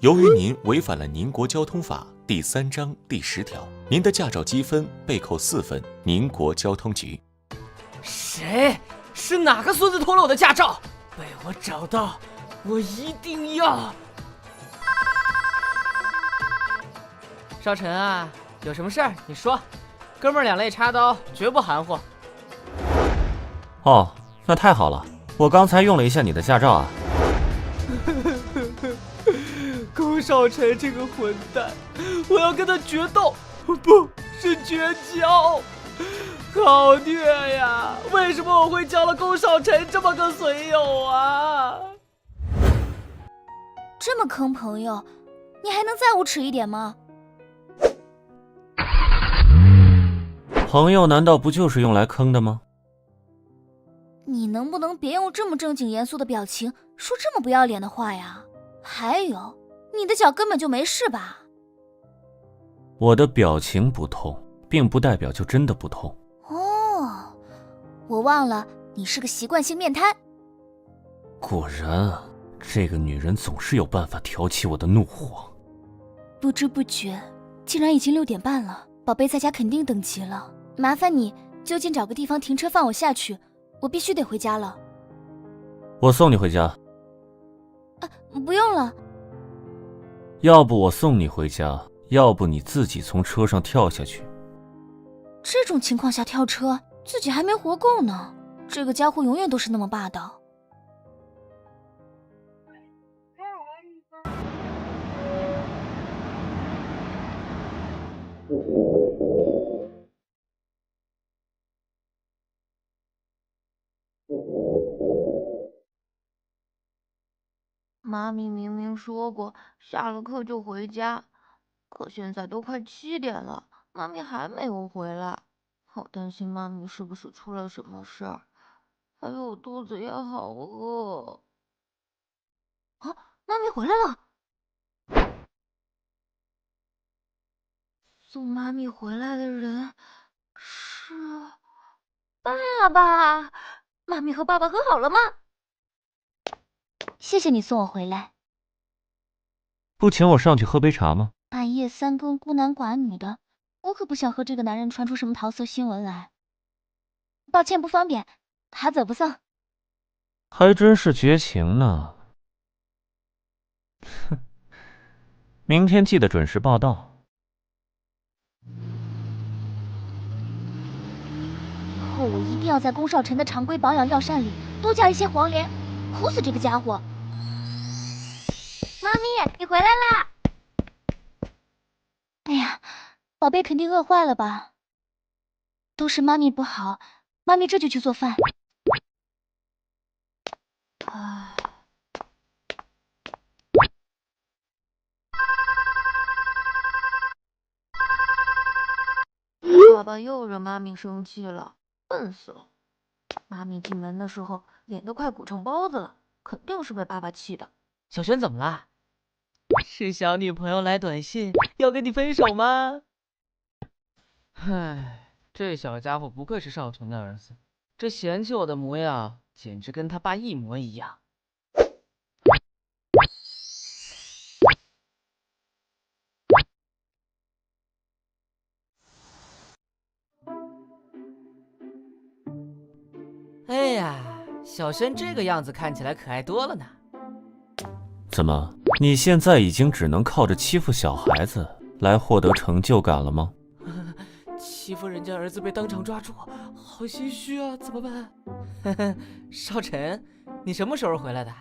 Speaker 6: 由于您违反了宁国交通法第3章第10条，您的驾照积分被扣4分。宁国交通局。
Speaker 7: 谁？是哪个孙子偷了我的驾照？被我找到，我一定要！少晨啊，有什么事儿你说，哥们儿两肋插刀，绝不含糊。
Speaker 1: 哦，那太好了，我刚才用了一下你的驾照啊。
Speaker 7: 龚少晨这个混蛋，我要跟他决斗，不是绝交！好虐呀！为什么我会交了龚少晨这么个损友啊？
Speaker 8: 这么坑朋友，你还能再无耻一点吗？
Speaker 1: 朋友难道不就是用来坑的吗？
Speaker 8: 你能不能别用这么正经严肃的表情说这么不要脸的话呀？还有，你的脚根本就没事吧？
Speaker 1: 我的表情不痛，并不代表就真的不痛。
Speaker 8: 哦，我忘了，你是个习惯性面瘫。
Speaker 1: 果然啊，这个女人总是有办法挑起我的怒火。
Speaker 8: 不知不觉，竟然已经6点半了，宝贝在家肯定等急了。麻烦你就近找个地方停车放我下去，我必须得回家了。
Speaker 1: 我送你回家。
Speaker 8: 不用了。
Speaker 1: 要不我送你回家，要不你自己从车上跳下去。
Speaker 8: 这种情况下跳车，自己还没活够呢。这个家伙永远都是那么霸道。
Speaker 9: 妈咪明明说过下了课就回家，可现在都快7点了，妈咪还没有回来，好担心妈咪是不是出了什么事儿，还有我肚子也好饿。啊，妈咪回来了！送妈咪回来的人是爸爸。妈咪和爸爸和好了吗？
Speaker 8: 谢谢你送我回来。
Speaker 1: 不请我上去喝杯茶吗？
Speaker 8: 半夜3更孤男寡女的，我可不想和这个男人传出什么桃色新闻来。抱歉不方便，他走不送。
Speaker 1: 还真是绝情呢。哼，明天记得准时报到。
Speaker 8: 以后我一定要在龚少晨的常规保养药膳里多加一些黄连，苦死这个家伙。
Speaker 9: 妈咪，你回来啦！
Speaker 8: 哎呀，宝贝肯定饿坏了吧？都是妈咪不好，妈咪这就去做饭。
Speaker 9: 唉，爸爸又惹妈咪生气了，笨死了。妈咪进门的时候脸都快鼓成包子了，肯定是被爸爸气的。
Speaker 7: 小轩怎么了？是小女朋友来短信要跟你分手吗？唉，这小家伙不愧是少城的儿子，这嫌弃我的模样简直跟他爸一模一样。哎呀，小轩这个样子看起来可爱多了呢。
Speaker 1: 怎么，你现在已经只能靠着欺负小孩子来获得成就感了吗？
Speaker 7: 欺负人家儿子被当场抓住，好心虚啊，怎么办？少晨，你什么时候回来的？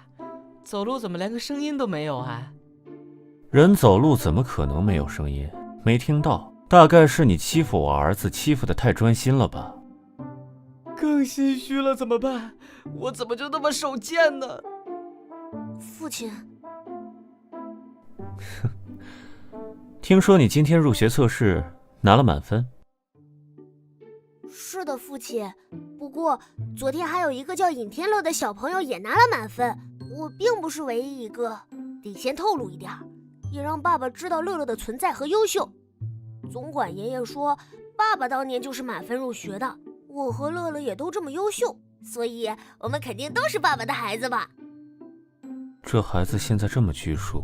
Speaker 7: 走路怎么连个声音都没有啊？
Speaker 1: 人走路怎么可能没有声音？没听到？大概是你欺负我儿子欺负得太专心了吧？
Speaker 7: 更心虚了怎么办？我怎么就那么手贱呢？
Speaker 10: 父亲，
Speaker 1: 听说你今天入学测试拿了满分。
Speaker 10: 是的，父亲。不过昨天还有一个叫尹天乐的小朋友也拿了满分，我并不是唯一一个，得先透露一点，也让爸爸知道乐乐的存在和优秀。总管爷爷说，爸爸当年就是满分入学的，我和乐乐也都这么优秀，所以我们肯定都是爸爸的孩子吧。
Speaker 1: 这孩子现在这么拘束，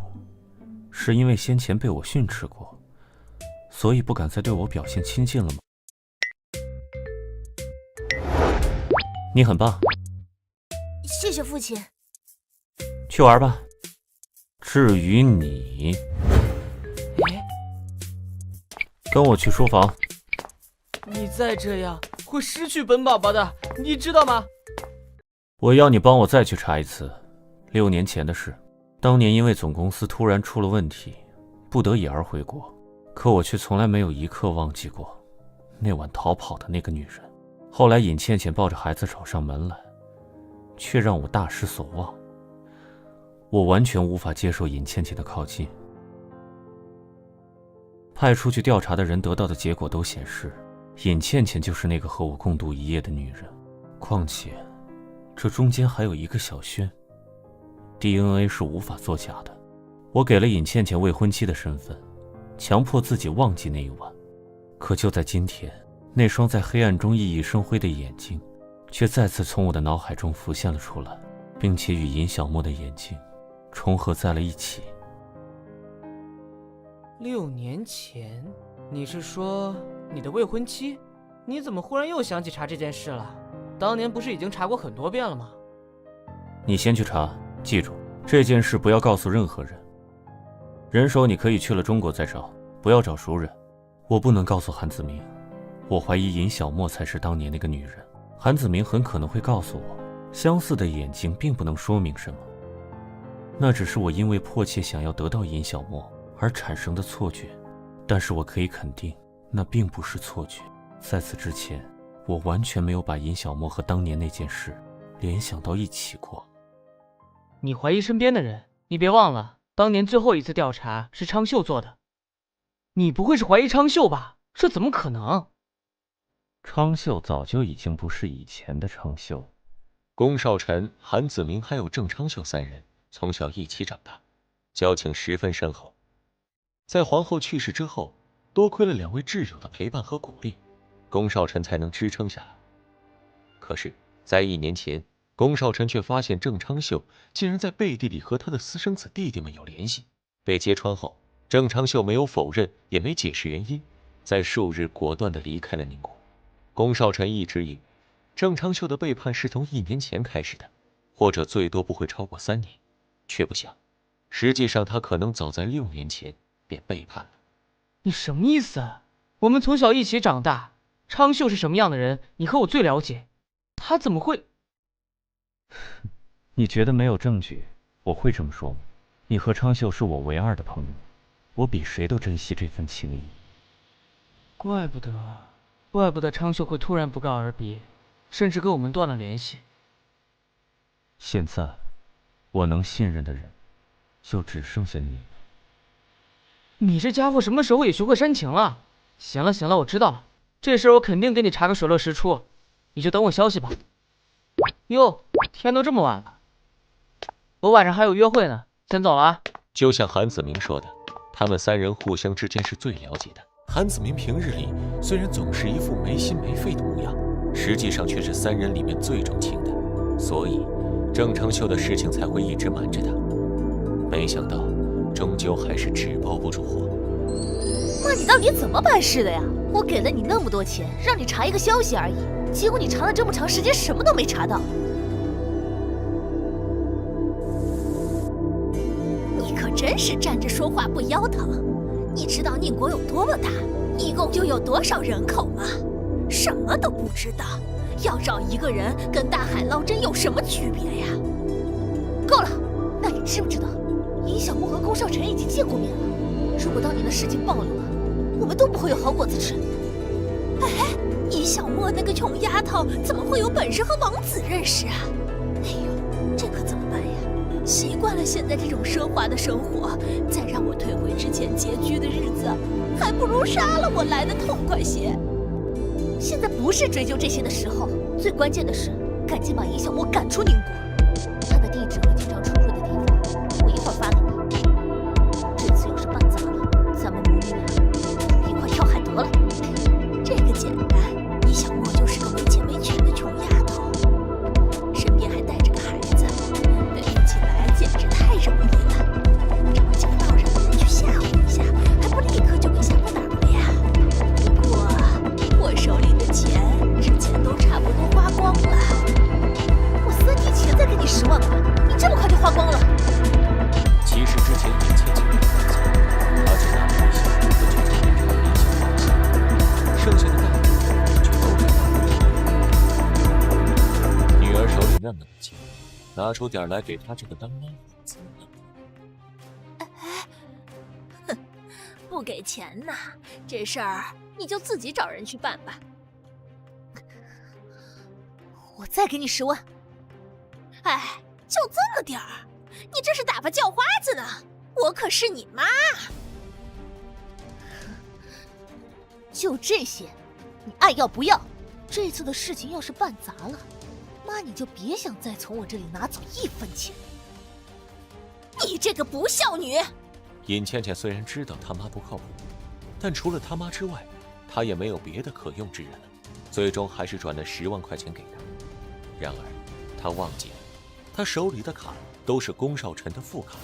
Speaker 1: 是因为先前被我训斥过，所以不敢再对我表现亲近了吗？你很棒，
Speaker 10: 谢谢父亲。
Speaker 1: 去玩吧。至于你，跟我去书房。
Speaker 7: 你再这样会失去本宝宝的，你知道吗？
Speaker 1: 我要你帮我再去查一次6年前的事。当年因为总公司突然出了问题，不得已而回国，可我却从来没有一刻忘记过那晚逃跑的那个女人。后来尹倩倩抱着孩子找上门来，却让我大失所望。我完全无法接受尹倩倩的靠近。派出去调查的人得到的结果都显示，尹倩倩就是那个和我共度一夜的女人。况且这中间还有一个小轩， DNA 是无法作假的。我给了尹倩倩未婚妻的身份，强迫自己忘记那一晚。可就在今天，那双在黑暗中熠熠生辉的眼睛却再次从我的脑海中浮现了出来，并且与尹小沫的眼睛重合在了一起。
Speaker 7: 6年前，你是说你的未婚妻？你怎么忽然又想起查这件事了？当年不是已经查过很多遍了吗？
Speaker 1: 你先去查，记住这件事不要告诉任何人。人手你可以去了中国再找，不要找熟人。我不能告诉韩子明，我怀疑尹小沫才是当年那个女人。韩子明很可能会告诉我，相似的眼睛并不能说明什么，那只是我因为迫切想要得到尹小沫而产生的错觉。但是我可以肯定，那并不是错觉。在此之前，我完全没有把尹小沫和当年那件事联想到一起过。
Speaker 7: 你怀疑身边的人，你别忘了，当年最后一次调查是昌秀做的。你不会是怀疑昌秀吧？这怎么可能？
Speaker 1: 昌秀早就已经不是以前的昌秀。
Speaker 6: 龚少臣、韩子明还有郑昌秀3人从小一起长大，交情十分深厚。在皇后去世之后，多亏了2位挚友的陪伴和鼓励，龚少臣才能支撑下来。可是，在1年前，龚少臣却发现郑昌秀竟然在背地里和他的私生子弟弟们有联系。被揭穿后，郑昌秀没有否认，也没解释原因，在数日果断地离开了宁国。龚少臣一直以为郑昌秀的背叛是从1年前开始的，或者最多不会超过3年，却不想，实际上他可能早在6年前便背叛了。
Speaker 7: 你什么意思？我们从小一起长大，昌秀是什么样的人，你和我最了解，他怎么会……
Speaker 1: 你觉得没有证据我会这么说吗？你和昌秀是我唯2的朋友，我比谁都珍惜这份情谊。
Speaker 7: 怪不得昌秀会突然不告而别，甚至跟我们断了联系。
Speaker 1: 现在我能信任的人就只剩下你。
Speaker 7: 你这家伙什么时候也学会煽情了？行了，我知道了，这事我肯定给你查个水落石出，你就等我消息吧。哟，天都这么晚了，我晚上还有约会呢，先走了啊。
Speaker 6: 就像韩子明说的，他们三人互相之间是最了解的。韩子明平日里虽然总是一副没心没肺的模样，实际上却是三人里面最重情的，所以郑成秀的事情才会一直瞒着他。没想到，终究还是纸包不住火。
Speaker 12: 妈，你到底怎么办事的呀？我给了你那么多钱，让你查一个消息而已，结果你查了这么长时间，什么都没查到。
Speaker 11: 你可真是站着说话不腰疼。你知道宁国有多么大，一共就有多少人口吗？什么都不知道，要找一个人跟大海捞针有什么区别呀？
Speaker 12: 够了！那你知不知道，尹小木和宫少臣已经见过面了？如果当年的事情暴露了，我们都不会有好果子吃。
Speaker 11: 哎，尹小莫那个穷丫头怎么会有本事和王子认识啊？哎呦，这可怎么办呀？习惯了现在这种奢华的生活，再让我退回之前拮据的日子，还不如杀了我来的痛快些。
Speaker 12: 现在不是追究这些的时候，最关键的是赶紧把尹小莫赶出宁国。他的地址和经常出入的地方，我一会儿发给你。这次要是办砸了，咱们母女俩一块跳海得了。
Speaker 11: 这个简单，尹小莫就是个没钱没权的穷丫头，身边还带着个孩子，对比起来简直太容易了。找讲道上的人去吓唬一下，还不立刻就给吓不倒了呀？不过我手里的钱之前都差不多花光了。
Speaker 12: 我3天前再给你10万块，你这么快就花光了？
Speaker 6: 其实之前尹倩倩的关系，他只拿了一小部分就变成了一些关系，剩下的大部分就都给他。女儿手里那么多钱，拿出点来给他这个当妈的怎么了？
Speaker 11: 哼，不给钱呐，这事儿你就自己找人去办吧。
Speaker 12: 我再给你10万。
Speaker 11: 哎，就这么点儿，你这是打发叫花子呢？我可是你妈。
Speaker 12: 就这些，你爱要不要？这次的事情要是办砸了，妈你就别想再从我这里拿走1分钱。
Speaker 11: 你这个不孝女！
Speaker 6: 尹倩倩虽然知道他妈不靠谱，但除了他妈之外，她也没有别的可用之人了。最终还是转了10万块钱给他。然而，他忘记了，他手里的卡都是宫少臣的副卡。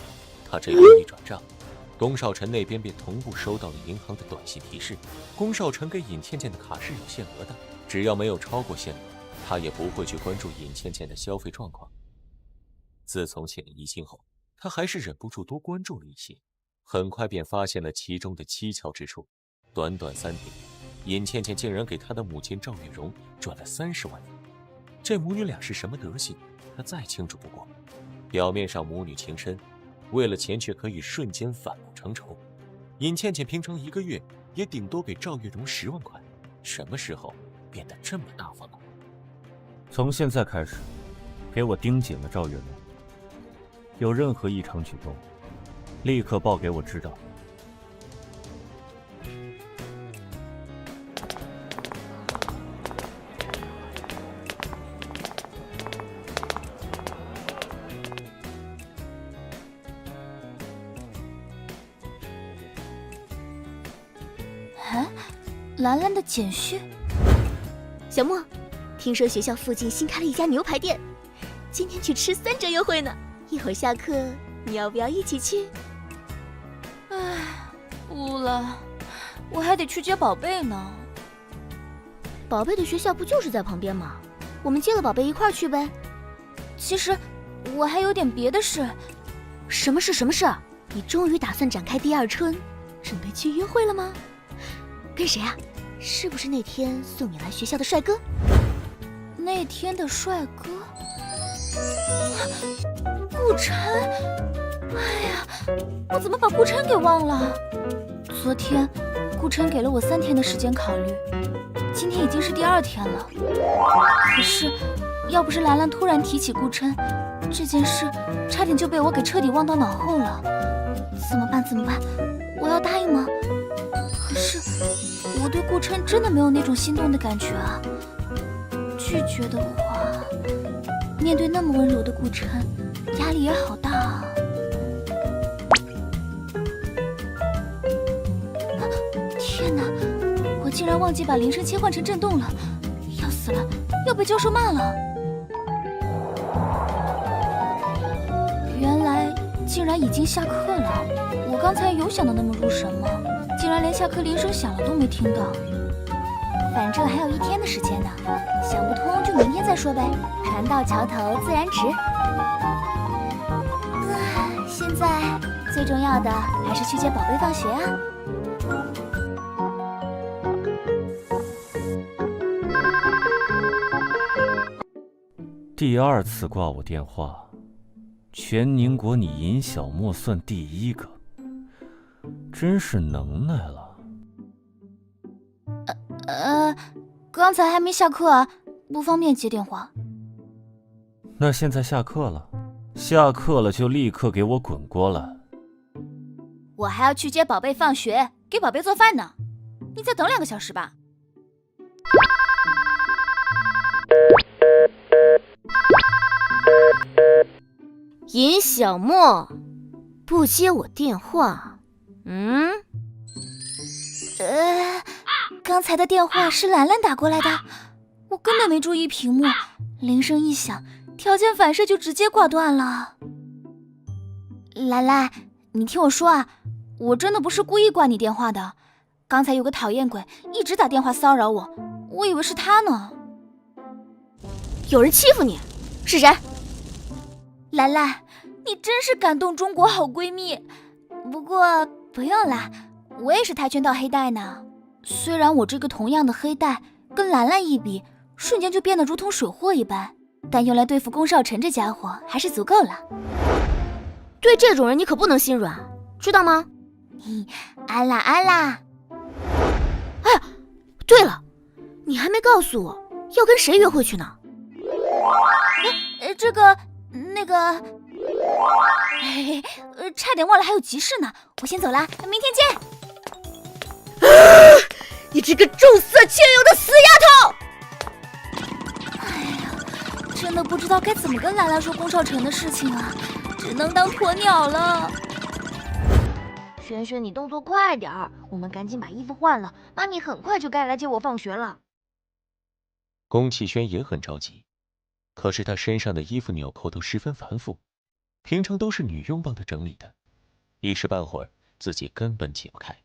Speaker 6: 他这边一转账，宫少臣那边便同步收到了银行的短信提示：宫少臣给尹倩倩的卡是有限额的，只要没有超过限额，他也不会去关注尹倩倩的消费状况。自从显疑心后，他还是忍不住多关注了一些，很快便发现了其中的蹊跷之处。短短3天，尹倩倩竟然给她的母亲赵月荣转了30万元。这母女俩是什么德行，她再清楚不过。表面上母女情深，为了钱却可以瞬间反目成仇。尹倩倩平常1个月也顶多给赵月荣10万块，什么时候变得这么大方了？
Speaker 1: 从现在开始，给我盯紧了赵月荣，有任何异常举动，立刻报给我知道。
Speaker 8: 兰兰的简讯。
Speaker 2: 小莫，听说学校附近新开了一家牛排店，今天去吃3折优惠呢。一会儿下课，你要不要一起去？
Speaker 8: 唉，不了，我还得去接宝贝呢。
Speaker 2: 宝贝的学校不就是在旁边吗？我们接了宝贝一块儿去呗。
Speaker 8: 其实我还有点别的事。
Speaker 2: 什么事？什么事？你终于打算展开第2春，准备去约会了吗？跟谁啊？是不是那天送你来学校的帅哥？
Speaker 8: 那天的帅哥？顾琛！哎呀，我怎么把顾琛给忘了？昨天顾琛给了我3天的时间考虑，今天已经是第2天了。可是，要不是兰兰突然提起顾琛，这件事差点就被我给彻底忘到脑后了。怎么办？怎么办？我要答应吗？可是我对顾琛真的没有那种心动的感觉啊。拒绝的话，面对那么温柔的顾琛，压力也好大啊。我竟然忘记把铃声切换成震动了，要死了，要被教授骂了。原来竟然已经下课了，我刚才有想到那么入神吗？竟然连下课铃声响了都没听到。
Speaker 2: 反正还有1天的时间呢，想不通就明天再说呗。船到桥头自然直。现在最重要的还是去接宝贝放学啊。
Speaker 1: 第2次挂我电话，全宁国你尹小莫算第1个，真是能耐了。
Speaker 8: 刚才还没下课啊，不方便接电话。
Speaker 1: 那现在下课了，下课了就立刻给我滚过来。
Speaker 8: 我还要去接宝贝放学，给宝贝做饭呢。你再等2个小时吧。
Speaker 12: 尹小莫不接我电话，
Speaker 8: 刚才的电话是兰兰打过来的，我根本没注意屏幕，铃声一响，条件反射就直接挂断了。兰兰，你听我说啊，我真的不是故意挂你电话的，刚才有个讨厌鬼一直打电话骚扰我，我以为是他呢。
Speaker 12: 有人欺负你？是谁？
Speaker 8: 兰兰，你真是感动中国好闺蜜。不过不用啦，我也是跆拳道黑带呢。虽然我这个同样的黑带跟兰兰一比，瞬间就变得如同水货一般，但用来对付龚少晨这家伙还是足够了。
Speaker 12: 对这种人你可不能心软，知道吗？
Speaker 8: 安啦安啦。
Speaker 12: 哎呀，对了，你还没告诉我要跟谁约会去呢？
Speaker 8: 那个，差点忘了还有急事呢，我先走啦，明天见。
Speaker 12: 你这个重色轻友的死丫
Speaker 8: 头！哎呀，真的不知道该怎么跟兰兰说龚少晨的事情啊，只能当鸵鸟了。
Speaker 9: 萱萱，你动作快点儿，我们赶紧把衣服换了，妈咪很快就该来接我放学了。
Speaker 6: 龚启轩也很着急，可是他身上的衣服纽扣都十分繁复，平常都是女佣帮他整理的，一时半会儿自己根本解不开。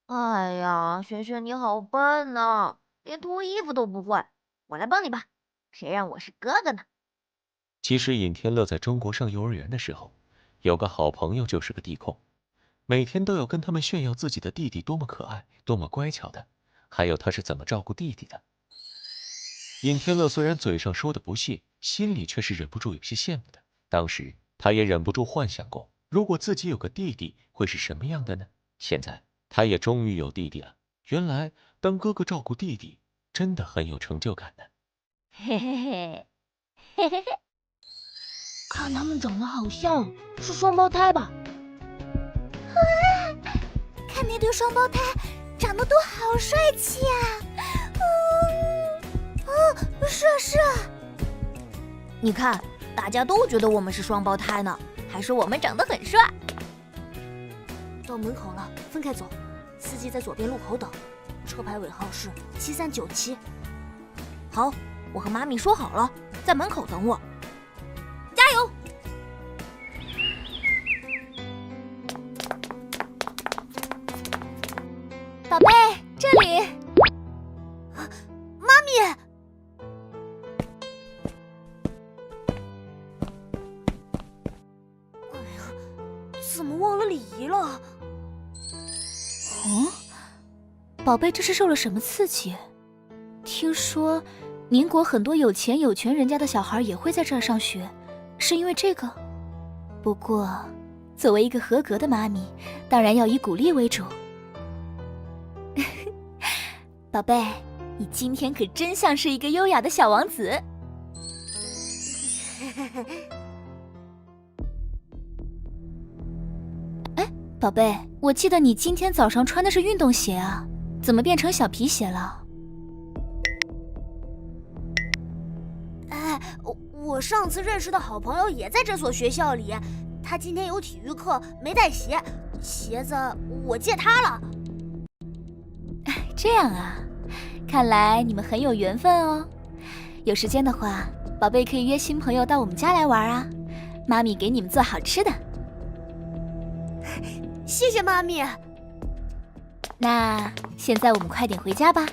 Speaker 9: 哎呀，萱萱你好笨呐，连脱衣服都不会，我来帮你吧，谁让我是哥哥呢？
Speaker 6: 其实尹天乐在中国上幼儿园的时候，有个好朋友就是个地控，每天都要跟他们炫耀自己的弟弟多么可爱，多么乖巧的，还有他是怎么照顾弟弟的。尹天乐虽然嘴上说的不屑，心里却是忍不住有些羡慕的。当时他也忍不住幻想过，如果自己有个弟弟会是什么样的呢？现在他也终于有弟弟了，原来当哥哥照顾弟弟真的很有成就感呢。
Speaker 9: 嘿嘿嘿，嘿嘿嘿，看他们长得好像是双胞胎吧？
Speaker 2: 看那对双胞胎长得都好帅气啊！是啊，
Speaker 9: 你看，大家都觉得我们是双胞胎呢，还说我们长得很帅。
Speaker 10: 到门口了，分开走。司机在左边路口等，车牌尾号是7397。
Speaker 9: 好，我和妈咪说好了，在门口等我。加油！
Speaker 8: 宝贝，这里。
Speaker 10: 妈咪！哎呀，怎么忘了礼仪了？
Speaker 8: 宝贝，这是受了什么刺激？听说宁国很多有钱有权人家的小孩也会在这儿上学，是因为这个？不过，作为一个合格的妈咪，当然要以鼓励为主。宝贝，你今天可真像是一个优雅的小王子。哎，宝贝，我记得你今天早上穿的是运动鞋啊，怎么变成小皮鞋了？
Speaker 10: 哎，我上次认识的好朋友也在这所学校里，他今天有体育课没带鞋，鞋子我借他了。
Speaker 8: 这样啊，看来你们很有缘分哦。有时间的话，宝贝可以约新朋友到我们家来玩啊，妈咪给你们做好吃的。
Speaker 10: 谢谢妈咪。
Speaker 8: 那现在我们快点回家吧。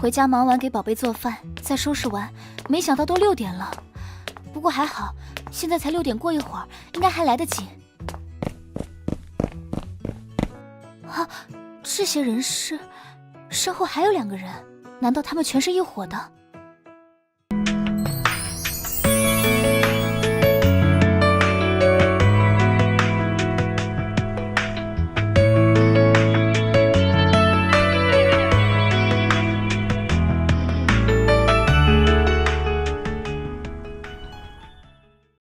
Speaker 8: 回家忙完给宝贝做饭，再收拾完，没想到都6点了。不过还好，现在才6点过一会儿，应该还来得及。啊，这些人是……身后还有2个人，难道他们全是一伙的？